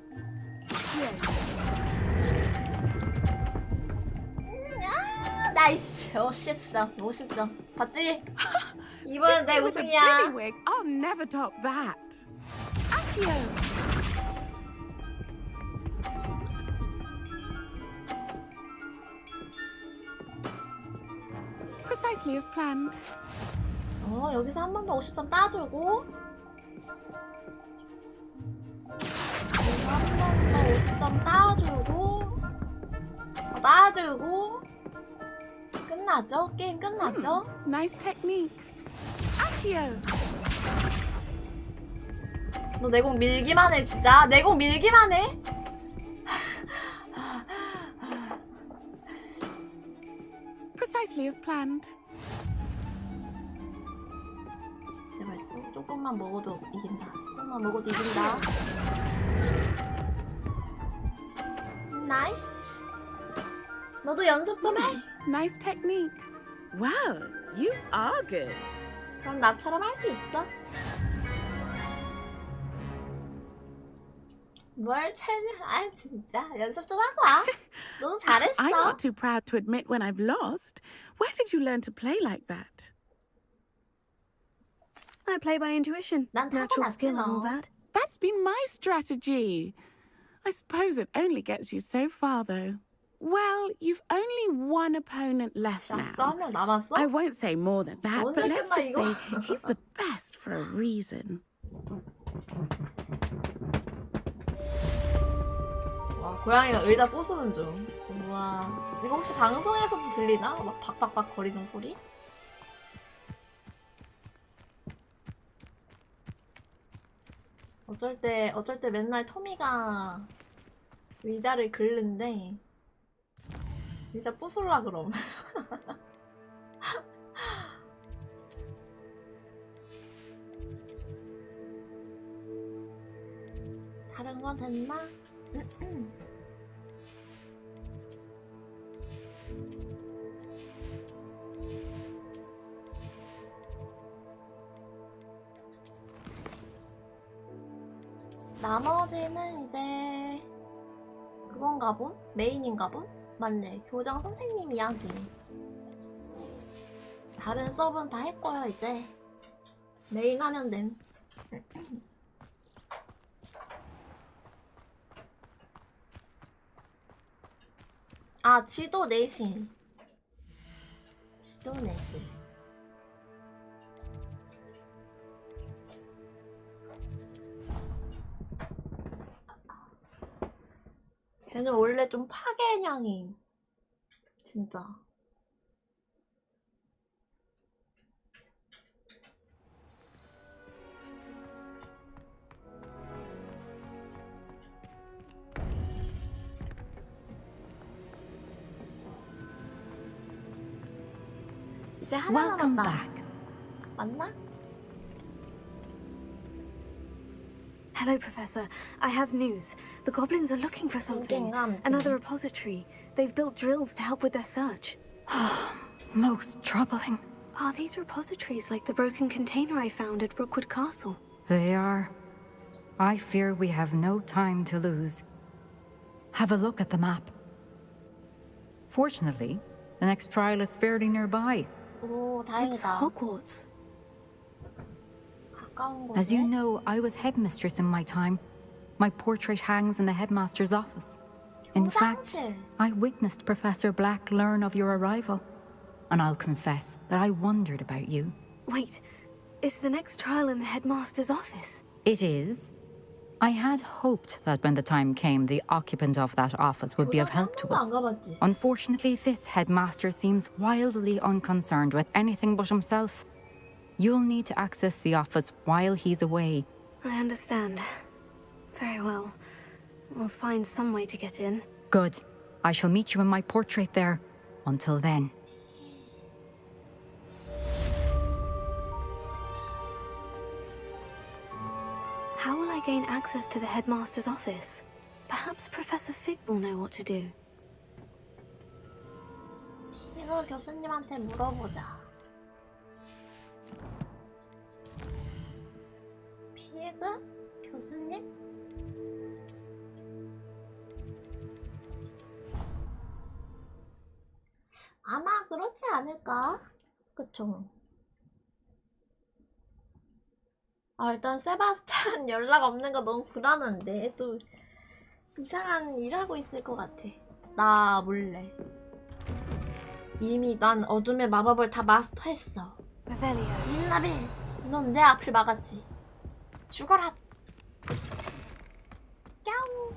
[SPEAKER 1] 나이스. 50점. 50점. 봤지? 이번엔 내
[SPEAKER 4] With a
[SPEAKER 1] 우승이야.
[SPEAKER 4] billywig, I'll never top that. Accio! Precisely as planned.
[SPEAKER 1] 여기서 한 번 더 50점 따주고. 여기서 한 번 더 50점 따주고. 따주고. 끝났죠? 게임 끝났죠?
[SPEAKER 4] Nice technique. Accio!
[SPEAKER 1] 너 내공 밀기만 해 진짜. 내공 밀기만 해.
[SPEAKER 4] Precisely as planned.
[SPEAKER 1] 제발 조금만 먹어도 이긴다. 조금만 먹어도 이긴다. 나이스. 너도 연습 좀 해.
[SPEAKER 4] Nice technique. Well, you are good.
[SPEAKER 1] 그럼 나처럼 할 수 있어. 뭘 체면? 아 진짜 연습 좀 하고 와. 너도 잘했어.
[SPEAKER 4] I'm not too proud to admit when I've lost. Where did you learn to play like that?
[SPEAKER 3] I play by intuition.
[SPEAKER 1] 난
[SPEAKER 3] Natural
[SPEAKER 1] 타고났지
[SPEAKER 3] skill and all
[SPEAKER 1] 너.
[SPEAKER 3] that.
[SPEAKER 4] That's been my strategy. I suppose it only gets you so far, though. Well, you've only one opponent left
[SPEAKER 1] 아직도
[SPEAKER 4] now.
[SPEAKER 1] 한 명 남았어?
[SPEAKER 4] I won't say more than that,
[SPEAKER 1] 언제
[SPEAKER 4] but let's
[SPEAKER 1] 끝나,
[SPEAKER 4] just
[SPEAKER 1] 이거?
[SPEAKER 4] say he's the best for a reason.
[SPEAKER 1] 와 고양이가 의자 부수는 중. 우와 이거 혹시 방송에서도 들리나? 막 박박박 거리는 소리? 어쩔 때 맨날 토미가 의자를 긁는데 의자 부술라 그럼. 다른 건 됐나? 나머지는 이제 그건가 봄? 메인인가 봄? 맞네. 교장 선생님 이야기. 다른 서브는 다 했고요 이제. 메인 하면 됨. 아 지도 내신. 지도 내신. 쟤는 원래 좀 파괴냥임. 진짜. 이제 하나
[SPEAKER 3] Welcome
[SPEAKER 1] 남았다.
[SPEAKER 3] back.
[SPEAKER 1] 맞나?
[SPEAKER 3] Hello, Professor. I have news. The goblins are looking for something. Another repository. They've built drills to help with their search.
[SPEAKER 20] Most troubling.
[SPEAKER 3] Are these repositories like the broken container I found at Rookwood Castle?
[SPEAKER 20] They are. I fear we have no time to lose. Have a look at the map. Fortunately, the next trial is fairly nearby.
[SPEAKER 1] 오,
[SPEAKER 3] It's
[SPEAKER 1] 다행이다.
[SPEAKER 3] Hogwarts.
[SPEAKER 1] 가까운 곳에.
[SPEAKER 20] As you know, I was headmistress in my time. My portrait hangs in the headmaster's office. In fact,
[SPEAKER 1] 교장실.
[SPEAKER 20] I witnessed Professor Black learn of your arrival. And I'll confess that I wondered about you.
[SPEAKER 3] Wait, is the next trial in the headmaster's office?
[SPEAKER 20] It is. I had hoped that when the time came, the occupant of that office would be of help to
[SPEAKER 1] 안
[SPEAKER 20] us.
[SPEAKER 1] 가봤지.
[SPEAKER 20] Unfortunately, this headmaster seems wildly unconcerned with anything but himself. You'll need to access the office while he's away.
[SPEAKER 3] I understand. Very well. We'll find some way to get in.
[SPEAKER 20] Good. I shall meet you in my portrait there. Until then.
[SPEAKER 3] How will I gain access to the headmaster's office? Perhaps Professor Fig will know what to do.
[SPEAKER 1] 이거 교수님한테 물어보자. 피그? 교수님? 아마 그렇지 않을까? 그쵸? 아, 일단 세바스찬 연락 없는 거 너무 불안한데 또 이상한 일 하고 있을 것 같아. 나 몰래. 이미 난 어둠의 마법을 다 마스터했어. 민나비, 넌 내 앞을 막았지. 죽어라. 꺄우.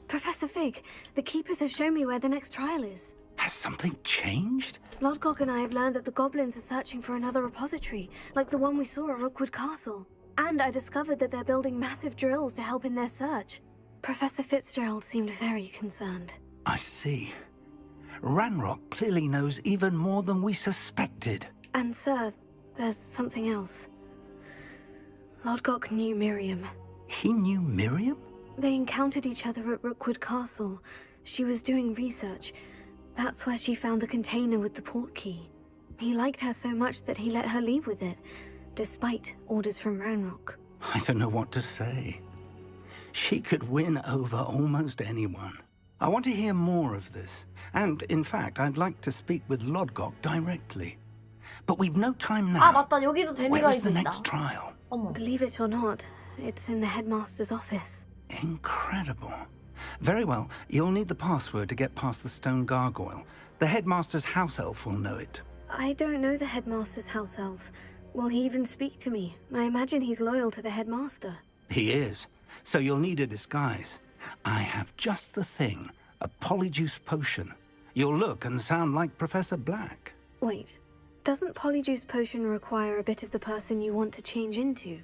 [SPEAKER 3] Professor Fig, the keepers have shown me where the next trial is.
[SPEAKER 6] Has something changed?
[SPEAKER 3] Lodgok and I have learned that the goblins are searching for another repository, like the one we saw at Rookwood Castle. And I discovered that they're building massive drills to help in their search. Professor Fitzgerald seemed very concerned.
[SPEAKER 6] I see. Ranrock clearly knows even more than we suspected.
[SPEAKER 3] And sir, there's something else. Lodgok knew Miriam.
[SPEAKER 6] He knew Miriam?
[SPEAKER 3] They encountered each other at Rookwood Castle. She was doing research. That's where she found the container with the port key. He liked her so much that he let her leave with it, despite orders from Ranrock.
[SPEAKER 6] I don't know what to say. She could win over almost anyone. I want to hear more of this. And, in fact, I'd like to speak with Lodgok directly. But we've no time now.
[SPEAKER 1] 아, 맞다. 여기도
[SPEAKER 6] Where
[SPEAKER 1] 데미가
[SPEAKER 6] is the
[SPEAKER 1] 있다.
[SPEAKER 6] next trial?
[SPEAKER 1] 어머.
[SPEAKER 3] Believe it or not, it's in the headmaster's office.
[SPEAKER 6] Incredible. Very well. You'll need the password to get past the stone gargoyle. The headmaster's house elf will know it.
[SPEAKER 3] I don't know the headmaster's house elf. Will he even speak to me? I imagine he's loyal to the headmaster.
[SPEAKER 6] He is. So you'll need a disguise. I have just the thing. A polyjuice potion. You'll look and sound like Professor Black.
[SPEAKER 3] Wait, doesn't Polyjuice Potion require a bit of the person you want to change into?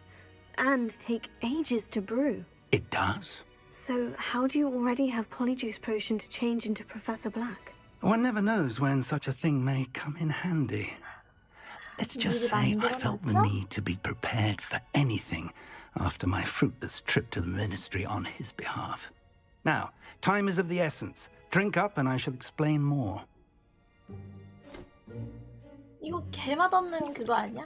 [SPEAKER 3] And take ages to brew?
[SPEAKER 6] It does.
[SPEAKER 3] So how do you already have Polyjuice Potion to change into Professor Black?
[SPEAKER 6] One never knows when such a thing may come in handy. Let's just say I felt the need to be prepared for anything after my fruitless trip to the ministry on his behalf. Now, time is of the essence. Drink up and I shall explain more.
[SPEAKER 1] 이거 개맛없는 그거 아니야?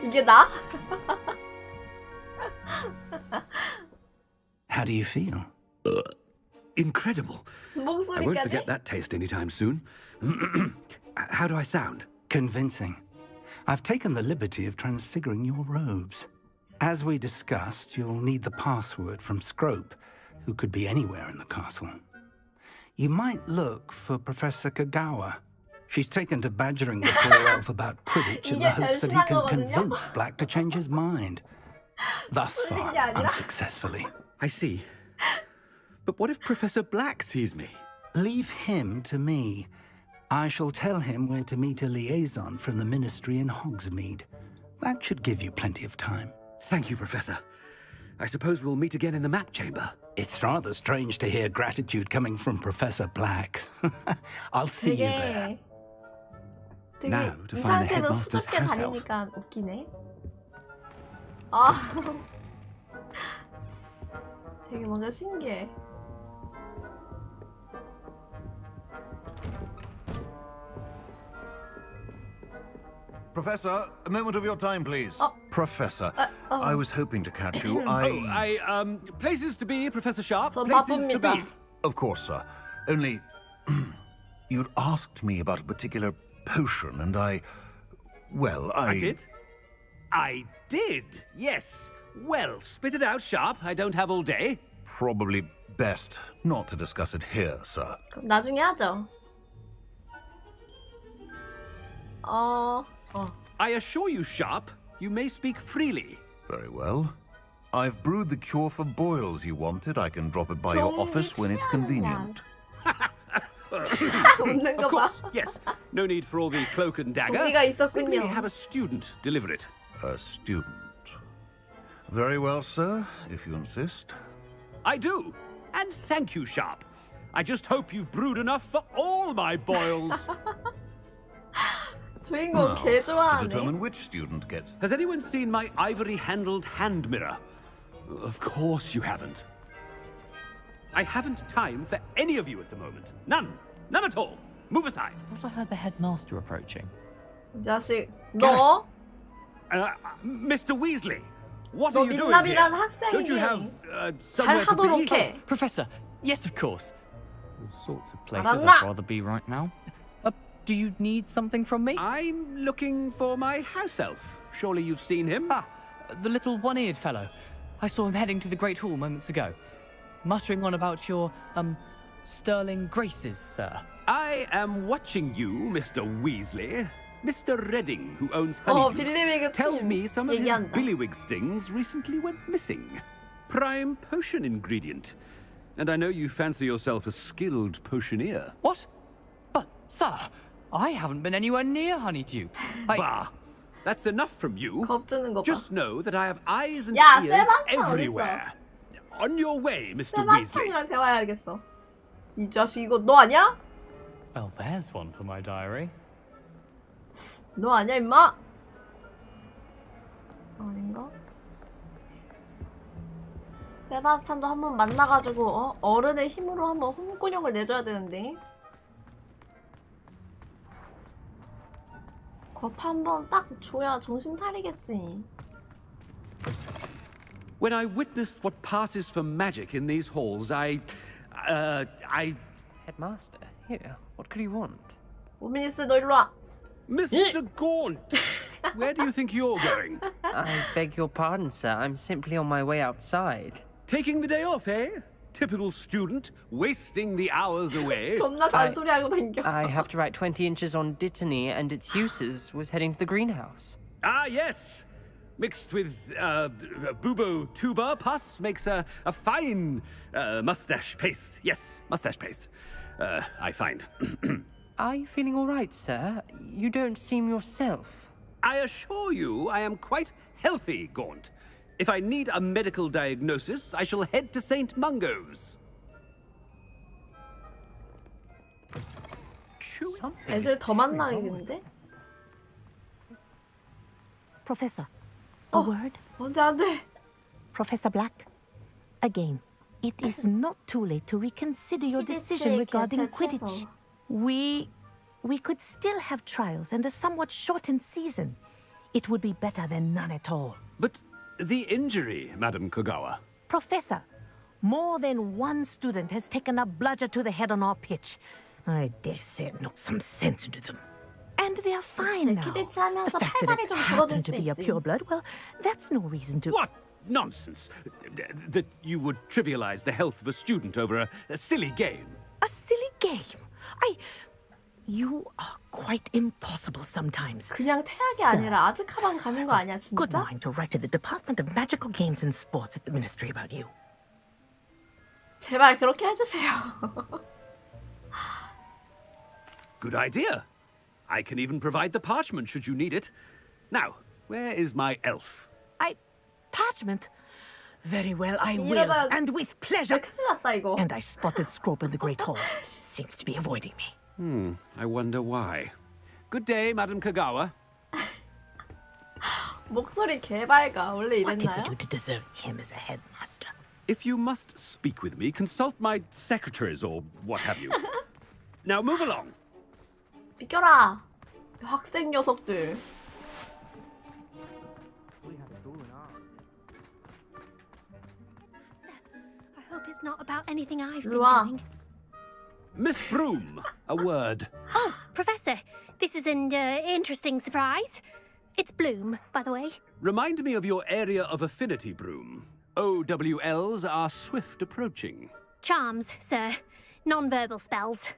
[SPEAKER 1] 이게 나?
[SPEAKER 6] How do you feel?
[SPEAKER 11] Incredible. I won't
[SPEAKER 1] 목소리까지?
[SPEAKER 11] forget that taste anytime soon. How do I sound?
[SPEAKER 6] Convincing. I've taken the liberty of transfiguring your robes. As we discussed, you'll need the password from Scrope, who could be anywhere in the castle. You might look for Professor Kagawa. She's taken to badgering the poor elf about Quidditch in the hopes that he can convince Black to change his mind. Thus far, unsuccessfully.
[SPEAKER 11] I see. But what if Professor Black sees me?
[SPEAKER 6] Leave him to me. I shall tell him where to meet a liaison from the ministry in Hogsmeade. That should give you plenty of time.
[SPEAKER 11] Thank you, Professor. I suppose we'll meet again in the map chamber.
[SPEAKER 6] It's rather strange to hear gratitude coming from Professor Black. I'll see you there.
[SPEAKER 1] 되게
[SPEAKER 11] Now to
[SPEAKER 1] 이
[SPEAKER 11] find the
[SPEAKER 1] 상태로
[SPEAKER 11] headmaster's
[SPEAKER 1] 수줍게
[SPEAKER 11] house elf.
[SPEAKER 1] 다니니까 웃기네. 아, 되게 뭔가 신기해.
[SPEAKER 2] Professor, a moment of your time, please. Professor,
[SPEAKER 1] oh.
[SPEAKER 2] I was hoping to catch you.
[SPEAKER 21] Places to be, Professor Sharp.
[SPEAKER 1] 전
[SPEAKER 21] Places to
[SPEAKER 1] 바쁩니다.
[SPEAKER 21] be.
[SPEAKER 2] Of course, sir. Only, you'd asked me about a particular potion, and I
[SPEAKER 21] did? I did, yes. Well, spit it out, Sharp. I don't have all day.
[SPEAKER 2] Probably Best not to discuss it here, sir.
[SPEAKER 1] 그럼 나중에 하죠.
[SPEAKER 21] I assure you, Sharp, you may speak freely.
[SPEAKER 2] Very well. I've brewed the cure for boils you wanted. I can drop it by your office when it's convenient.
[SPEAKER 21] Of course, yes. No need for all the cloak and dagger.
[SPEAKER 1] 종이가 있었군요.
[SPEAKER 21] Simply have a student deliver it.
[SPEAKER 2] A student. Very well, sir, if you insist.
[SPEAKER 21] I do. And thank you, Sharp. I just hope you've brewed enough for all my boils.
[SPEAKER 1] 주인공 개
[SPEAKER 21] To
[SPEAKER 1] 좋아하네.
[SPEAKER 21] determine
[SPEAKER 2] which student gets.
[SPEAKER 21] Has anyone seen my ivory-handled hand mirror? Of course you haven't. I haven't time for any of you at the moment. None. None at all. Move aside.
[SPEAKER 19] I thought I heard the headmaster approaching.
[SPEAKER 1] 이 자식, 너?
[SPEAKER 21] Mr. Weasley, what
[SPEAKER 1] 너
[SPEAKER 21] are you doing here?
[SPEAKER 1] 민낯이란
[SPEAKER 21] Don't you
[SPEAKER 1] 학생이니.
[SPEAKER 21] have somewhere to
[SPEAKER 1] 잘하도록
[SPEAKER 21] be?
[SPEAKER 1] 해.
[SPEAKER 19] Professor, yes, of course. All sorts of places
[SPEAKER 1] 알았나?
[SPEAKER 19] I'd rather be right now. Do you need something from me?
[SPEAKER 21] I'm looking for my house elf. Surely you've seen him?
[SPEAKER 19] Ah, the little one-eared fellow. I saw him heading to the Great Hall moments ago, muttering on about your, sterling graces, sir.
[SPEAKER 21] I am watching you, Mr. Weasley. Mr. Redding, who owns
[SPEAKER 1] 빌리비그
[SPEAKER 21] Honeydukes, tells
[SPEAKER 1] 팀
[SPEAKER 21] me some of his
[SPEAKER 1] 얘기한다.
[SPEAKER 21] billywig stings recently went missing. Prime potion ingredient. And I know you fancy yourself a skilled potioneer.
[SPEAKER 19] What? But, sir, I haven't been anywhere near Honeydukes.
[SPEAKER 21] Bah! That's enough from you.
[SPEAKER 1] 겁주는 거 봐.
[SPEAKER 21] Just know that I have eyes and
[SPEAKER 1] 야,
[SPEAKER 21] ears
[SPEAKER 1] 세바스찬
[SPEAKER 21] everywhere. On your way, Mr. Weasley.
[SPEAKER 1] 세바스찬이랑 대화해야겠어. 이 자식 이거 너 아니야?
[SPEAKER 19] Well, there's one for my diary.
[SPEAKER 1] 너 아니야 임마? 아닌가? 세바스찬도 한번 만나가지고 어른의 힘으로 한번 홍군형을 내줘야 되는데. 겁 한번 딱 줘야 정신 차리겠지.
[SPEAKER 21] When I witness what passes for magic in these halls, I...
[SPEAKER 19] Headmaster, here, what could he want?
[SPEAKER 1] 오미니스 너 일로 와.
[SPEAKER 21] Mr. Gaunt! Where do you think you're going?
[SPEAKER 5] I beg your pardon, sir. I'm simply on my way outside.
[SPEAKER 21] Taking the day off, eh? Typical student, wasting the hours away.
[SPEAKER 1] 존나 잔소리하고 다녀.
[SPEAKER 5] I have to write 20 inches on dittany and its uses. Was heading to the greenhouse.
[SPEAKER 21] Ah, yes! Mixed with bubo tuber pus makes a fine mustache paste. Yes, mustache paste. I find.
[SPEAKER 5] Are you feeling all right, sir? You don't seem yourself.
[SPEAKER 21] I assure you I am quite healthy, Gaunt. If I need a medical diagnosis, I shall head to St. Mungo's.
[SPEAKER 1] 애들 더 만나야겠는데?
[SPEAKER 22] Professor, a word?
[SPEAKER 1] 안돼 안돼.
[SPEAKER 22] Professor Black, again, it is not too late to reconsider your decision regarding Quidditch. We could still have trials and a somewhat shortened season. It would be better than none at all.
[SPEAKER 21] But the injury, Madam Kogawa.
[SPEAKER 22] Professor, more than one student has taken a bludger to the head on our pitch. I dare say it knocked some sense into them. And they're fine now. The fact that it happened to be a pureblood, well, that's no reason to...
[SPEAKER 21] What nonsense! That you would trivialize the health of a student over a silly game.
[SPEAKER 22] A silly game? You are quite impossible sometimes.
[SPEAKER 1] 그냥 태학이 아니라 아즈카방 가는 거 아니야 진짜?
[SPEAKER 22] Good mind to write to the Department of Magical Games and Sports at the Ministry about you.
[SPEAKER 1] 제발 그렇게 해주세요.
[SPEAKER 21] Good idea. I can even provide the parchment should you need it. Now, where is my elf?
[SPEAKER 22] Parchment? Very well, I will, and with pleasure. And I spotted Scrope in the Great Hall. Seems to be avoiding me.
[SPEAKER 21] I wonder why. Good day, Madam Kogawa.
[SPEAKER 1] 목소리 개발가. 원래
[SPEAKER 22] What did we
[SPEAKER 1] 이랬나요?
[SPEAKER 22] do to deserve him as a headmaster?
[SPEAKER 21] If you must speak with me, consult my secretaries or what have you. Now move along.
[SPEAKER 1] 비켜라. 학생 녀석들.
[SPEAKER 23] I hope it's not about anything I've been
[SPEAKER 1] Lua.
[SPEAKER 23] doing.
[SPEAKER 21] Miss Broom, a word.
[SPEAKER 23] Oh, Professor, this is an interesting surprise. It's Bloom, by the way.
[SPEAKER 21] Remind me of your area of affinity, Broom. OWLs are swift approaching.
[SPEAKER 23] Charms, sir. Non-verbal spells.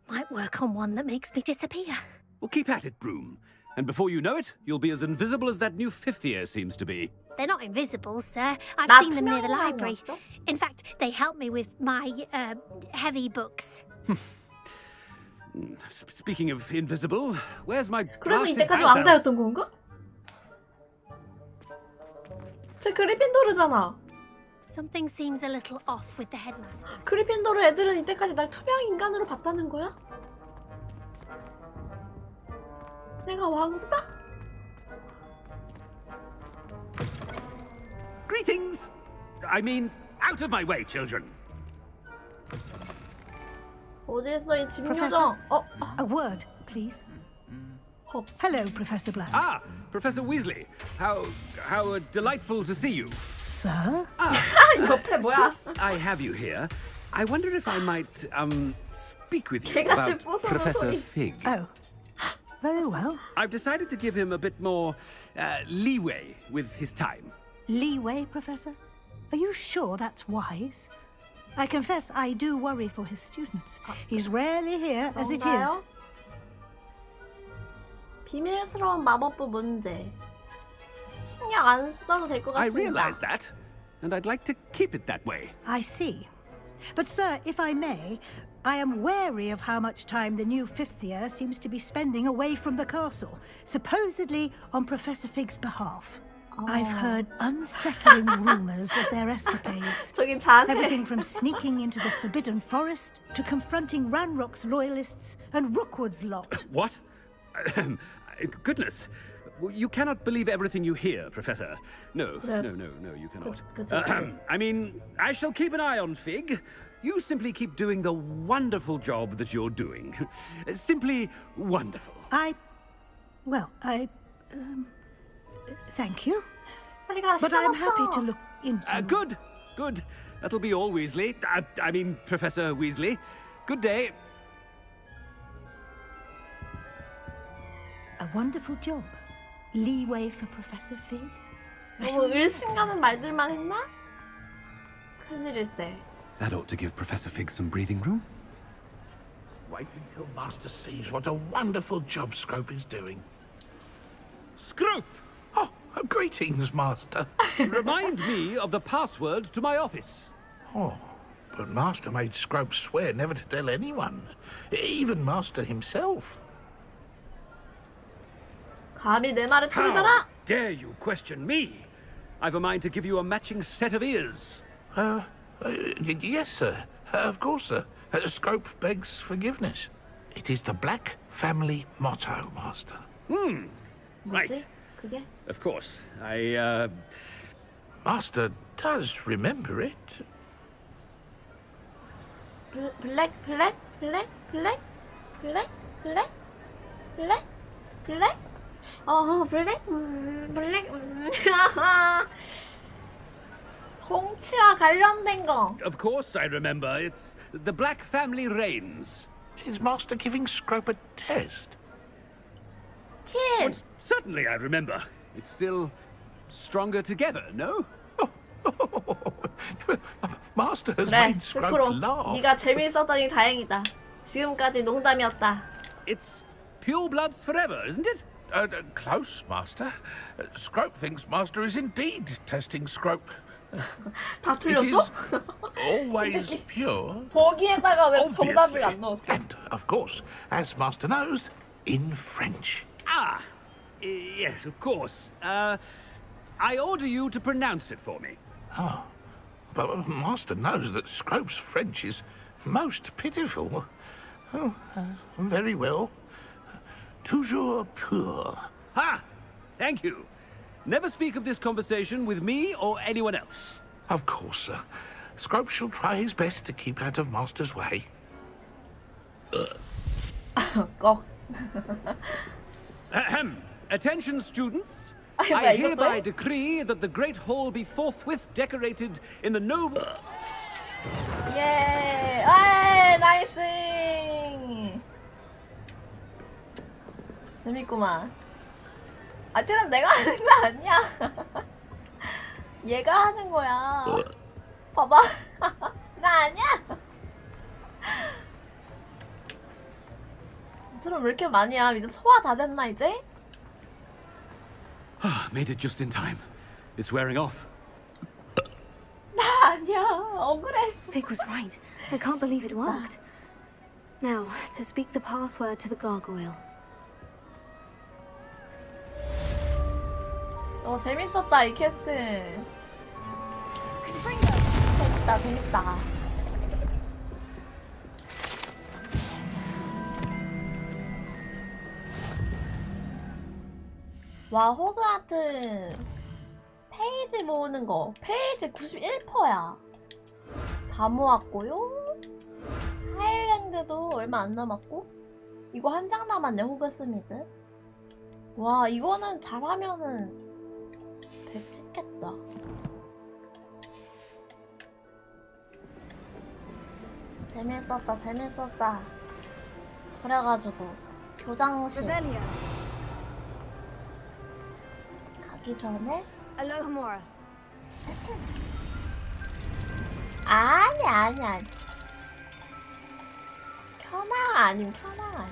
[SPEAKER 23] Might work on one that makes me disappear.
[SPEAKER 21] Well, keep at it, Broom. And before you know it, you'll be as invisible as that new fifth year seems to be.
[SPEAKER 23] They're not invisible, sir. I've
[SPEAKER 1] 나
[SPEAKER 23] seen them near the
[SPEAKER 1] 투명한 거
[SPEAKER 23] library.
[SPEAKER 1] 아니었어?
[SPEAKER 23] In fact, they help me with my, heavy books.
[SPEAKER 21] Speaking of invisible, where's my
[SPEAKER 1] 그래서
[SPEAKER 21] blasted
[SPEAKER 1] 이때까지
[SPEAKER 21] house elf?
[SPEAKER 1] 왕자였던 건가? 쟤 그리핀도르잖아.
[SPEAKER 23] Something seems a little off with the headman.
[SPEAKER 1] 그리핀도르 애들은 이때까지 날 투명 인간으로 봤다는 거야? 내가 왕이다?
[SPEAKER 21] Greetings! I mean, out of my way, children.
[SPEAKER 1] 어디 있어 이 집요정?
[SPEAKER 7] Professor, a word, please. Hello, Professor Black.
[SPEAKER 21] Ah, Professor Weasley. How delightful to see you.
[SPEAKER 7] Sir?
[SPEAKER 1] 옆에 뭐야?
[SPEAKER 21] Since I have you here, I wonder if I might speak with you
[SPEAKER 1] 개같이
[SPEAKER 21] about
[SPEAKER 1] 부수는
[SPEAKER 21] Professor
[SPEAKER 1] 소리.
[SPEAKER 21] Fig.
[SPEAKER 7] Oh, very well.
[SPEAKER 21] I've decided to give him a bit more leeway with his time.
[SPEAKER 7] Leeway, Professor? Are you sure that's wise? I confess I do worry for his students. He's rarely here as it is.
[SPEAKER 1] 그런가요? 비밀스러운 마법부 문제. 신경 안 써도 될 것
[SPEAKER 21] I
[SPEAKER 1] 같습니다.
[SPEAKER 21] realize that, and I'd like to keep it that way.
[SPEAKER 7] I see. But, sir, if I may, I am wary of how much time the new fifth year seems to be spending away from the castle, supposedly on Professor Fig's behalf. I've heard unsettling rumors of their escapades.
[SPEAKER 1] 저긴 자네.
[SPEAKER 7] Everything from sneaking into the Forbidden Forest to confronting Ranrock's loyalists and Rookwood's lot.
[SPEAKER 21] What? Goodness. You cannot believe everything you hear, Professor. No, you cannot. I mean, I shall keep an eye on Fig. You simply keep doing the wonderful job that you're doing. Simply wonderful.
[SPEAKER 7] Thank you. But I'm happy to look into...
[SPEAKER 21] Good. That'll be all, Weasley. I mean, Professor Weasley. Good day.
[SPEAKER 7] A wonderful job. Leeway for Professor Fig.
[SPEAKER 1] 너무 의심 가는 말들만 했나? 큰일일세.
[SPEAKER 21] That ought to give Professor Fig some breathing room.
[SPEAKER 8] Wait until Master sees what a wonderful job Scrope is doing.
[SPEAKER 21] Scrope!
[SPEAKER 8] Oh, greetings, Master.
[SPEAKER 21] Remind me of the password to my office.
[SPEAKER 8] Oh, but Master made Scrope swear never to tell anyone, even Master himself.
[SPEAKER 1] 감히 내 말에
[SPEAKER 21] How
[SPEAKER 1] 토리더라?
[SPEAKER 21] dare you question me? I've a mind to give you a matching set of ears.
[SPEAKER 8] Yes, sir. Of course, sir. Scrope begs forgiveness. It is the Black family motto, Master.
[SPEAKER 21] Right.
[SPEAKER 1] 그게?
[SPEAKER 21] Of course.
[SPEAKER 8] Master does remember it.
[SPEAKER 1] 블랙? 블랙? 홍치와 관련된 거.
[SPEAKER 21] Of course I remember. It's the Black family reigns.
[SPEAKER 8] Is Master giving Scrope a test?
[SPEAKER 1] Kid.
[SPEAKER 21] Certainly I remember. It's still stronger together, no?
[SPEAKER 8] Master has
[SPEAKER 1] 그래,
[SPEAKER 8] made Scrope
[SPEAKER 1] 스크로.
[SPEAKER 8] laugh.
[SPEAKER 1] 네가 재미있었다니 다행이다. 지금까지 농담이었다.
[SPEAKER 21] It's pure bloods forever, isn't it?
[SPEAKER 8] Close, Master. Scrope thinks Master is indeed testing Scrope.
[SPEAKER 1] 다
[SPEAKER 8] It
[SPEAKER 1] 틀렸어?
[SPEAKER 8] is always pure.
[SPEAKER 1] 보기에다가 왜 정답을 안 넣었어?
[SPEAKER 8] And, of course, as Master knows, in French.
[SPEAKER 21] Yes, of course. I order you to pronounce it for me.
[SPEAKER 8] Oh, but Master knows that Scrope's French is most pitiful. Oh, very well. Toujours pur.
[SPEAKER 21] Ha! Thank you. Never speak of this conversation with me or anyone else.
[SPEAKER 8] Of course, sir. Scrope shall try his best to keep out of Master's way.
[SPEAKER 1] 꺽.
[SPEAKER 21] Ahem. Attention, students.
[SPEAKER 1] 뭐야,
[SPEAKER 21] I
[SPEAKER 1] 이것도
[SPEAKER 21] hereby
[SPEAKER 1] 해?
[SPEAKER 21] decree that the Great Hall be forthwith decorated in the noble...
[SPEAKER 1] 예. 아, 나이스. 재밌구만. 아, 그럼 내가 하는 거 아니야. 얘가 하는 거야. 봐봐. 나 아니야. 드럼 왜 이렇게 많이 야? 이제 소화 다 됐나 이제?
[SPEAKER 21] Made it just in time. It's wearing off.
[SPEAKER 1] 나 아니야. 억울해.
[SPEAKER 3] Fig was right. I can't believe it worked. Now, to speak the password to the gargoyle.
[SPEAKER 1] 재밌었다 이 퀘스트. 재밌다 재밌다. 와 호그와트 페이지 모으는 거 페이지 91%야. 다 모았고요. 하일랜드도 얼마 안 남았고 이거 한 장 남았네 호그스미드. 와 이거는 잘하면은 100 찍겠다. 재밌었다 재밌었다. 그래가지고 교장실 가기 전에
[SPEAKER 3] Alohomora.
[SPEAKER 1] 아니 켜망 아님 켜망.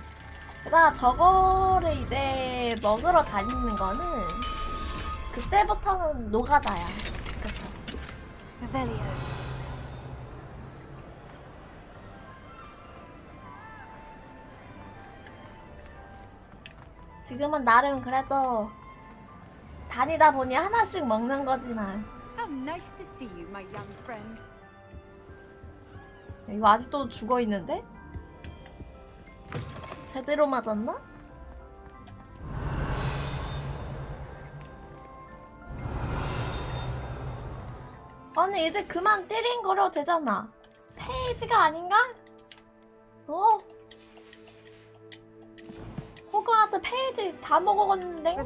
[SPEAKER 1] 게다가 저거를 이제 먹으러 다니는 거는 그때부터는 노가다야. 그쵸? 지금은 나름 그래도 다니다 보니 하나씩 먹는 거지만.
[SPEAKER 13] How nice to see you, my young friend.
[SPEAKER 1] 이거 아직도 죽어 있는데? 제대로 맞았나? 아니 이제 그만 띠링거려도 되잖아. 페이지가 아닌가? 호그와트 페이지 다 먹었는데?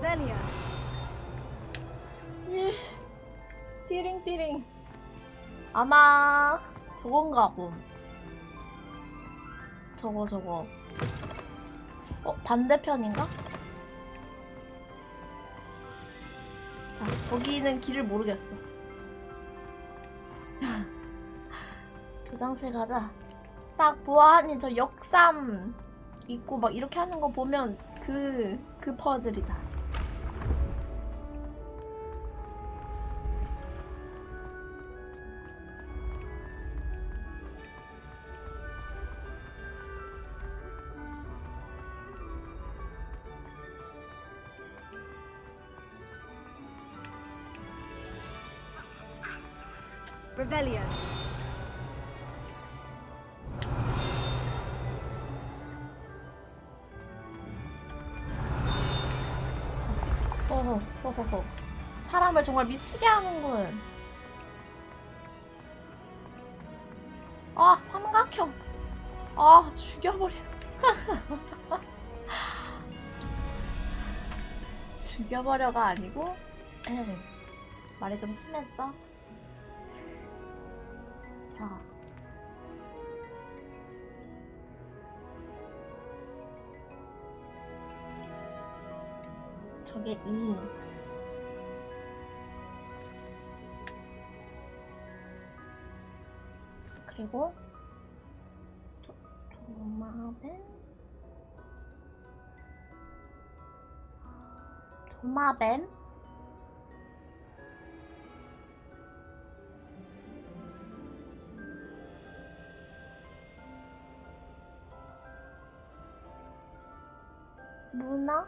[SPEAKER 1] 띠링띠링. 아마 저건가 봄. 저거. 반대편인가? 자, 저기는 길을 모르겠어. 교장실 가자. 딱 보아하니 저 역삼 있고 막 이렇게 하는 거 보면 그 퍼즐이다.
[SPEAKER 3] Revelio.
[SPEAKER 1] 허허허허. 사람을 정말 미치게 하는군. 아, 삼각형. 아, 죽여버려. 죽여버려가 아니고 말이 좀 심했어. 자, 저게 2. 그리고 도마뱀 문어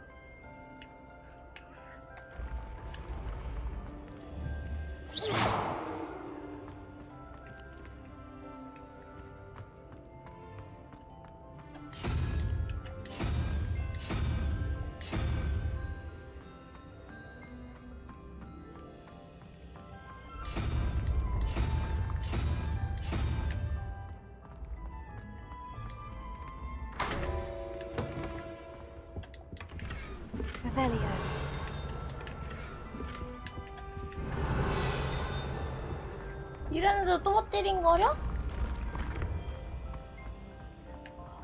[SPEAKER 3] Revelio.
[SPEAKER 1] 이랬는데 또 띠링거려?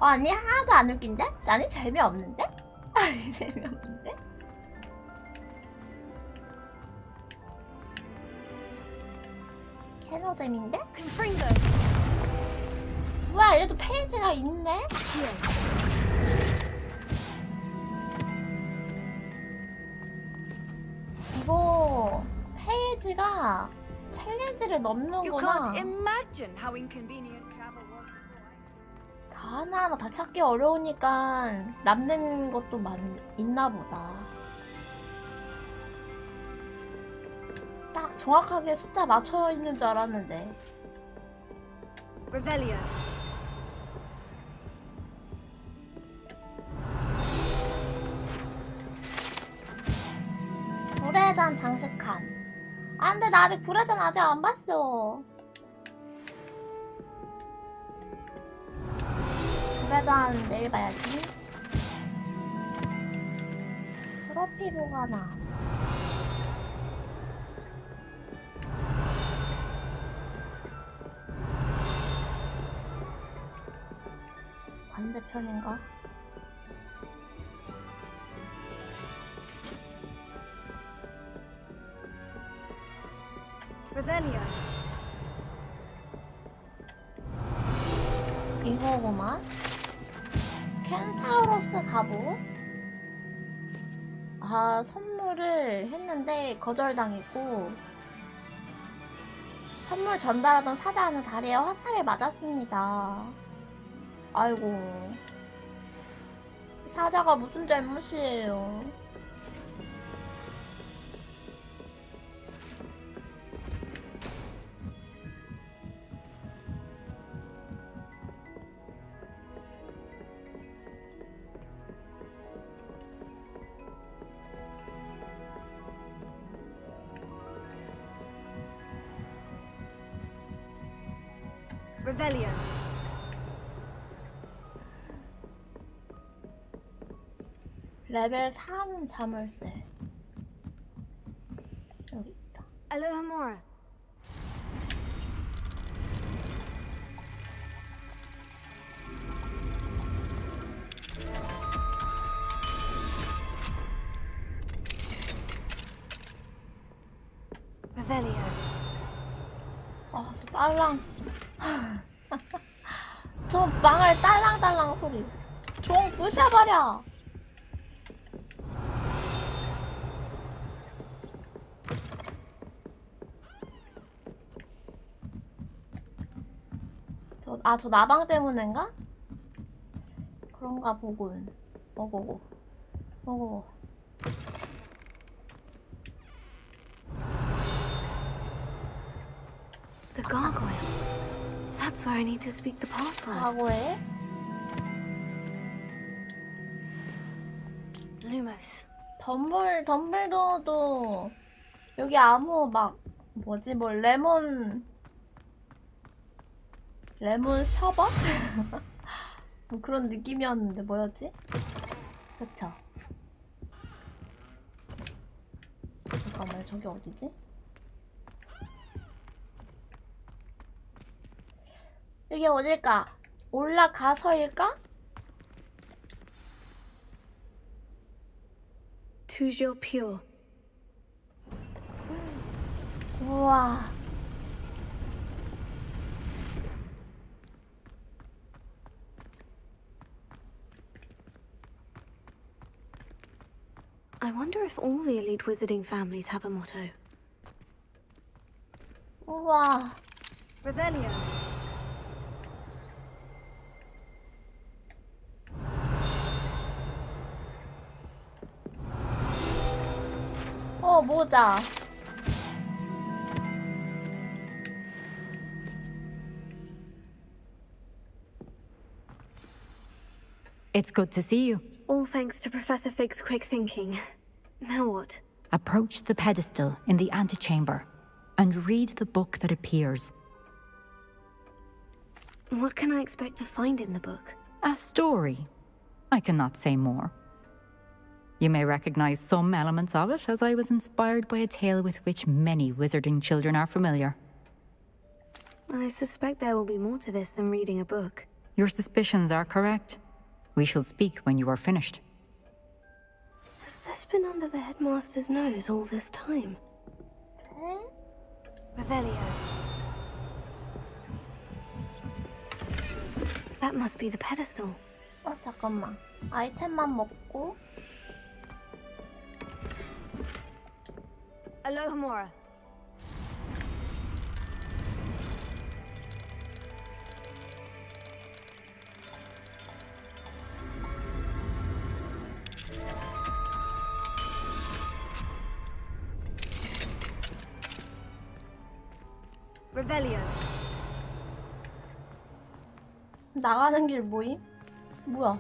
[SPEAKER 1] 아니 하나도 안 웃긴데? 아니 재미없는데? 아니 재미없는데? 개노잼인데?
[SPEAKER 3] Confringo.
[SPEAKER 1] 뭐야, 이래도 페이지가 있네? 이거 페이지가 챌린지를 넘는구나. 다 하나하나 다 찾기 어려우니까 남는 것도 있나 보다. 딱 정확하게 숫자 맞춰 있는 줄 알았는데.
[SPEAKER 3] Revelio.
[SPEAKER 1] 불의 잔 장식칸. 아, 근데 나 아직 불의 잔 아직 안 봤어. 불의 잔 내일 봐야지. 트로피 보관함. 반대편인가?
[SPEAKER 3] Revelio.
[SPEAKER 1] 이거구만. 켄타우로스 갑옷. 아, 선물을 했는데 거절당했고, 선물 전달하던 사자는 다리에 화살을 맞았습니다. 아이고, 사자가 무슨 잘못이에요.
[SPEAKER 3] Revelio.
[SPEAKER 1] 레벨 3 자물쇠. 여기 있다.
[SPEAKER 3] Alohomora. Revelio.
[SPEAKER 1] 아, 저 딸랑. 저 망할 딸랑딸랑 소리. 종 부셔버려. 저 나방 때문인가? 그런가 보군. 어고고. 어고고.
[SPEAKER 3] The gargoyle. That's where I need to speak the password.
[SPEAKER 1] 과거에?
[SPEAKER 3] Lumos.
[SPEAKER 1] 덤블도어도 여기 아무 뭐지 레몬 셔벗? 뭐 그런 느낌이었는데 뭐였지? 그쵸? 잠깐만, 저기 어디지? 이게 어딜까? 올라가서일까?
[SPEAKER 3] Toujours pure.
[SPEAKER 1] 우와.
[SPEAKER 3] I wonder if all the elite wizarding families have a motto.
[SPEAKER 1] 우와.
[SPEAKER 3] Revelio.
[SPEAKER 1] 모자.
[SPEAKER 20] It's good to see you.
[SPEAKER 3] All thanks to Professor Fig's quick thinking. Now what?
[SPEAKER 20] Approach the pedestal in the antechamber and read the book that appears.
[SPEAKER 3] What can I expect to find in the book?
[SPEAKER 20] A story. I cannot say more. You may recognize some elements of it, as I was inspired by a tale with which many wizarding children are familiar.
[SPEAKER 3] I suspect there will be more to this than reading a book.
[SPEAKER 20] Your suspicions are correct. We shall speak when you are finished.
[SPEAKER 3] Has this been under the headmaster's nose all this time? Revelio. That must be the pedestal.
[SPEAKER 1] 잠깐만. 아이템만 먹고.
[SPEAKER 3] Alohomora. Revelio.
[SPEAKER 1] 나가는 길 모임? 뭐야?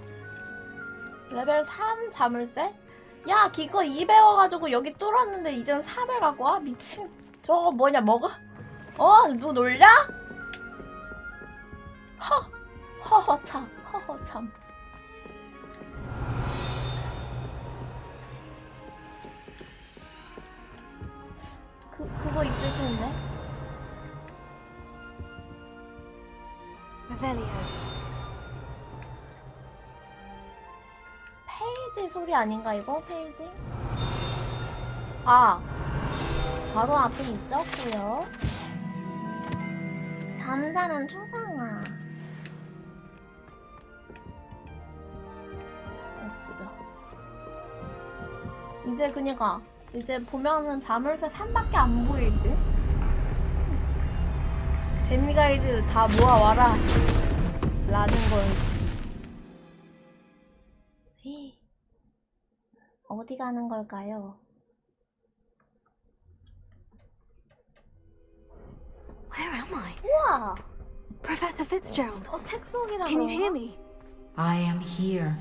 [SPEAKER 1] 레벨 3 자물쇠? 야, 기껏 2 배워가지고 여기 뚫었는데 이젠 3을 갖고 와? 미친. 저거 뭐냐, 먹어? 누 놀냐? 허허참. 그거 있을 텐데.
[SPEAKER 3] Revelio.
[SPEAKER 1] 페이지 소리 아닌가 이거? 페이지? 아, 바로 앞에 있었고요. 잠자는 초상화. 됐어. 이제 그니까 이제 보면은 자물쇠 3밖에 안 보일 듯? 데미가이드 다 모아와라 라는 거였지. 어디 가는 걸까요?
[SPEAKER 3] Where am I?
[SPEAKER 1] 우와!
[SPEAKER 3] Professor Fitzgerald.
[SPEAKER 1] 책 속이라
[SPEAKER 3] Can you
[SPEAKER 1] 그런가?
[SPEAKER 3] hear me?
[SPEAKER 20] I am here.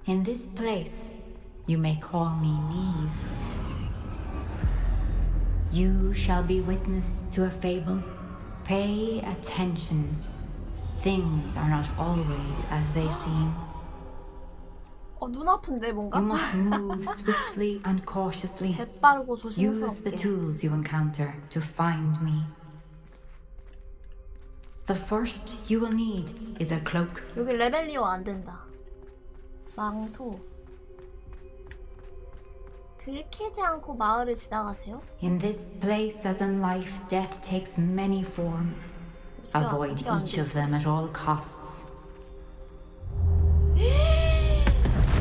[SPEAKER 20] In this place, you may call me Neve. You shall be witness to a fable. Pay attention. Things are not always as they seem.
[SPEAKER 1] 눈 아픈데 뭔가?
[SPEAKER 20] You must move swiftly and cautiously.
[SPEAKER 1] 재빠르고
[SPEAKER 20] Use the
[SPEAKER 1] 조심스럽게.
[SPEAKER 20] tools you encounter to find me. The first you will need is a cloak.
[SPEAKER 1] 여기 레벨리오 안 된다. 망토. 들키지 않고 마을을 지나가세요?
[SPEAKER 20] In this place, as in life, death takes many forms. Avoid each of them at all costs.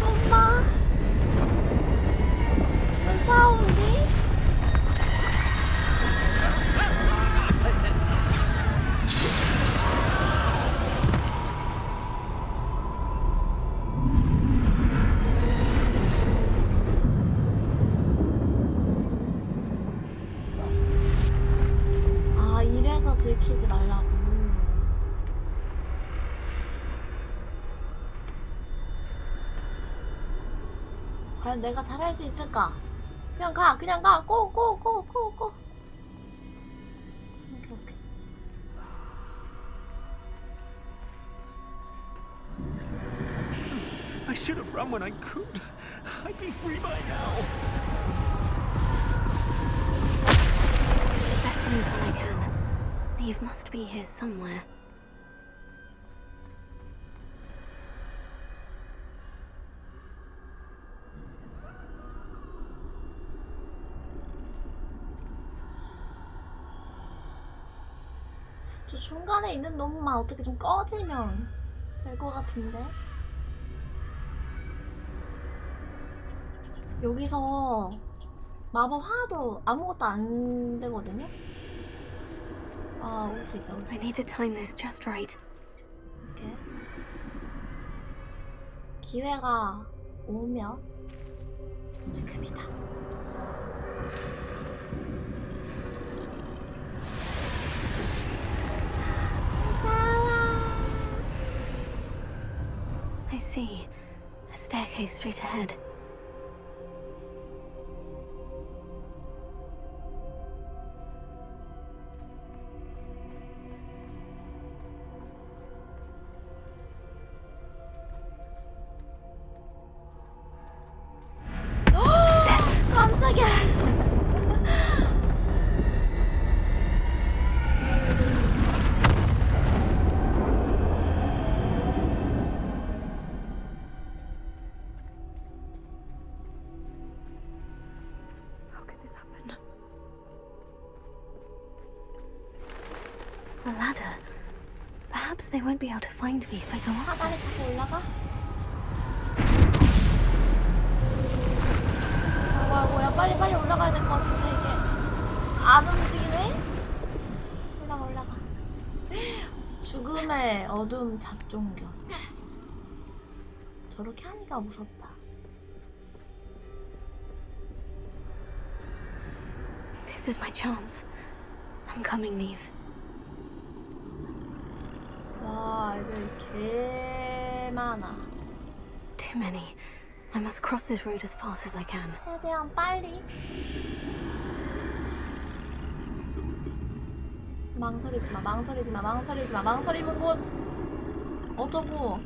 [SPEAKER 1] 엄마. 무서운데? 아, 이래서 들키지 말라고. 과연 내가 잘할 수 있을까? 그냥 가, 그냥 가. 고. 오케이.
[SPEAKER 11] I should have run when I could. I'd be free by now.
[SPEAKER 3] Best move when I can. Neve must be here somewhere.
[SPEAKER 1] 저 중간에 있는 놈만 어떻게 좀 꺼지면 될 것 같은데. 여기서 마법 하나도 아무것도 안 되거든요? 아, 올 수 있다, 올 수
[SPEAKER 3] I
[SPEAKER 1] 있다.
[SPEAKER 3] need to time this just right.
[SPEAKER 1] 이렇게. 기회가 오면 지금이다.
[SPEAKER 3] I see. A staircase straight ahead.
[SPEAKER 1] 깜짝이야.
[SPEAKER 3] A ladder. Perhaps Suppose they won't be able to find me if I go up
[SPEAKER 1] 사다리 타고 올라가? 뭐야 빨리 올라가야 될 것 같은데 이게 안 움직이네? 올라가 죽음의 어둠 잡종견 저렇게 하니까 무섭다.
[SPEAKER 3] This is my chance. I'm coming, Neve.
[SPEAKER 1] 와 애들 개 많아.
[SPEAKER 3] Too many. I must cross this road as fast as I can.
[SPEAKER 1] 최대한 빨리. 망설이지마. 망설이면 곧 어쩌고.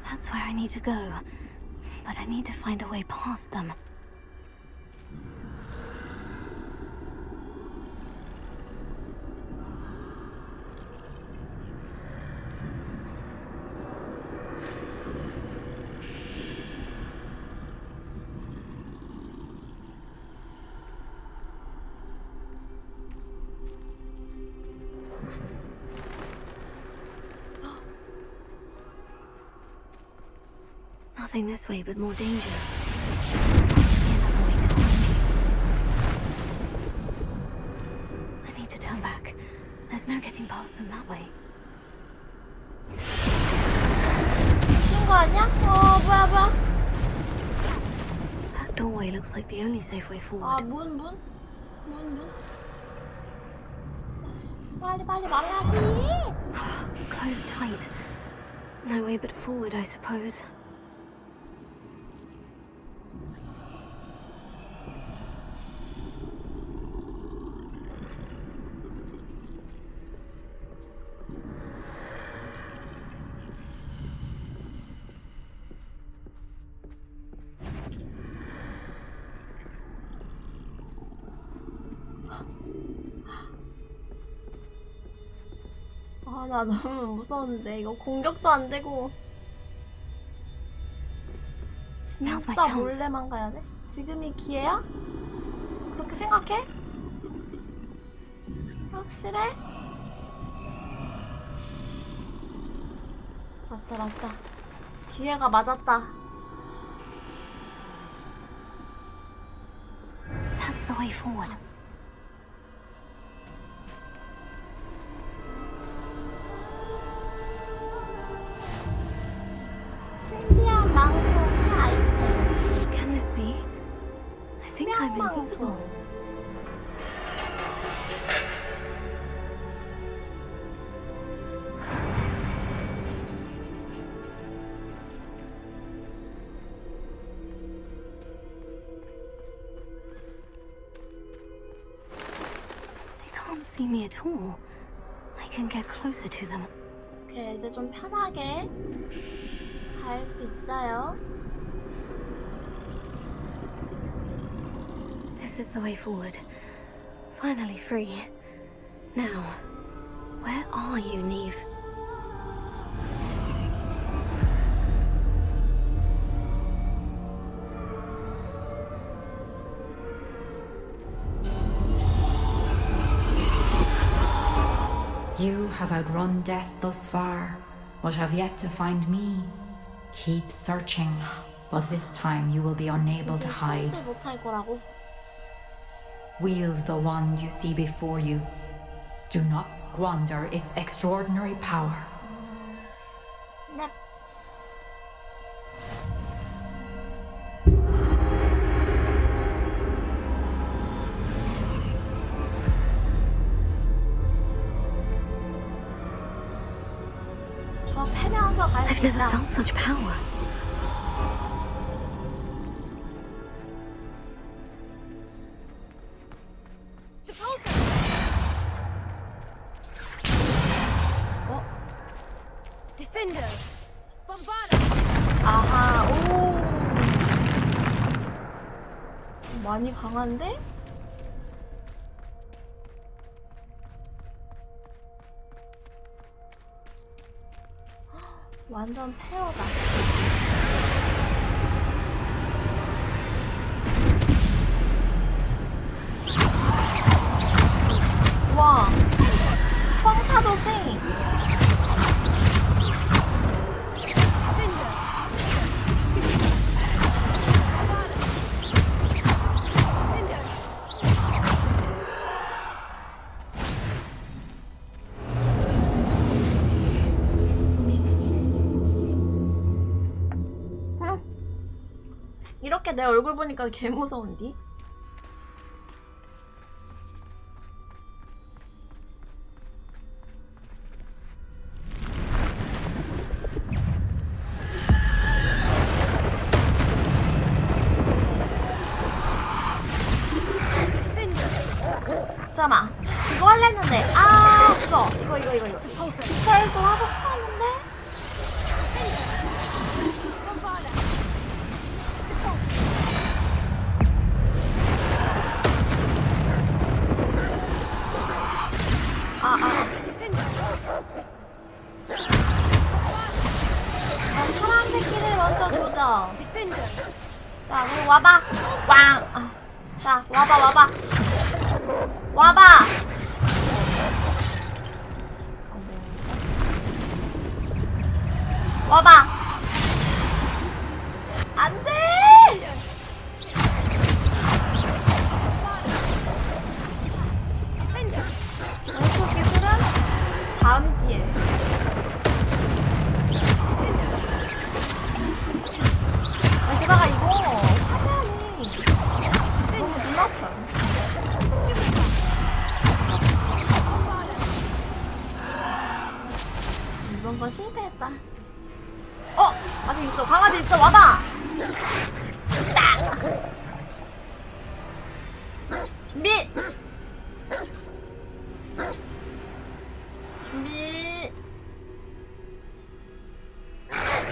[SPEAKER 3] That's where I need to go. But I need to find a way past them. Nothing this way, but more danger. Must be another way to find you. I need to turn back. There's no getting past them that way.
[SPEAKER 1] 미친 거 아니야? 뭐야?
[SPEAKER 3] That doorway looks like the only safe way forward.
[SPEAKER 1] 문. 빨리 말해야지.
[SPEAKER 3] Closed tight. No way but forward, I suppose.
[SPEAKER 1] 나 너무 무서운데 이거 공격도 안 되고 진짜 몰래만 가야 돼? 지금이 기회야? 그렇게 생각해? 확실해? 맞다. 기회가 맞았다.
[SPEAKER 3] That's the way forward.
[SPEAKER 1] 신비한 망토 새 아이템.
[SPEAKER 3] Can this be? I think I'm invisible. They can't see me at all. I can get closer to them.
[SPEAKER 1] 오케이, 이제 좀 편하게 갈 수 있어요.
[SPEAKER 3] This is the way forward. Finally free. Now, where are you, Neve?
[SPEAKER 9] You have outrun death thus far, but have yet to find me. Keep searching, but this time you will be unable to hide.
[SPEAKER 1] 못할 거라고.
[SPEAKER 9] Wield the wand you see before you. Do not squander its extraordinary power.
[SPEAKER 1] 넵. 저 패면서 갈 수
[SPEAKER 3] I've never
[SPEAKER 1] 있다.
[SPEAKER 3] felt such power.
[SPEAKER 17] Defender!
[SPEAKER 1] 아하, 오. 많이 강한데? 완전 페어다. 와. 이렇게 내 얼굴 보니까 개 무서운디? 잠깐만, 이거 할래 했는데. 아, 이거 디펄소 하고 싶었는데. 사람 새끼들 먼저 조져. 자, 그리고 와봐. 왕. 자, 와봐. 와봐. 안 돼. 연속 기술은 다음 기회. 게다가 이거 화면이 너무 눈아파. 이번 건 실패했다. 아직 있어. 강아지 있어. 와봐. 딱. 준비.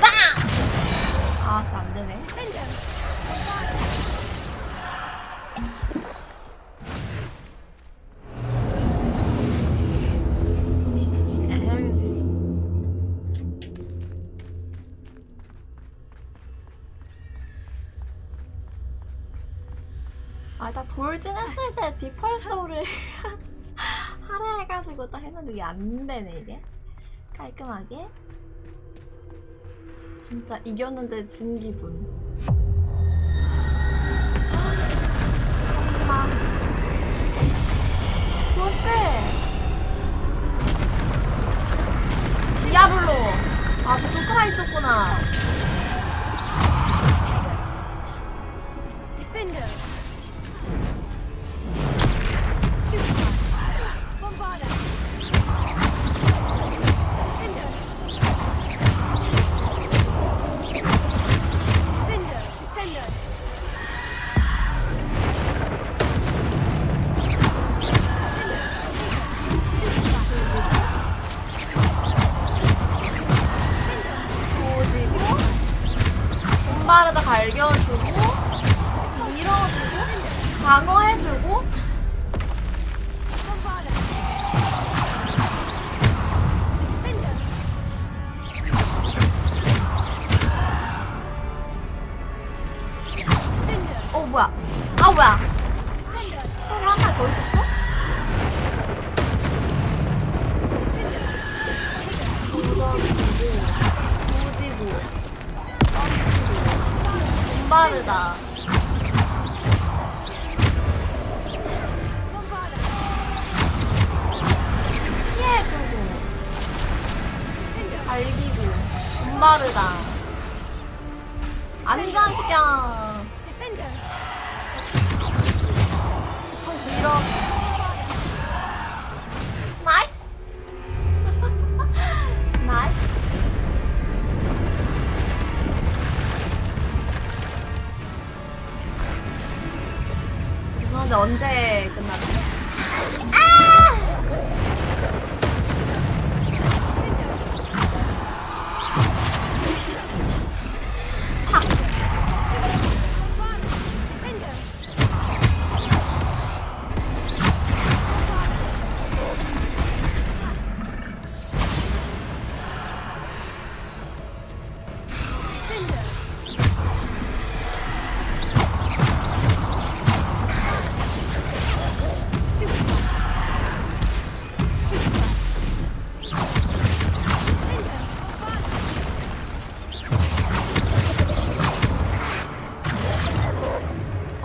[SPEAKER 1] 딱. 아, 잘 안 되네. 나 돌진했을 때 디펄소를 하려 해가지고 딱 했는데 이게 안 되네, 이게. 깔끔하게. 진짜 이겼는데 진 기분. 엄마. 보스! 디아블로! 아직도 살아있었구나. 다 갈겨주고 밀어주고 방어해주고 뭐야 뭐야 저기 한 발 더 있었어? 조지고 빠르다. 피해주고 갈기고 빠르다. 안전시켜. 밀어. 나이스. 나이스. 죄송한데 언제 끝나죠?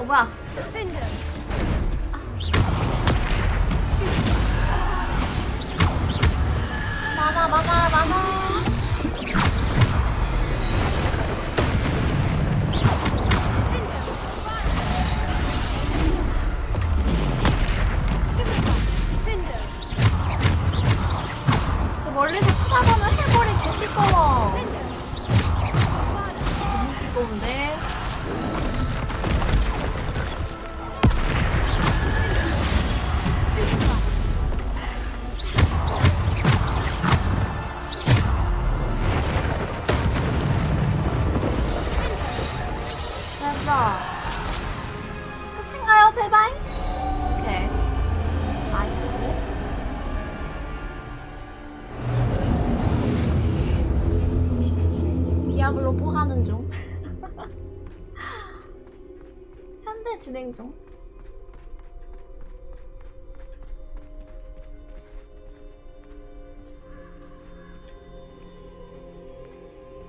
[SPEAKER 1] 뭐야? 많아. 돌아가요 제발. 오케이. 나이스. 디아블로 4 하는 중. 현재 진행 중.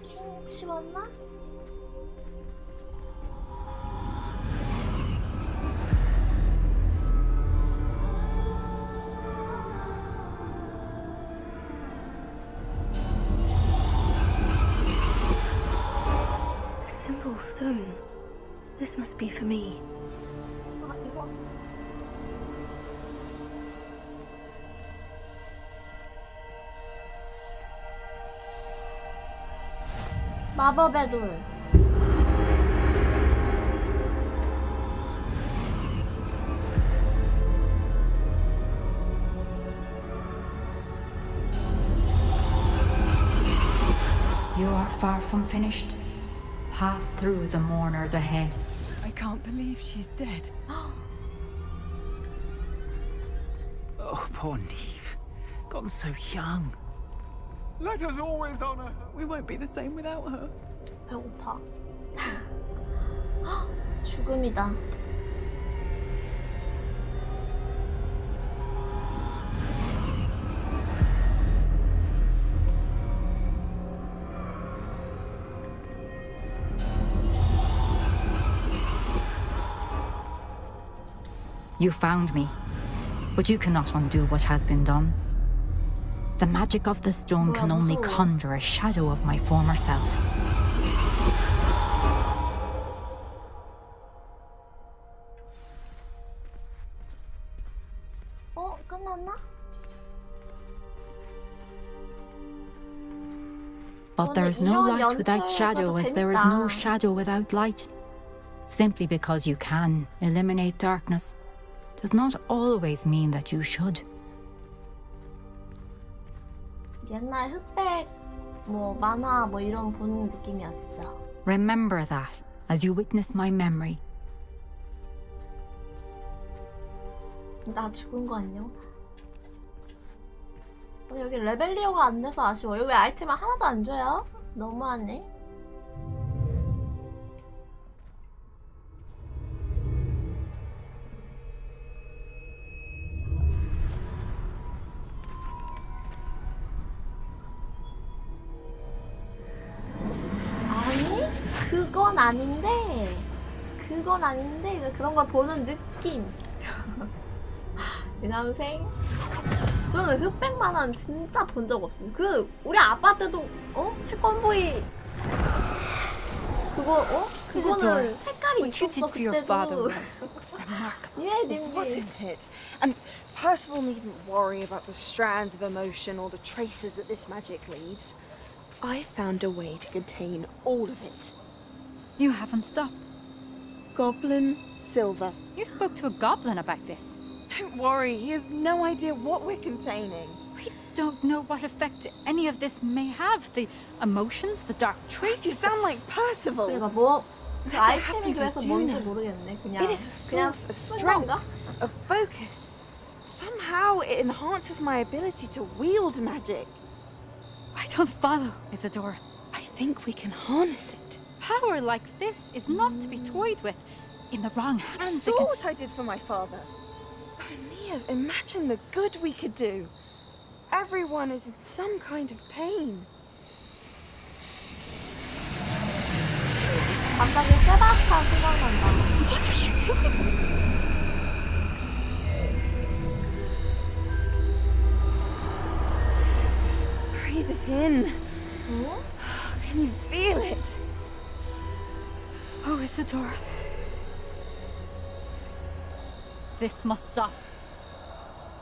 [SPEAKER 1] 킹 치웠나?
[SPEAKER 3] A simple stone. This must be for me.
[SPEAKER 1] 아, 이거. 마법의 돌.
[SPEAKER 9] You are far from finished. Pass through the mourners ahead.
[SPEAKER 13] I can't believe she's dead.
[SPEAKER 10] Oh, poor Neve. Gone so young.
[SPEAKER 12] Let us always honor her.
[SPEAKER 13] We won't be the same without her.
[SPEAKER 1] 배고파. 죽음이다.
[SPEAKER 20] You found me, but you cannot undo what has been done. The magic of the stone can only conjure a shadow of my former self.
[SPEAKER 1] 끝났나?
[SPEAKER 20] But there is no light without shadow, as there is no shadow without light. Simply because you can eliminate darkness does not always mean that you should.
[SPEAKER 1] 옛날 흑백 뭐 만화 뭐 이런 보는 느낌이야 진짜.
[SPEAKER 20] Remember that as you witness my memory.
[SPEAKER 1] 나 죽은 거 안녕? 여기 레벨리오가 안 돼서 아쉬워. 여기 아이템을 하나도 안 줘요? 너무하네. 아니? 그건 아닌데. 그건 아닌데 그런 걸 보는 느낌. 유남생? 저는 흑백 만화는 진짜 본 적 없어요. 그 우리 아빠 때도 태권보이 그거 그거는 색깔이 있었어 그때도. 예, 님들.
[SPEAKER 17] Wasn't it? And Percival needn't worry about the strands of emotion or the traces that this magic leaves. I found a way to contain all of it.
[SPEAKER 15] You haven't stopped.
[SPEAKER 17] Goblin Silver.
[SPEAKER 15] You spoke to a goblin about this.
[SPEAKER 17] Don't worry, he has no idea what we're containing.
[SPEAKER 15] We don't know what effect any of this may have. The emotions, the dark traits.
[SPEAKER 17] You sound like Percival.
[SPEAKER 1] 내가 뭐
[SPEAKER 17] As
[SPEAKER 1] 아이템이
[SPEAKER 17] it happens, I
[SPEAKER 1] 그래서
[SPEAKER 17] do
[SPEAKER 1] 뭔지
[SPEAKER 17] know.
[SPEAKER 1] 모르겠네. 그냥
[SPEAKER 17] It is a source of strength, of focus. Somehow it enhances my ability to wield magic.
[SPEAKER 15] I don't follow, Isadora.
[SPEAKER 17] I think we can harness it.
[SPEAKER 15] Power like this is not to be toyed with. In the wrong
[SPEAKER 17] You
[SPEAKER 15] hands,
[SPEAKER 17] saw what I did for my father. Oh, Neve, imagine the good we could do. Everyone is in some kind of pain.
[SPEAKER 1] 갑자기 세바스찬 생각난다.
[SPEAKER 17] What are you doing? Breathe it in. Can you feel it?
[SPEAKER 15] Oh, Isadora. This must stop.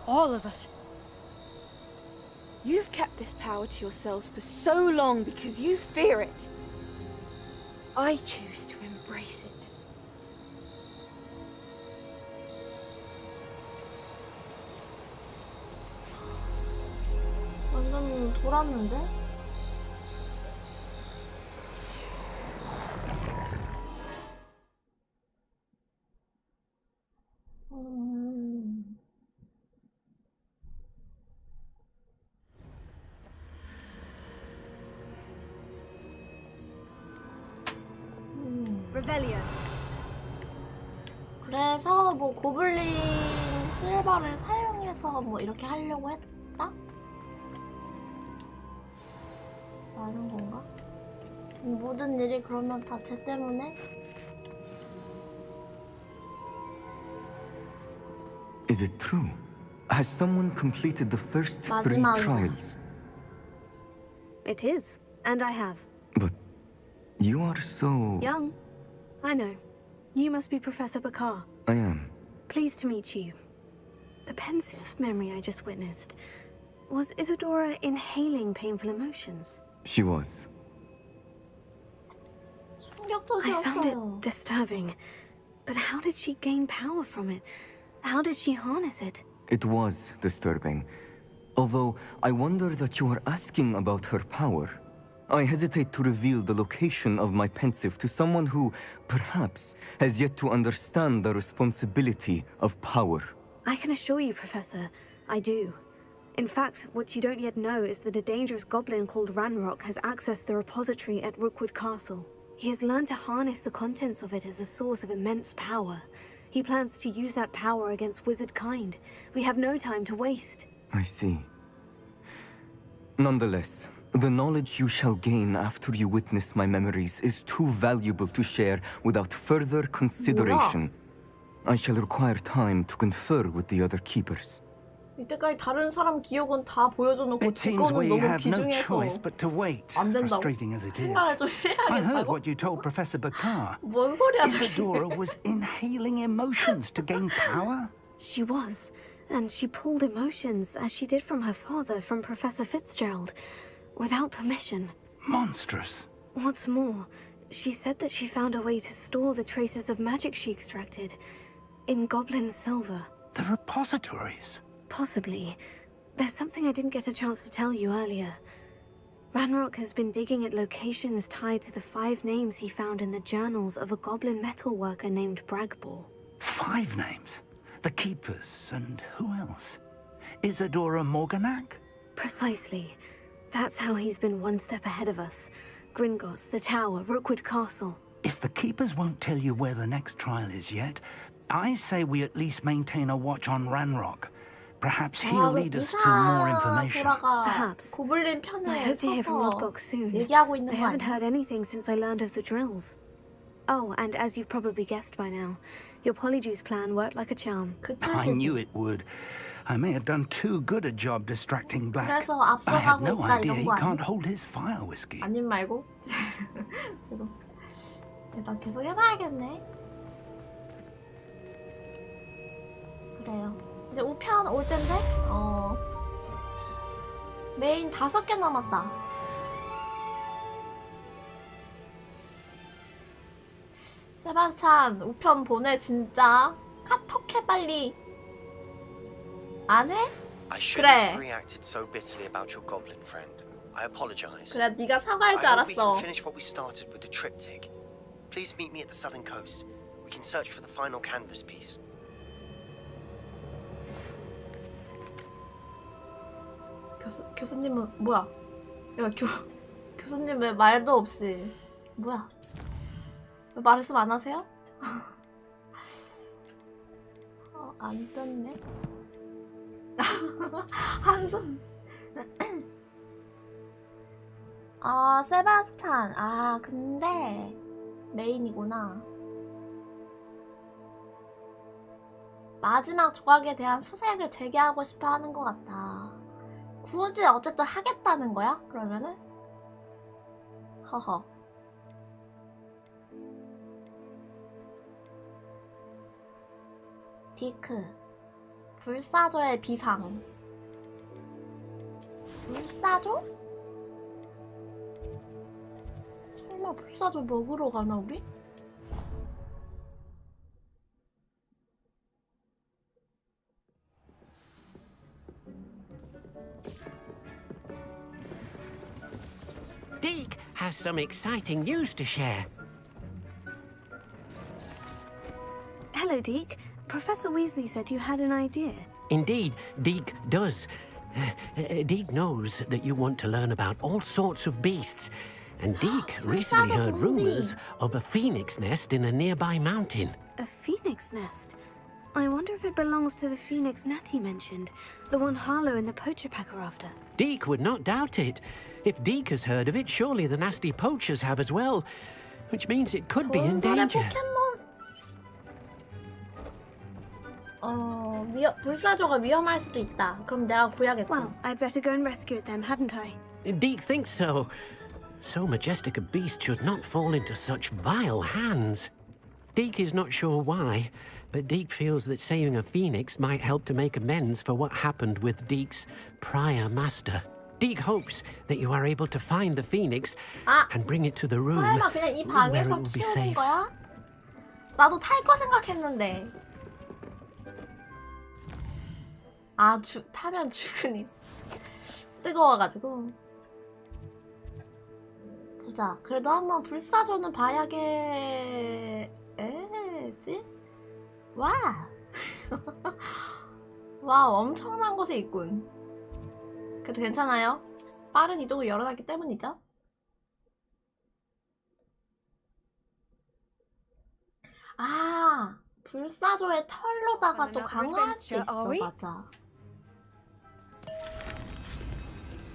[SPEAKER 15] All of it.
[SPEAKER 17] You've kept this power to yourselves for so long because you fear it. I choose to embrace it.
[SPEAKER 1] 완전 돌았는데?
[SPEAKER 3] Revelio.
[SPEAKER 1] 그래서 뭐 고블린 실버를 사용해서 뭐 이렇게 하려고 했다? 라는 건가? 지금 모든 일이 그러면 다 쟤 때문에?
[SPEAKER 14] Is it true? Has someone completed the first 3 trials?
[SPEAKER 3] It is, and I have.
[SPEAKER 14] But you are so...
[SPEAKER 3] Young. I know. You must be Professor Bakar.
[SPEAKER 14] I am.
[SPEAKER 3] Pleased to meet you. The pensive memory I just witnessed. Was Isadora inhaling painful emotions?
[SPEAKER 14] She was.
[SPEAKER 3] I found it disturbing. But how did she gain power from it? How did she harness it?
[SPEAKER 14] It was disturbing. Although, I wonder that you are asking about her power. I hesitate to reveal the location of my pensive to someone who, perhaps, has yet to understand the responsibility of power.
[SPEAKER 3] I can assure you, Professor, I do. In fact, what you don't yet know is that a dangerous goblin called Ranrock has accessed the repository at Rookwood Castle. He has learned to harness the contents of it as a source of immense power. He plans to use that power against wizard kind. We have no time to waste.
[SPEAKER 14] I see. Nonetheless, the knowledge you shall gain after you witness my memories is too valuable to share without further consideration. I shall require time to confer with the other keepers.
[SPEAKER 1] 이때까지 다른 사람 기억은 다 보여줘놓고
[SPEAKER 6] It
[SPEAKER 1] 제
[SPEAKER 6] seems
[SPEAKER 1] 거는
[SPEAKER 6] we
[SPEAKER 1] 너무
[SPEAKER 6] have no
[SPEAKER 1] 귀중해서
[SPEAKER 6] choice but to wait,
[SPEAKER 1] 안 된다고.
[SPEAKER 6] frustrating as it is.
[SPEAKER 1] 생각을 좀
[SPEAKER 6] I heard
[SPEAKER 1] 해야겠다고?
[SPEAKER 6] what you told Professor Bakar.
[SPEAKER 1] 뭔 소리야, 저게.
[SPEAKER 6] Isadora was inhaling emotions to gain power?
[SPEAKER 3] She was, and she pulled emotions as she did from her father, from Professor Fitzgerald, without permission.
[SPEAKER 6] Monstrous.
[SPEAKER 3] What's more, she said that she found a way to store the traces of magic she extracted in goblin silver.
[SPEAKER 6] The repositories?
[SPEAKER 3] Possibly. There's something I didn't get a chance to tell you earlier. Ranrock has been digging at locations tied to the 5 names he found in the journals of a goblin metalworker named Bragbor.
[SPEAKER 6] 5 names? The Keepers, and who else? Isadora Morganac?
[SPEAKER 3] Precisely. That's how he's been one step ahead of us. Gringotts, the Tower, Rookwood Castle.
[SPEAKER 6] If the Keepers won't tell you where the next trial is yet, I say we at least maintain a watch on Ranrock. Perhaps he'll lead us to more information.
[SPEAKER 3] Perhaps.
[SPEAKER 1] 고블린
[SPEAKER 3] I
[SPEAKER 1] 편에
[SPEAKER 3] hope to hear from
[SPEAKER 1] 서서
[SPEAKER 3] Rodgok soon.
[SPEAKER 1] 얘기하고 있는
[SPEAKER 3] I
[SPEAKER 1] 거
[SPEAKER 3] haven't
[SPEAKER 1] 아니야?
[SPEAKER 3] heard anything since I learned of the drills. Oh, and as you've probably guessed by now, your Polyjuice plan worked like a charm.
[SPEAKER 6] I knew it would. I may have done too good a job distracting Black.
[SPEAKER 1] 그래서
[SPEAKER 6] I had
[SPEAKER 1] 앞서가고
[SPEAKER 6] no
[SPEAKER 1] 있다
[SPEAKER 6] idea
[SPEAKER 1] 이런
[SPEAKER 6] he
[SPEAKER 1] 거
[SPEAKER 6] can't
[SPEAKER 1] 아니야?
[SPEAKER 6] hold his fire whiskey.
[SPEAKER 1] 아님 말고? 제로. 일단 계속 해봐야겠네. 그래요. 이제 우편 올 텐데? 메인 5개 남았다. 세바스찬 우편 보내 진짜. 카톡해 빨리. 안 해?
[SPEAKER 16] I shouldn't
[SPEAKER 1] 그래.
[SPEAKER 16] have reacted so bitterly about your goblin friend. I apologize.
[SPEAKER 1] 그래 네가 사과할 줄
[SPEAKER 16] I hope we
[SPEAKER 1] 알았어.
[SPEAKER 16] can finish what we started with the triptych. Please meet me at the southern coast. We can search for the final canvas piece.
[SPEAKER 1] 교수님은 뭐야? 야 교수님 왜 말도 없이 뭐야? 왜 말씀 안 하세요? 안 떴네. 한숨. 세바스찬. 근데 메인이구나. 마지막 조각에 대한 수색을 재개하고 싶어 하는 것 같아. 굳이 어쨌든 하겠다는 거야? 그러면은? 허허. 디크. 불사조의 비상. 불사조? 설마 불사조 먹으러 가나 우리?
[SPEAKER 18] Deke has some exciting news to share.
[SPEAKER 3] Hello, Deke. Professor Weasley said you had an idea.
[SPEAKER 2] Indeed, Deke does. Deke knows that you want to learn about all sorts of beasts. And Deke recently heard rumors of a phoenix nest in a nearby mountain.
[SPEAKER 3] A phoenix nest? I wonder if it belongs to the phoenix Nat he mentioned, the one Harlow and the poacher pack are after.
[SPEAKER 2] Deke would not doubt it. If Deke has heard of it, surely the nasty poachers have as well. Which means it could be in danger.
[SPEAKER 1] 불사조가 위험할 수도 있다. 그럼 내가 구해야겠고.
[SPEAKER 3] Well, I'd better go and rescue it then, hadn't I?
[SPEAKER 2] Deke thinks so. So majestic a beast should not fall into such vile hands. Deke is not sure why, but Deke feels that saving a phoenix might help to make amends for what happened with Deke's prior master. Deke hopes that you are able to find the phoenix and bring it to the room
[SPEAKER 1] 설마 그냥 이
[SPEAKER 2] where it
[SPEAKER 1] 방에서
[SPEAKER 2] will be
[SPEAKER 1] 키우는
[SPEAKER 2] safe.
[SPEAKER 1] 거야? 나도 탈 거 생각했는데. 타면 죽으니. 뜨거워가지고. 보자. 그래도 한번 불사조는 봐야겠지? 와! 와, 엄청난 곳에 있군. 그래도 괜찮아요. 빠른 이동을 열어놨기 때문이죠. 불사조의 털로다가 또 강화할 수 있어. 맞아.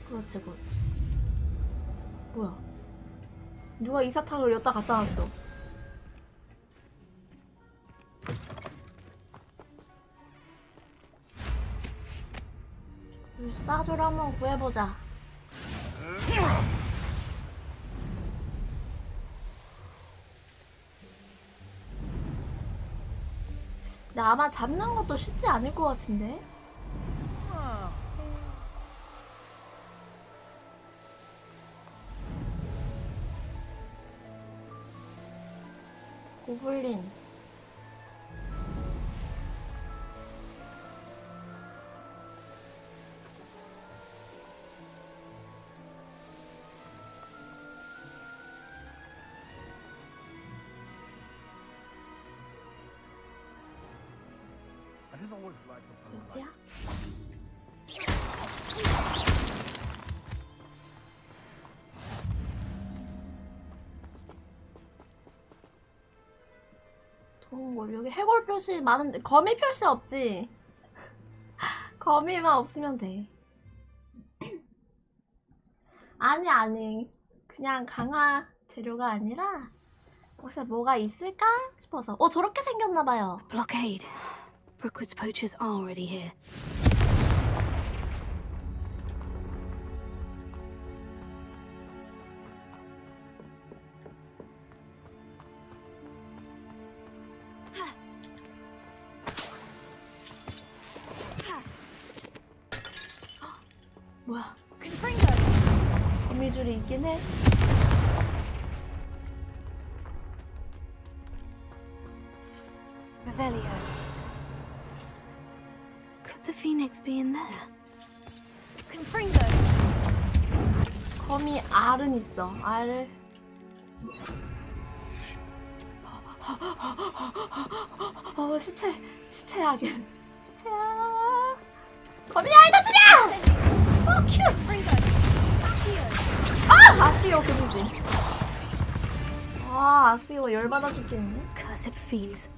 [SPEAKER 1] 그렇지. 뭐야? 누가 이 사탕을 여기다 갖다 놨어? 불사조를 한번 구해보자. 근데 아마 잡는 것도 쉽지 않을 것 같은데? 고블린. 여기야? 동굴. 여기 해골 표시 많은데 거미 표시 없지? 거미만 없으면 돼. 아니 그냥 강화 재료가 아니라 혹시 뭐가 있을까 싶어서. 저렇게 생겼나봐요.
[SPEAKER 3] Blockade. Rookwood's poachers are already here.
[SPEAKER 1] 뭐야? 거미줄이 있긴 해.
[SPEAKER 3] Revelio. Could the phoenix be in there? Confringo.
[SPEAKER 1] 거미 알은 있어. 알. 시체야긴. 시체야. 거미 알 터뜨려! 아시오 그거지. 아시오 열받아 죽겠네.
[SPEAKER 3] Cursed fiends.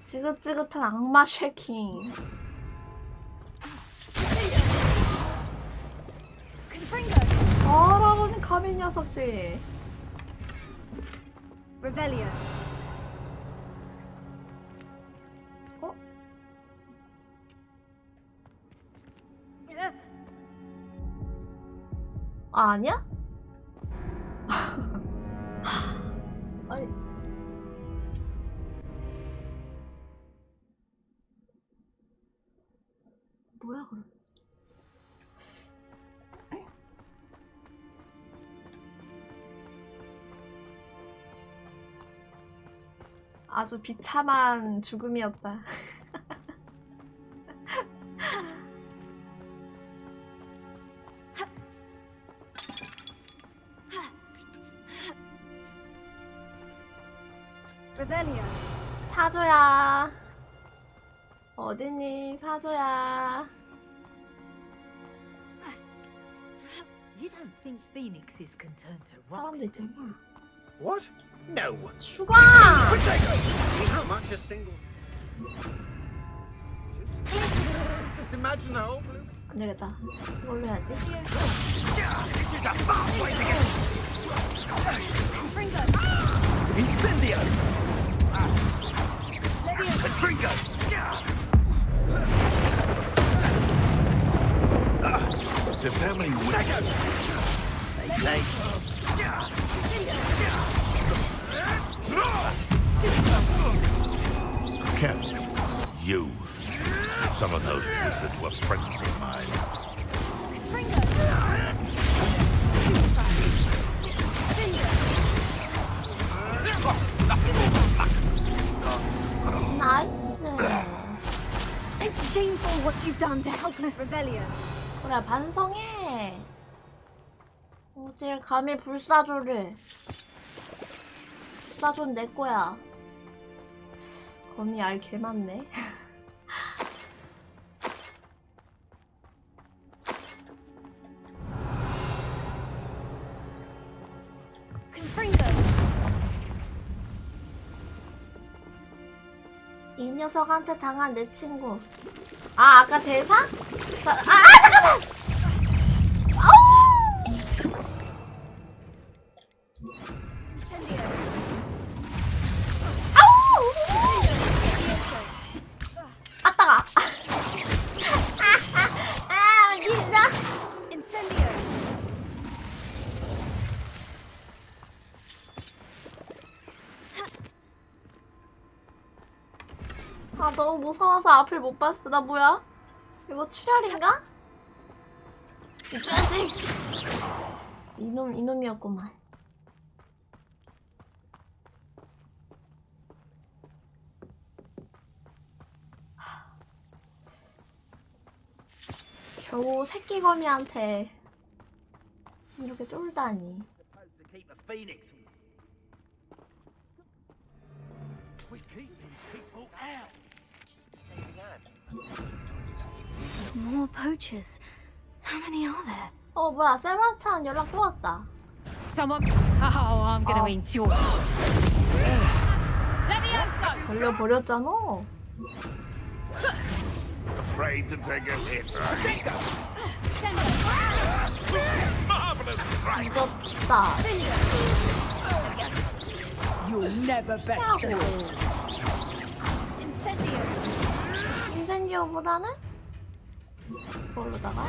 [SPEAKER 1] 지긋지긋한 악마 쉐킹. 알아보는 거미 녀석들.
[SPEAKER 3] Revelio.
[SPEAKER 1] 아니야? 아니. 뭐야 그럼? 아주 비참한 죽음이었다.
[SPEAKER 3] Revelio.
[SPEAKER 1] 사줘야. 어딨니 사조야.
[SPEAKER 22] You don't think Phoenix is concerned to
[SPEAKER 1] 사람도 있잖아.
[SPEAKER 21] What? No.
[SPEAKER 1] 죽어!
[SPEAKER 21] How much a single? Just imagine the whole blue.
[SPEAKER 1] 안 되겠다. 이걸로 해야지.
[SPEAKER 10] This is a fast way to get. Incendio. Fringo.
[SPEAKER 8] The family witch.
[SPEAKER 10] They say.
[SPEAKER 8] Careful. You. Some of those wizards were friends of mine.
[SPEAKER 1] 나이스.
[SPEAKER 3] It's shameful what you've done to helpless rebellion.
[SPEAKER 1] 그래 반성해. 어딜 감히 불사조를. 불사조는 내 거야. 거미 알 개 많네. 이 녀석한테 당한 내 친구. 아 아까 대사? 잠깐만! 아우! 아우! 아따가! 진짜! 아 너무 무서워서 앞을 못 봤어. 나 뭐야? 이거 출혈인가? 이 자식! 이놈이었구만. 겨우 새끼 거미한테 이렇게 쫄다니.
[SPEAKER 10] Keep the phoenix. We keep these people out.
[SPEAKER 3] More poachers. How many are there?
[SPEAKER 1] 뭐야, 세바스찬 연락 또 왔다.
[SPEAKER 22] Someone. Oh, I'm gonna enjoy.
[SPEAKER 1] 걸려버렸잖아.
[SPEAKER 8] Afraid to take a hit, Marvelous strike.
[SPEAKER 1] 늦었다.
[SPEAKER 22] You'll never best us.
[SPEAKER 1] 인센디오보다는 이걸로다가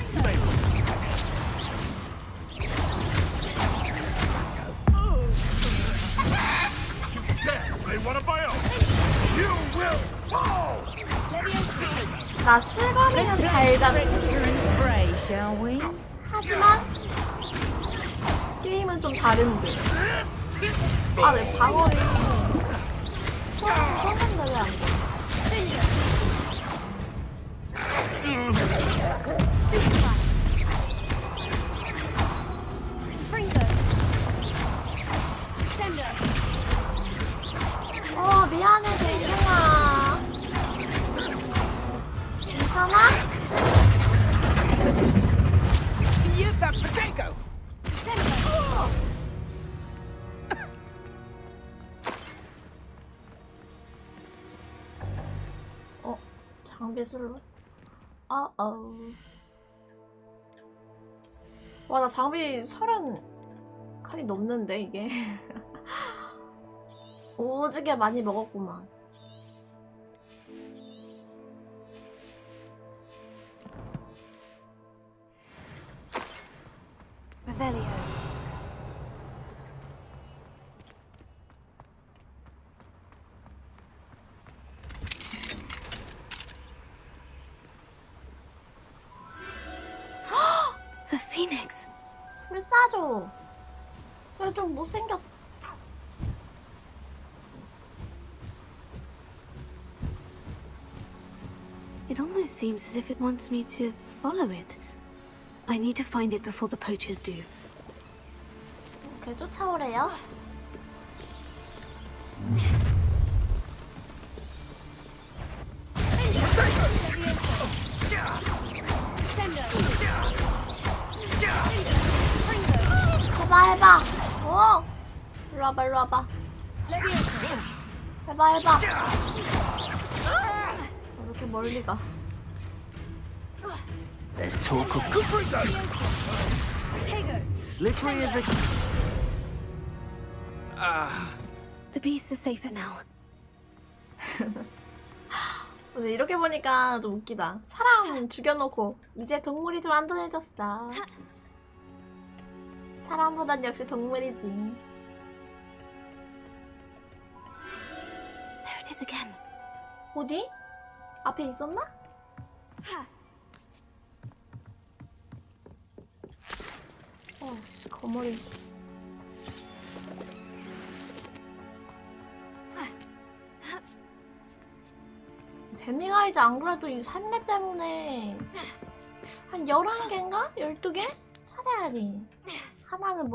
[SPEAKER 8] You will fall.
[SPEAKER 1] 나 실감이는 잘 잡지. 하지만 게임은 좀 다른데. 아, 왜 방어를 썼는데 왜 안 돼? 미안해, 댕댕아. 괜찮아? 장비 슬롯? 와, 나 장비 30칸이 넘는데, 이게. 오지게 많이 먹었구만.
[SPEAKER 3] Revelio. The Phoenix.
[SPEAKER 1] 불사조. 왜 좀 못생겼.
[SPEAKER 3] It almost seems as if it wants me to follow it. I need to find it before the poachers do.
[SPEAKER 1] 오케이, 쫓아오래요. 해봐. 일로 와봐, 일로 와봐. 해봐. 왜 이렇게 멀리 가?
[SPEAKER 4] There's talk of slippery as a.
[SPEAKER 3] The beast is safer now.
[SPEAKER 1] 오늘 이렇게 보니까 좀 웃기다. 사람 죽여놓고 이제 동물이 좀 안전해졌어. 사람보단 역시 동물이지.
[SPEAKER 3] There it is again.
[SPEAKER 1] 어디? 앞에 있었나? 거머리. 데미가이즈 안 그래도 이 3렙 때문에 한 11개인가? 12개? 찾아야 돼. 하나는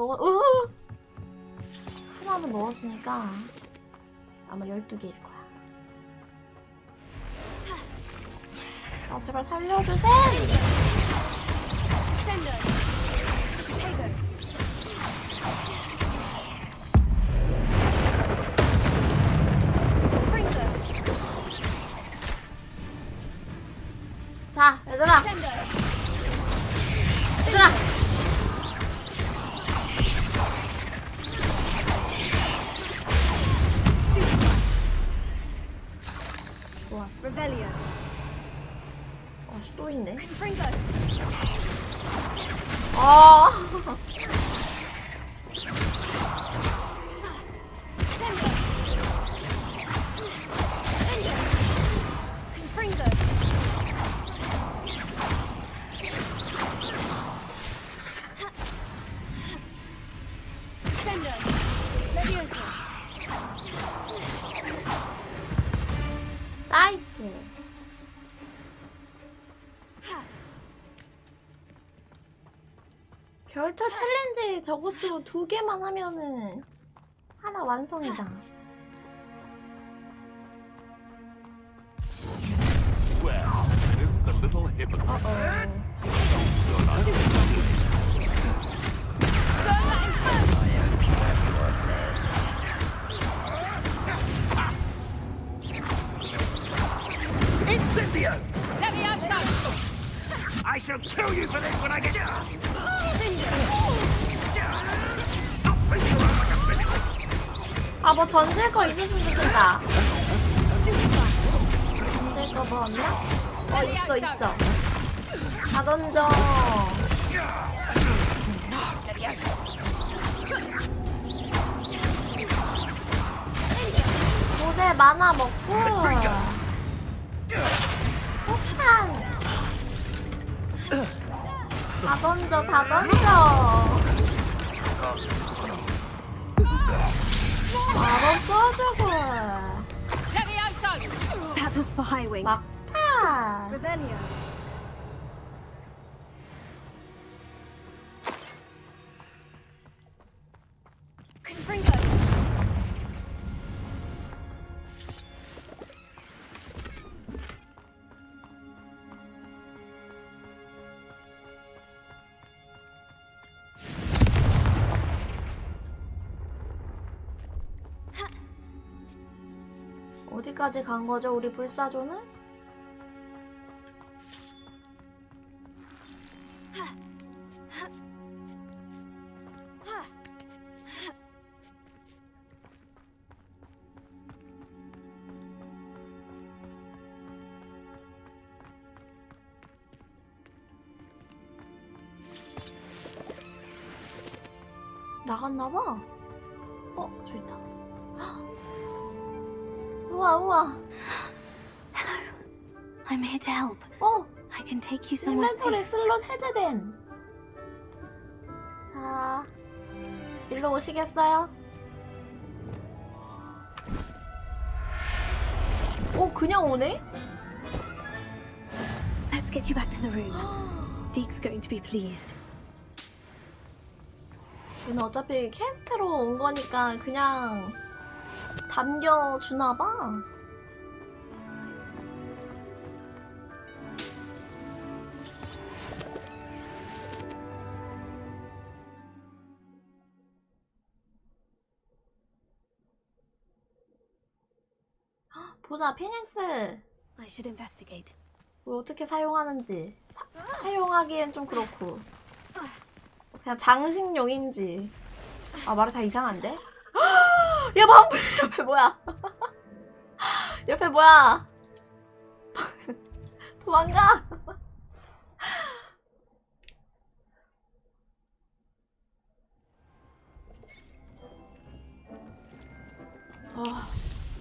[SPEAKER 1] 하나는 먹었으니까 아마 12개일 거야. 아, 제발 살려주세요! 자, 얘들아! 좋았어. 또 있네. 나이스. 겨울철 챌린지 저것도 2개만 하면은 하나 완성이다.
[SPEAKER 8] Well, isn't the little hypocrite?
[SPEAKER 10] Incendio! I shall kill you for this when I get
[SPEAKER 1] 아, 뭐 던질 거 있었으면 좋겠다. 던질 거 뭐 없나? 있어. 다 던져. 고대 만화 먹고. 폭탄. 다 던져. 마법 써주고.
[SPEAKER 3] That was for Highwing.
[SPEAKER 1] 막타.
[SPEAKER 3] Revelio. Confringo.
[SPEAKER 1] 어디까지 간 거죠, 우리 불사조는? 나갔나봐. 저 있다. 우와.
[SPEAKER 3] Hello. I'm here to help. I can take you somewhere
[SPEAKER 1] 인벤토리
[SPEAKER 3] safe.
[SPEAKER 1] 슬롯 해제됨. 자, 일로 오시겠어요? 그냥 오네?
[SPEAKER 3] Let's get you back to the room. Deke's going to be pleased.
[SPEAKER 1] 얘는 어차피 퀘스트로 온 거니까 그냥 담겨주나봐. 보자, 피닉스.
[SPEAKER 3] I should investigate.
[SPEAKER 1] 뭐 어떻게 사용하는지. 사용하기엔 좀 그렇고. 그냥 장식용인지. 아, 말이 다 이상한데? 야, 방금 옆에 뭐야? 옆에 뭐야? 도망가!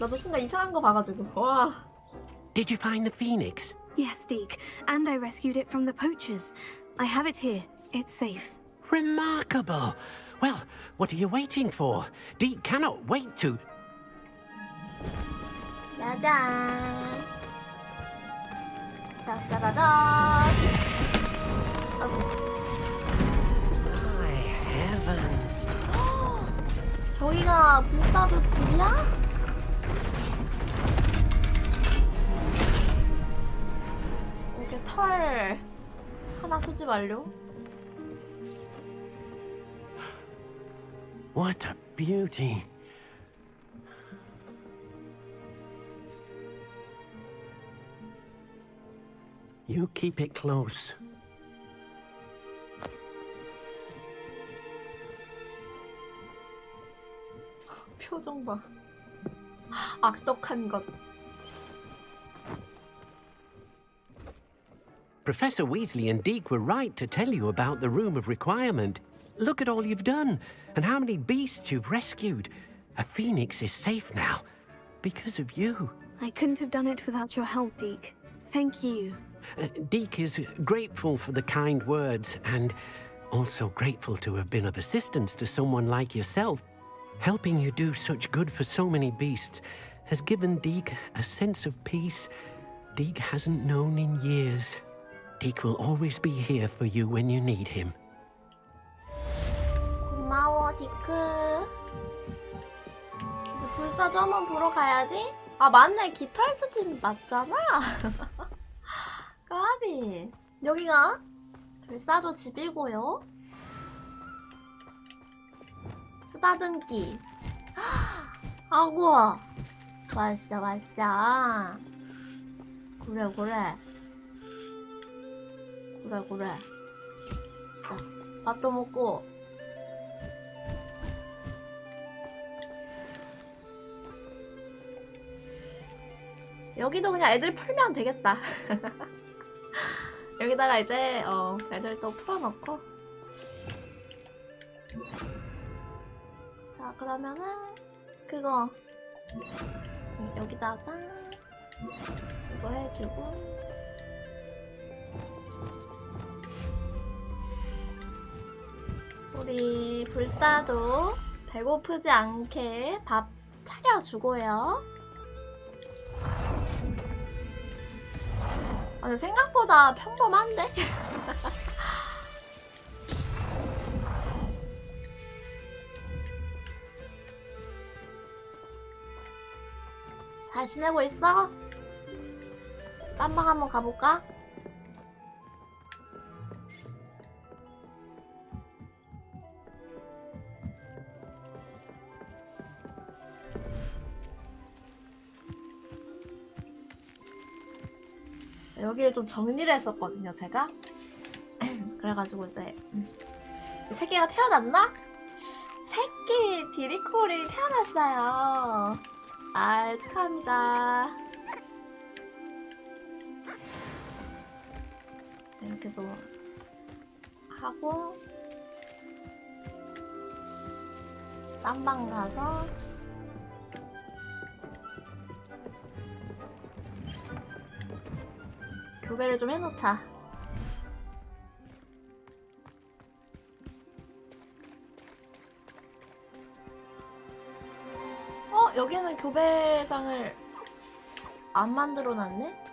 [SPEAKER 1] 나도 순간 이상한 거 봐가지고. 와.
[SPEAKER 2] Did you find the phoenix?
[SPEAKER 3] Yes, Deke. And I rescued it from the poachers. I have it here. It's safe.
[SPEAKER 2] Remarkable. Well, what are you waiting for? Deke cannot wait to...
[SPEAKER 1] 짜잔. 짜자라잔.
[SPEAKER 2] My heavens.
[SPEAKER 1] 저기가 불사조 집이야? 이렇게 털 하나 수집 완료.
[SPEAKER 2] What a beauty. You keep it close.
[SPEAKER 1] 표정 봐. 악독한 것.
[SPEAKER 2] Professor Weasley and Deke were right to tell you about the Room of Requirement. Look at all you've done, and how many beasts you've rescued. A phoenix is safe now, because of you.
[SPEAKER 3] I couldn't have done it without your help, Deke. Thank you.
[SPEAKER 2] Deke is grateful for the kind words, and also grateful to have been of assistance to someone like yourself. Helping you do such good for so many beasts has given Deke a sense of peace Deke hasn't known in years. Deke will always be here for you when you need him.
[SPEAKER 1] 고마워, 디크. 이제 불사조 한번 보러 가야지. 아, 맞네. 깃털스 집 맞잖아. 까비. 여기가 불사조 집이고요. 쓰다듬기. 아구. 왔어, 왔어. 그래, 그래. 그래, 그래. 자, 밥도 먹고. 여기도 그냥 애들 풀면 되겠다. 여기다가 이제 애들 또 풀어놓고. 자, 그러면은 그거 여기다가 이거 해주고. 우리 불사조 배고프지 않게 밥 차려주고요. 근데 생각보다 평범한데? 잘 지내고 있어? 딴 방 한번 가볼까? 여기를 좀 정리를 했었거든요, 제가. 그래가지고 이제 새끼가 태어났나? 새끼 디리콜이 태어났어요. 아, 축하합니다. 이렇게도 하고 딴 방 가서 교배를 좀 해놓자. 여기는 교배장을 안 만들어놨네?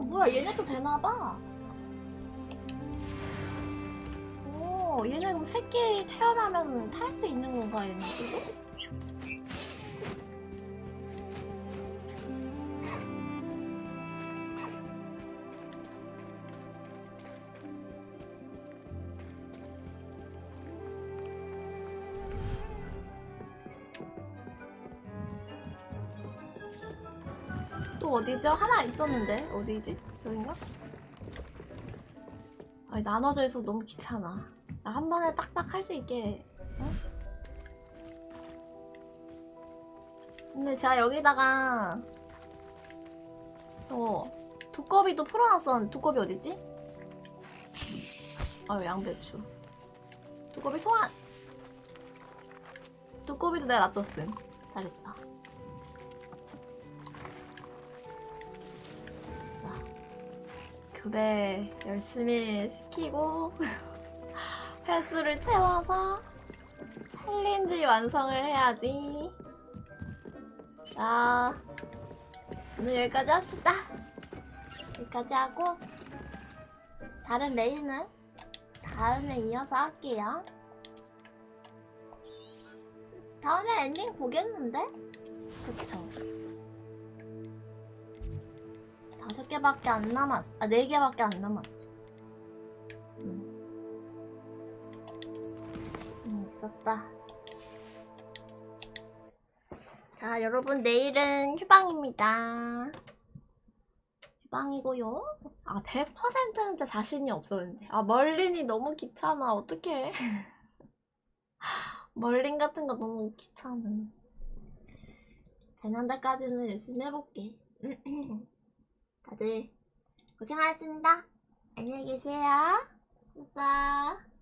[SPEAKER 1] 뭐야, 얘네도 되나봐. 얘네 그럼 새끼 태어나면 탈 수 있는 건가 얘네들도? 또 어디죠? 하나 있었는데 어디지? 여긴가? 아니 나눠져 있어 너무 귀찮아. 나 한 번에 딱딱 할 수 있게. 어? 근데 제가 여기다가 저 두꺼비도 풀어놨었는데 두꺼비 어딨지? 아유 양배추. 두꺼비 소환! 두꺼비도 내가 놔뒀음. 잘했죠. 교배 열심히 시키고 횟수를 채워서 챌린지 완성을 해야지. 자, 오늘 여기까지 합시다. 여기까지 하고 다른 메일은 다음에 이어서 할게요. 다음에 엔딩 보겠는데? 그쵸? 5개밖에 안 남았어. 아, 4개밖에 안 남았어. 재밌었다. 자, 여러분 내일은 휴방입니다. 휴방이고요. 아, 100%는 진짜 자신이 없었는데. 아, 멀린이 너무 귀찮아. 어떡해. 멀린 같은 거 너무 귀찮아. 되는 데까지는 열심히 해볼게. 다들 고생하셨습니다. 안녕히 계세요. 빠빠.